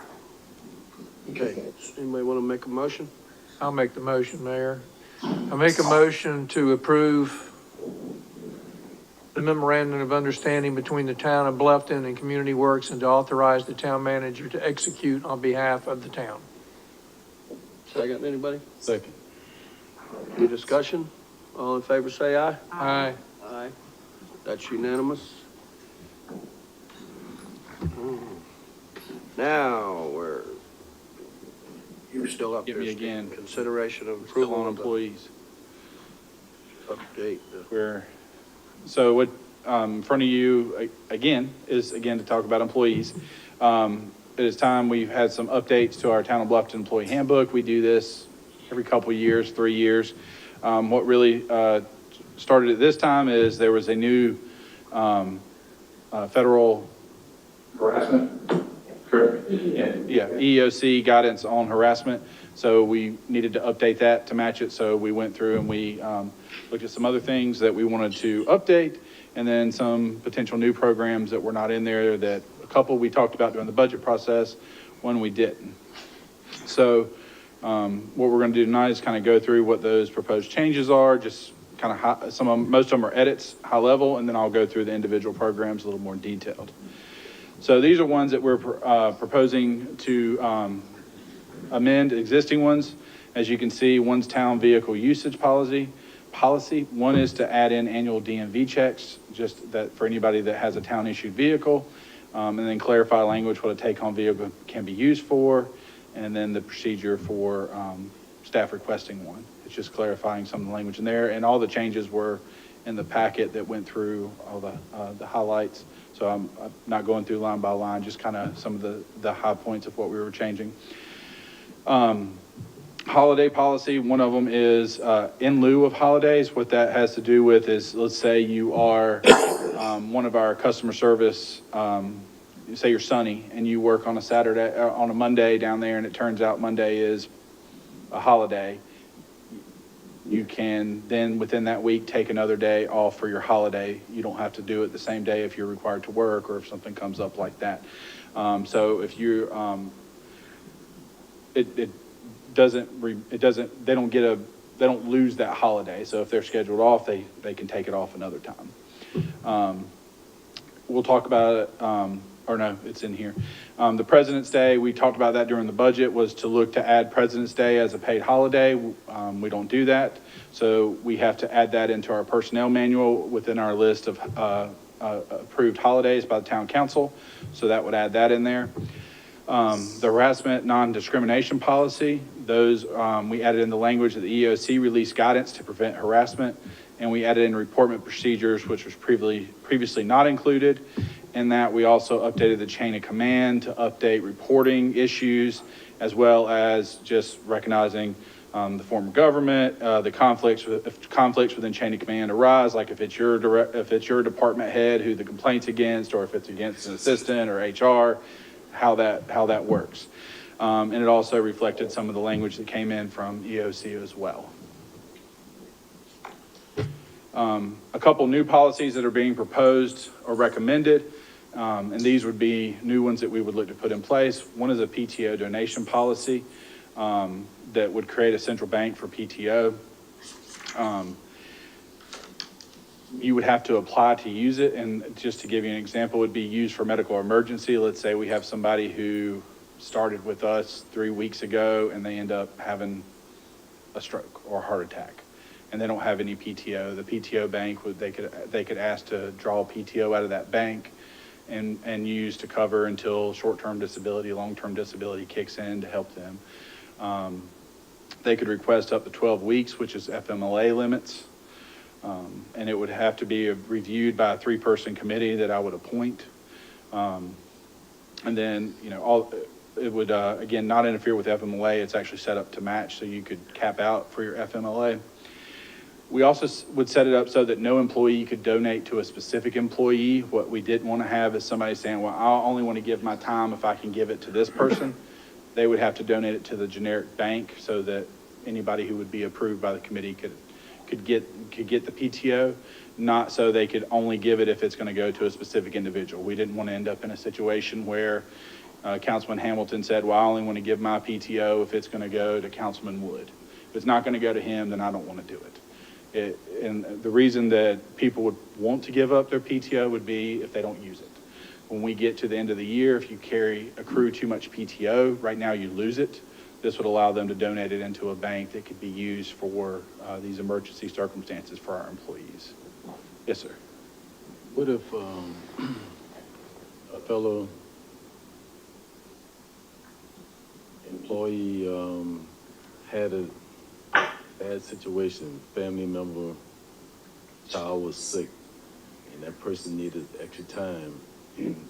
Speaker 1: Okay, anybody want to make a motion?
Speaker 9: I'll make the motion, Mayor. I make a motion to approve the memorandum of understanding between the town of Bluffton and Community Works, and to authorize the town manager to execute on behalf of the town.
Speaker 1: Second, anybody?
Speaker 10: Second.
Speaker 1: Any discussion? All in favor, say aye.
Speaker 9: Aye.
Speaker 1: Aye. That's unanimous. Now, you're still up
Speaker 15: Give
Speaker 1: there.
Speaker 15: me again.
Speaker 1: Consideration of
Speaker 15: Still
Speaker 1: approval
Speaker 15: on
Speaker 1: of the
Speaker 15: employees.
Speaker 1: update.
Speaker 15: So what, in front of you, again, is to talk about employees. It is time. We've had some updates to our Town of Bluffton Employee Handbook. We do this every couple of years, 3 years. What really started at this time is there was a new federal harassment, correct? Yeah, EEOC guidance on harassment. So we needed to update that to match it. So we went through and we looked at some other things that we wanted to update, and then some potential new programs that were not in there, that a couple we talked about during the budget process, one we didn't. So what we're going to do tonight is kind of go through what those proposed changes are, just kind of most of them are edits, high level, and then I'll go through the individual programs a little more detailed. So these are ones that we're proposing to amend existing ones. As you can see, one's town vehicle usage policy. One is to add in annual DMV checks, just that for anybody that has a town issued vehicle, and then clarify language what a take-home vehicle can be used for, and then the procedure for staff requesting one. It's just clarifying some of the language in there, and all the changes were in the packet that went through all the highlights. So I'm not going through line by line, just kind of some of the high points of what we were changing. Holiday policy, one of them is in lieu of holidays. What that has to do with is, let's say you are one of our customer service, say you're Sunny, and you work on a Saturday, on a Monday down there, and it turns out Monday is a holiday. You can then, within that week, take another day off for your holiday. You don't have to do it the same day if you're required to work or if something comes up like that. So if you, they don't lose that holiday. So if they're scheduled off, they can take it off another time. We'll talk about it, or no, it's in here. The President's Day, we talked about that during the budget, was to look to add President's Day as a paid holiday. We don't do that. So we have to add that into our personnel manual within our list of approved holidays by the town council. So that would add that in there. The harassment non-discrimination policy, those we added in the language that the EEOC released guidance to prevent harassment, and we added in reportment procedures, which was previously not included. In that, we also updated the chain of command to update reporting issues, as well as just recognizing the form of government, the conflicts within chain of command arise, like if it's your department head who the complaint's against, or if it's against an assistant or HR, how that works.
Speaker 18: And it also reflected some of the language that came in from EOC as well. A couple new policies that are being proposed or recommended, and these would be new ones that we would look to put in place. One is a PTO donation policy that would create a central bank for PTO. You would have to apply to use it, and just to give you an example, would be used for medical emergency. Let's say we have somebody who started with us 3 weeks ago and they end up having a stroke or a heart attack, and they don't have any PTO. The PTO bank they could ask to draw PTO out of that bank and use to cover until short-term disability, long-term disability kicks in to help them. They could request up to 12 weeks, which is FMLA limits. And it would have to be reviewed by a 3-person committee that I would appoint. And then, it would, again, not interfere with FMLA. It's actually set up to match, so you could cap out for your FMLA. We also would set it up so that no employee could donate to a specific employee. What we didn't want to have is somebody saying, well, I only want to give my time if I can give it to this person. They would have to donate it to the generic bank so that anybody who would be approved by the committee could get the PTO, not so they could only give it if it's going to go to a specific individual. We didn't want to end up in a situation where Councilman Hamilton said, well, I only want to give my PTO if it's going to go to Councilman Wood. If it's not going to go to him, then I don't want to do it. And the reason that people would want to give up their PTO would be if they don't use it. When we get to the end of the year, if you accrue too much PTO, right now you lose it. This would allow them to donate it into a bank that could be used for these emergency circumstances for our employees. Yes, sir.
Speaker 10: What if a fellow employee had a bad situation, family member, child was sick, and that person needed extra time, and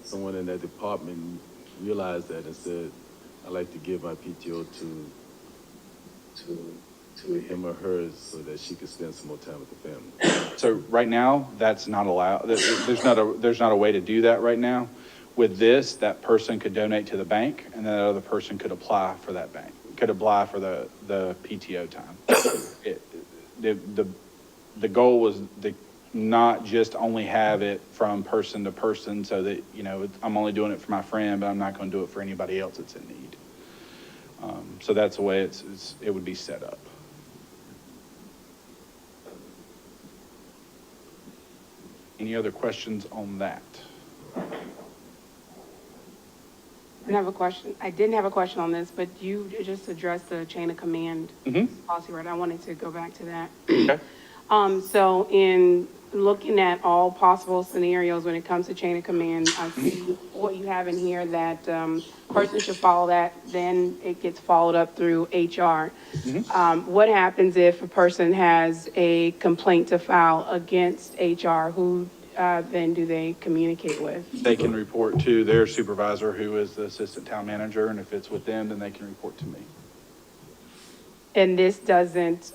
Speaker 10: someone in that department realized that and said, I like to give my PTO to him or her so that she could spend some more time with the family.
Speaker 18: So right now, that's not allowed. There's not a way to do that right now. With this, that person could donate to the bank, and that other person could apply for that bank, could apply for the PTO time. The goal was not just only have it from person to person so that, I'm only doing it for my friend, but I'm not going to do it for anybody else that's in need. So that's the way it would be set up. Any other questions on that?
Speaker 6: I have a question. I didn't have a question on this, but you just addressed the chain of command policy, right? I wanted to go back to that.
Speaker 18: Okay.
Speaker 6: So in looking at all possible scenarios when it comes to chain of command, I see what you have in here that person should follow that, then it gets followed up through HR. What happens if a person has a complaint to file against HR? Who then do they communicate with?
Speaker 18: They can report to their supervisor, who is the assistant town manager, and if it's with them, then they can report to me.
Speaker 6: And this doesn't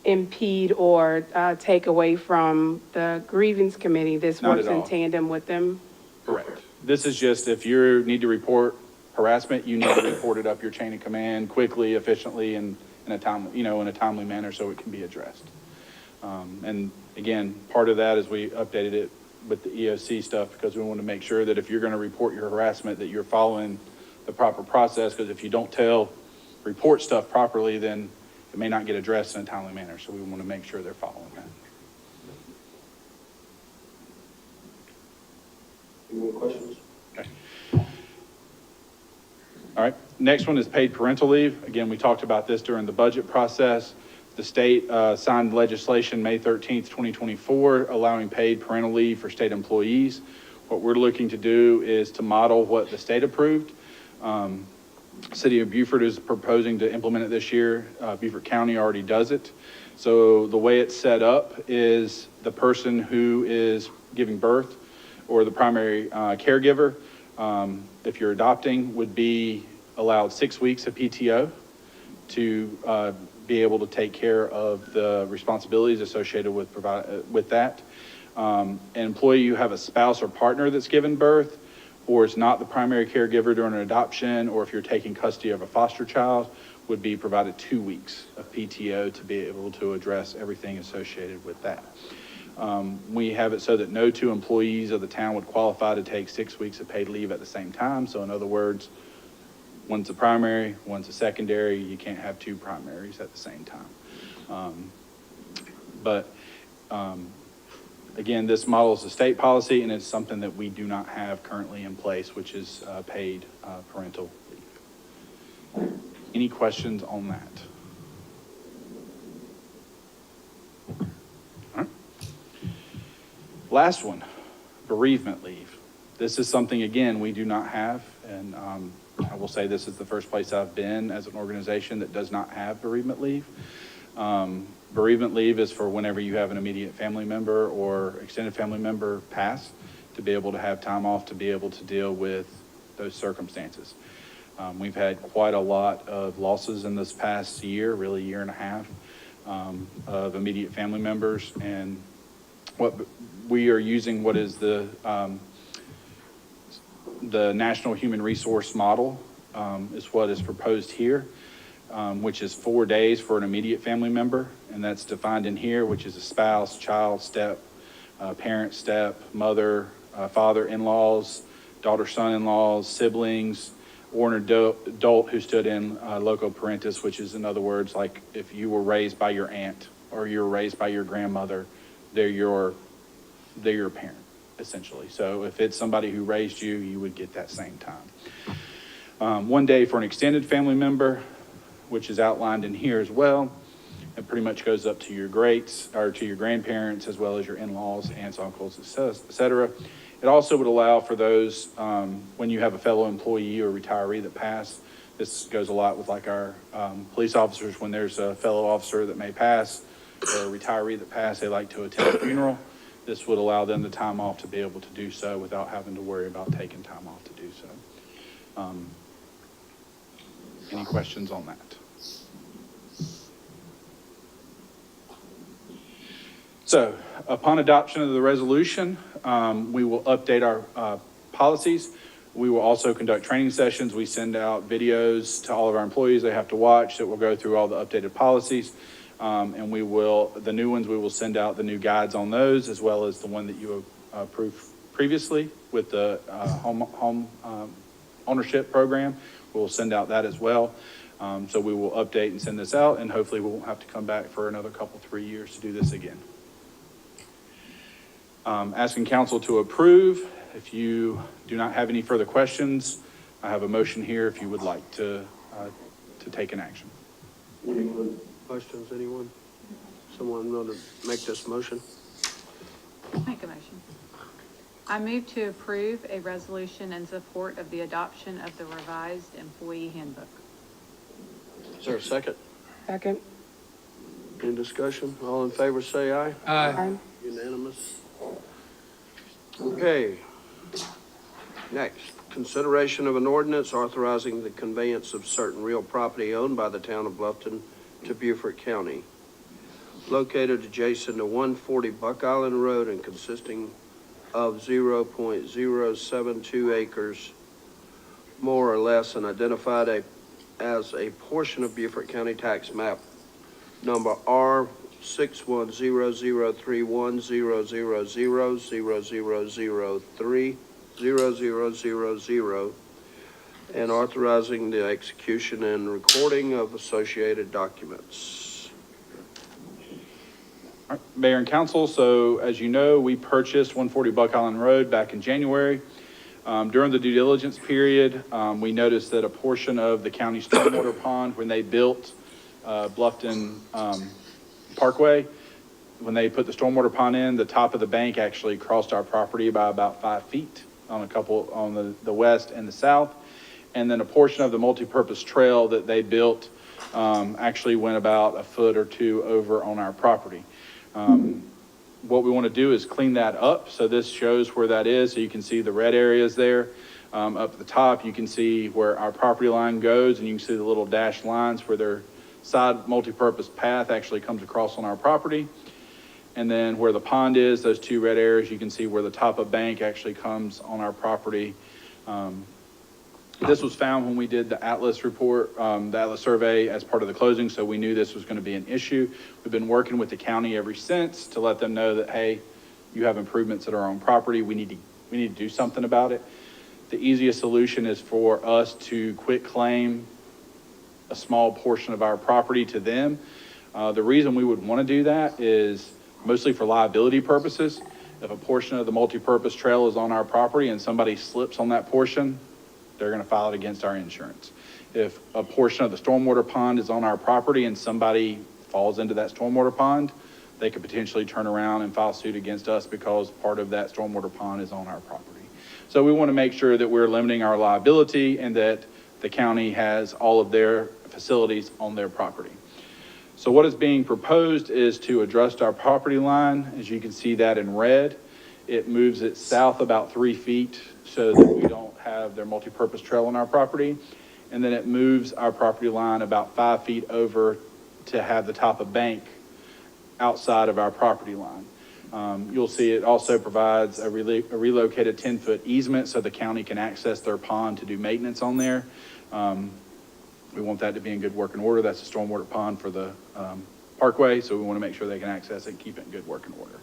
Speaker 6: impede or take away from the grievance committee? This
Speaker 18: Not
Speaker 6: works
Speaker 18: at
Speaker 6: in
Speaker 18: all.
Speaker 6: tandem with them?
Speaker 18: Correct. This is just if you need to report harassment, you need to report it up your chain of command quickly, efficiently, and in a timely manner so it can be addressed. And again, part of that is we updated it with the EOC stuff because we want to make sure that if you're going to report your harassment, that you're following the proper process, because if you don't report stuff properly, then it may not get addressed in a timely manner. So we want to make sure they're following that.
Speaker 1: Any more questions?
Speaker 18: Okay. All right. Next one is paid parental leave. Again, we talked about this during the budget process. The state signed legislation May 13th, 2024, allowing paid parental leave for state employees. What we're looking to do is to model what the state approved. City of Beaufort is proposing to implement it this year. Beaufort County already does it. So the way it's set up is the person who is giving birth or the primary caregiver, if you're adopting, would be allowed 6 weeks of PTO to be able to take care of the responsibilities associated with that. An employee, you have a spouse or partner that's given birth, or is not the primary caregiver during an adoption, or if you're taking custody of a foster child, would be provided 2 weeks of PTO to be able to address everything associated with that. We have it so that no two employees of the town would qualify to take 6 weeks of paid leave at the same time. So in other words, one's a primary, one's a secondary. You can't have two primaries at the same time. Again, this model is a state policy, and it's something that we do not have currently in place, which is paid parental leave. Any questions on that? All right. Last one, bereavement leave. This is something, again, we do not have, and I will say this is the first place I've been as an organization that does not have bereavement leave. Bereavement leave is for whenever you have an immediate family member or extended family member pass, to be able to have time off to be able to deal with those circumstances. We've had quite a lot of losses in this past year, really year and a half, of immediate family members, and what we are using, what is the National Human Resource Model, is what is proposed here. Which is 4 days for an immediate family member, and that's defined in here, which is a spouse, child, step, parent, step, mother, father, in-laws, daughter, son-in-laws, siblings, or an adult who stood in loco parentis, which is, in other words, like if you were raised by your aunt or you were raised by your grandmother, they're your parent, essentially. So if it's somebody who raised you, you would get that same time. 1 day for an extended family member, which is outlined in here as well. It pretty much goes up to your greats, or to your grandparents, as well as your in-laws, aunts, uncles, et cetera. It also would allow for those, when you have a fellow employee or retiree that passed. This goes a lot with like our police officers. When there's a fellow officer that may pass, or a retiree that passed, they like to attend a funeral. This would allow them the time off to be able to do so without having to worry about taking time off to do so. Any questions on that? So upon adoption of the resolution, we will update our policies. We will also conduct training sessions. We send out videos to all of our employees they have to watch that will go through all the updated policies. And we will, the new ones, we will send out the new guides on those, as well as the one that you approved previously with the home ownership program. We'll send out that as well. So we will update and send this out, and hopefully we won't have to come back for another 3 years to do this again. Asking council to approve. If you do not have any further questions, I have a motion here if you would like to take an action.
Speaker 1: Anyone? Questions, anyone? Someone want to make this motion?
Speaker 3: Make a motion. I move to approve a resolution in support of the adoption of the revised employee handbook.
Speaker 1: Is there a second?
Speaker 6: Second.
Speaker 1: Any discussion? All in favor, say aye.
Speaker 6: Aye.
Speaker 1: Unanimous. Okay. Next, consideration of an ordinance authorizing the conveyance of certain real property owned by the town of Bluffton to Beaufort County, located adjacent to 140 Buck Island Road and consisting of 0.072 acres, more or less, and identified as a portion of Beaufort County tax map number R61003100000030000, and authorizing the execution and recording of associated documents.
Speaker 18: All right, Mayor and Council, so as you know, we purchased 140 Buck Island Road back in January. During the due diligence period, we noticed that a portion of the county stormwater pond, when they built Bluffton Parkway, when they put the stormwater pond in, the top of the bank actually crossed our property by about 5 feet on a couple on the west and the south. And then a portion of the multi-purpose trail that they built actually went about a foot or two over on our property. What we want to do is clean that up. So this shows where that is. So you can see the red areas there. Up at the top, you can see where our property line goes, and you can see the little dashed lines where their side multi-purpose path actually comes across on our property. And then where the pond is, those two red areas, you can see where the top of bank actually comes on our property. This was found when we did the Atlas report, the Atlas survey as part of the closing, so we knew this was going to be an issue. We've been working with the county ever since to let them know that, hey, you have improvements that are on property. We need to do something about it. The easiest solution is for us to quit claim a small portion of our property to them. The reason we would want to do that is mostly for liability purposes. If a portion of the multipurpose trail is on our property and somebody slips on that portion, they're going to file it against our insurance. If a portion of the stormwater pond is on our property and somebody falls into that stormwater pond, they could potentially turn around and file suit against us because part of that stormwater pond is on our property. So we want to make sure that we're limiting our liability and that the county has all of their facilities on their property. So what is being proposed is to adjust our property line. As you can see that in red, it moves it south about 3 feet so that we don't have their multipurpose trail on our property. And then it moves our property line about 5 feet over to have the top of bank outside of our property line. You'll see it also provides a relocated 10-foot easement so the county can access their pond to do maintenance on there. We want that to be in good working order. That's a stormwater pond for the parkway, so we want to make sure they can access it and keep it in good working order.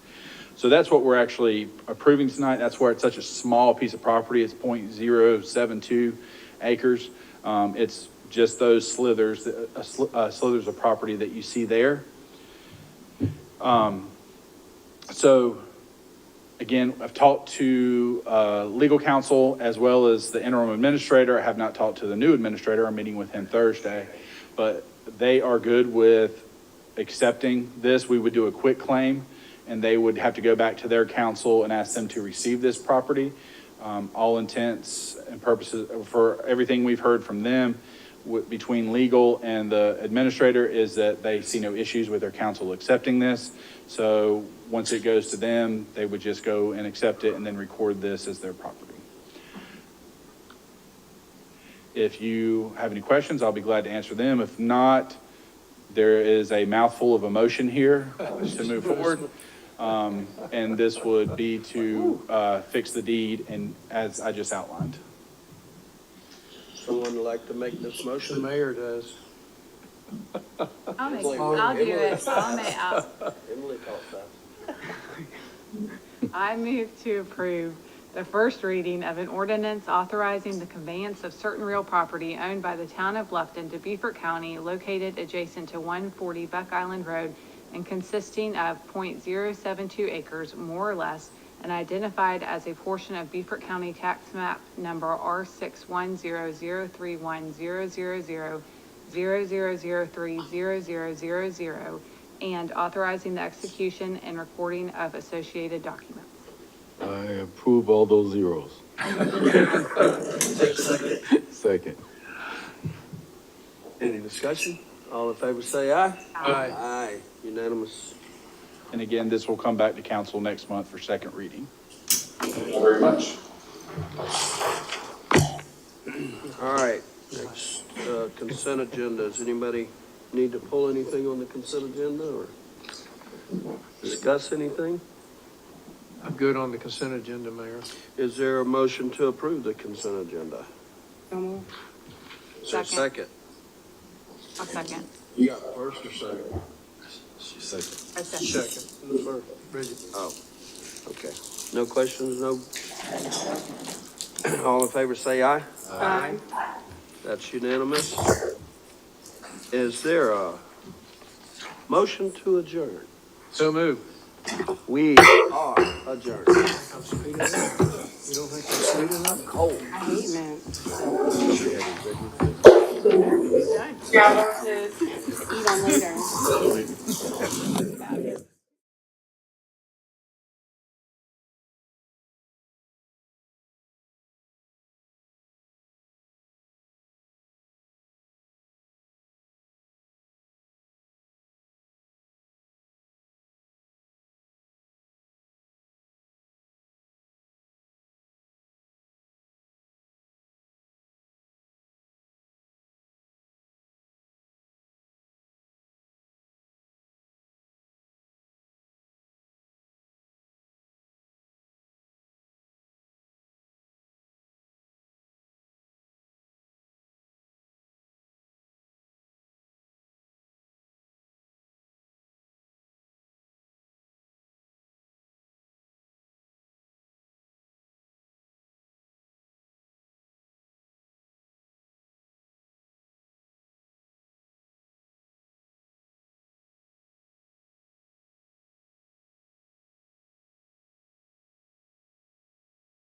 Speaker 18: So that's what we're actually approving tonight. That's why it's such a small piece of property. It's 0.072 acres. It's just those slithers of property that you see there. So again, I've talked to legal counsel as well as the interim administrator. I have not talked to the new administrator. I'm meeting with him Thursday, but they are good with accepting this. We would do a quick claim and they would have to go back to their counsel and ask them to receive this property. All intents and purposes for everything we've heard from them between legal and the administrator is that they see no issues with their counsel accepting this. So once it goes to them, they would just go and accept it and then record this as their property. If you have any questions, I'll be glad to answer them. If not, there is a mouthful of emotion here to move forward. And this would be to fix the deed and as I just outlined.
Speaker 1: Someone would like to make this motion?
Speaker 9: The mayor does.
Speaker 3: I'll do it.
Speaker 1: Emily talks fast.
Speaker 3: I move to approve the first reading of an ordinance authorizing the conveyance of certain real property owned by the town of Bluffton to Beaufort County located adjacent to 140 Buck Island Road and consisting of 0.072 acres, more or less, and identified as a portion of Beaufort County tax map number R61003100000030000, and authorizing the execution and recording of associated documents.
Speaker 10: I approve all those zeros. Second.
Speaker 1: Any discussion? All in favor say aye.
Speaker 9: Aye.
Speaker 1: Aye, unanimous.
Speaker 18: And again, this will come back to council next month for second reading. Thank you very much.
Speaker 1: All right, next, consent agenda. Does anybody need to pull anything on the consent agenda or discuss anything?
Speaker 9: I'm good on the consent agenda, Mayor.
Speaker 1: Is there a motion to approve the consent agenda?
Speaker 3: So moved.
Speaker 1: Is there a second?
Speaker 3: I'll second.
Speaker 1: You got first or second?
Speaker 10: Second.
Speaker 3: I second.
Speaker 1: Second. Who's first? Bridget. Oh, okay. No questions, no? All in favor say aye.
Speaker 3: Aye.
Speaker 1: That's unanimous. Is there a motion to adjourn?
Speaker 9: So moved.
Speaker 1: We are adjourned.
Speaker 9: You don't think I'm sweet enough?
Speaker 1: Cold.
Speaker 3: I hate men. Eat on later.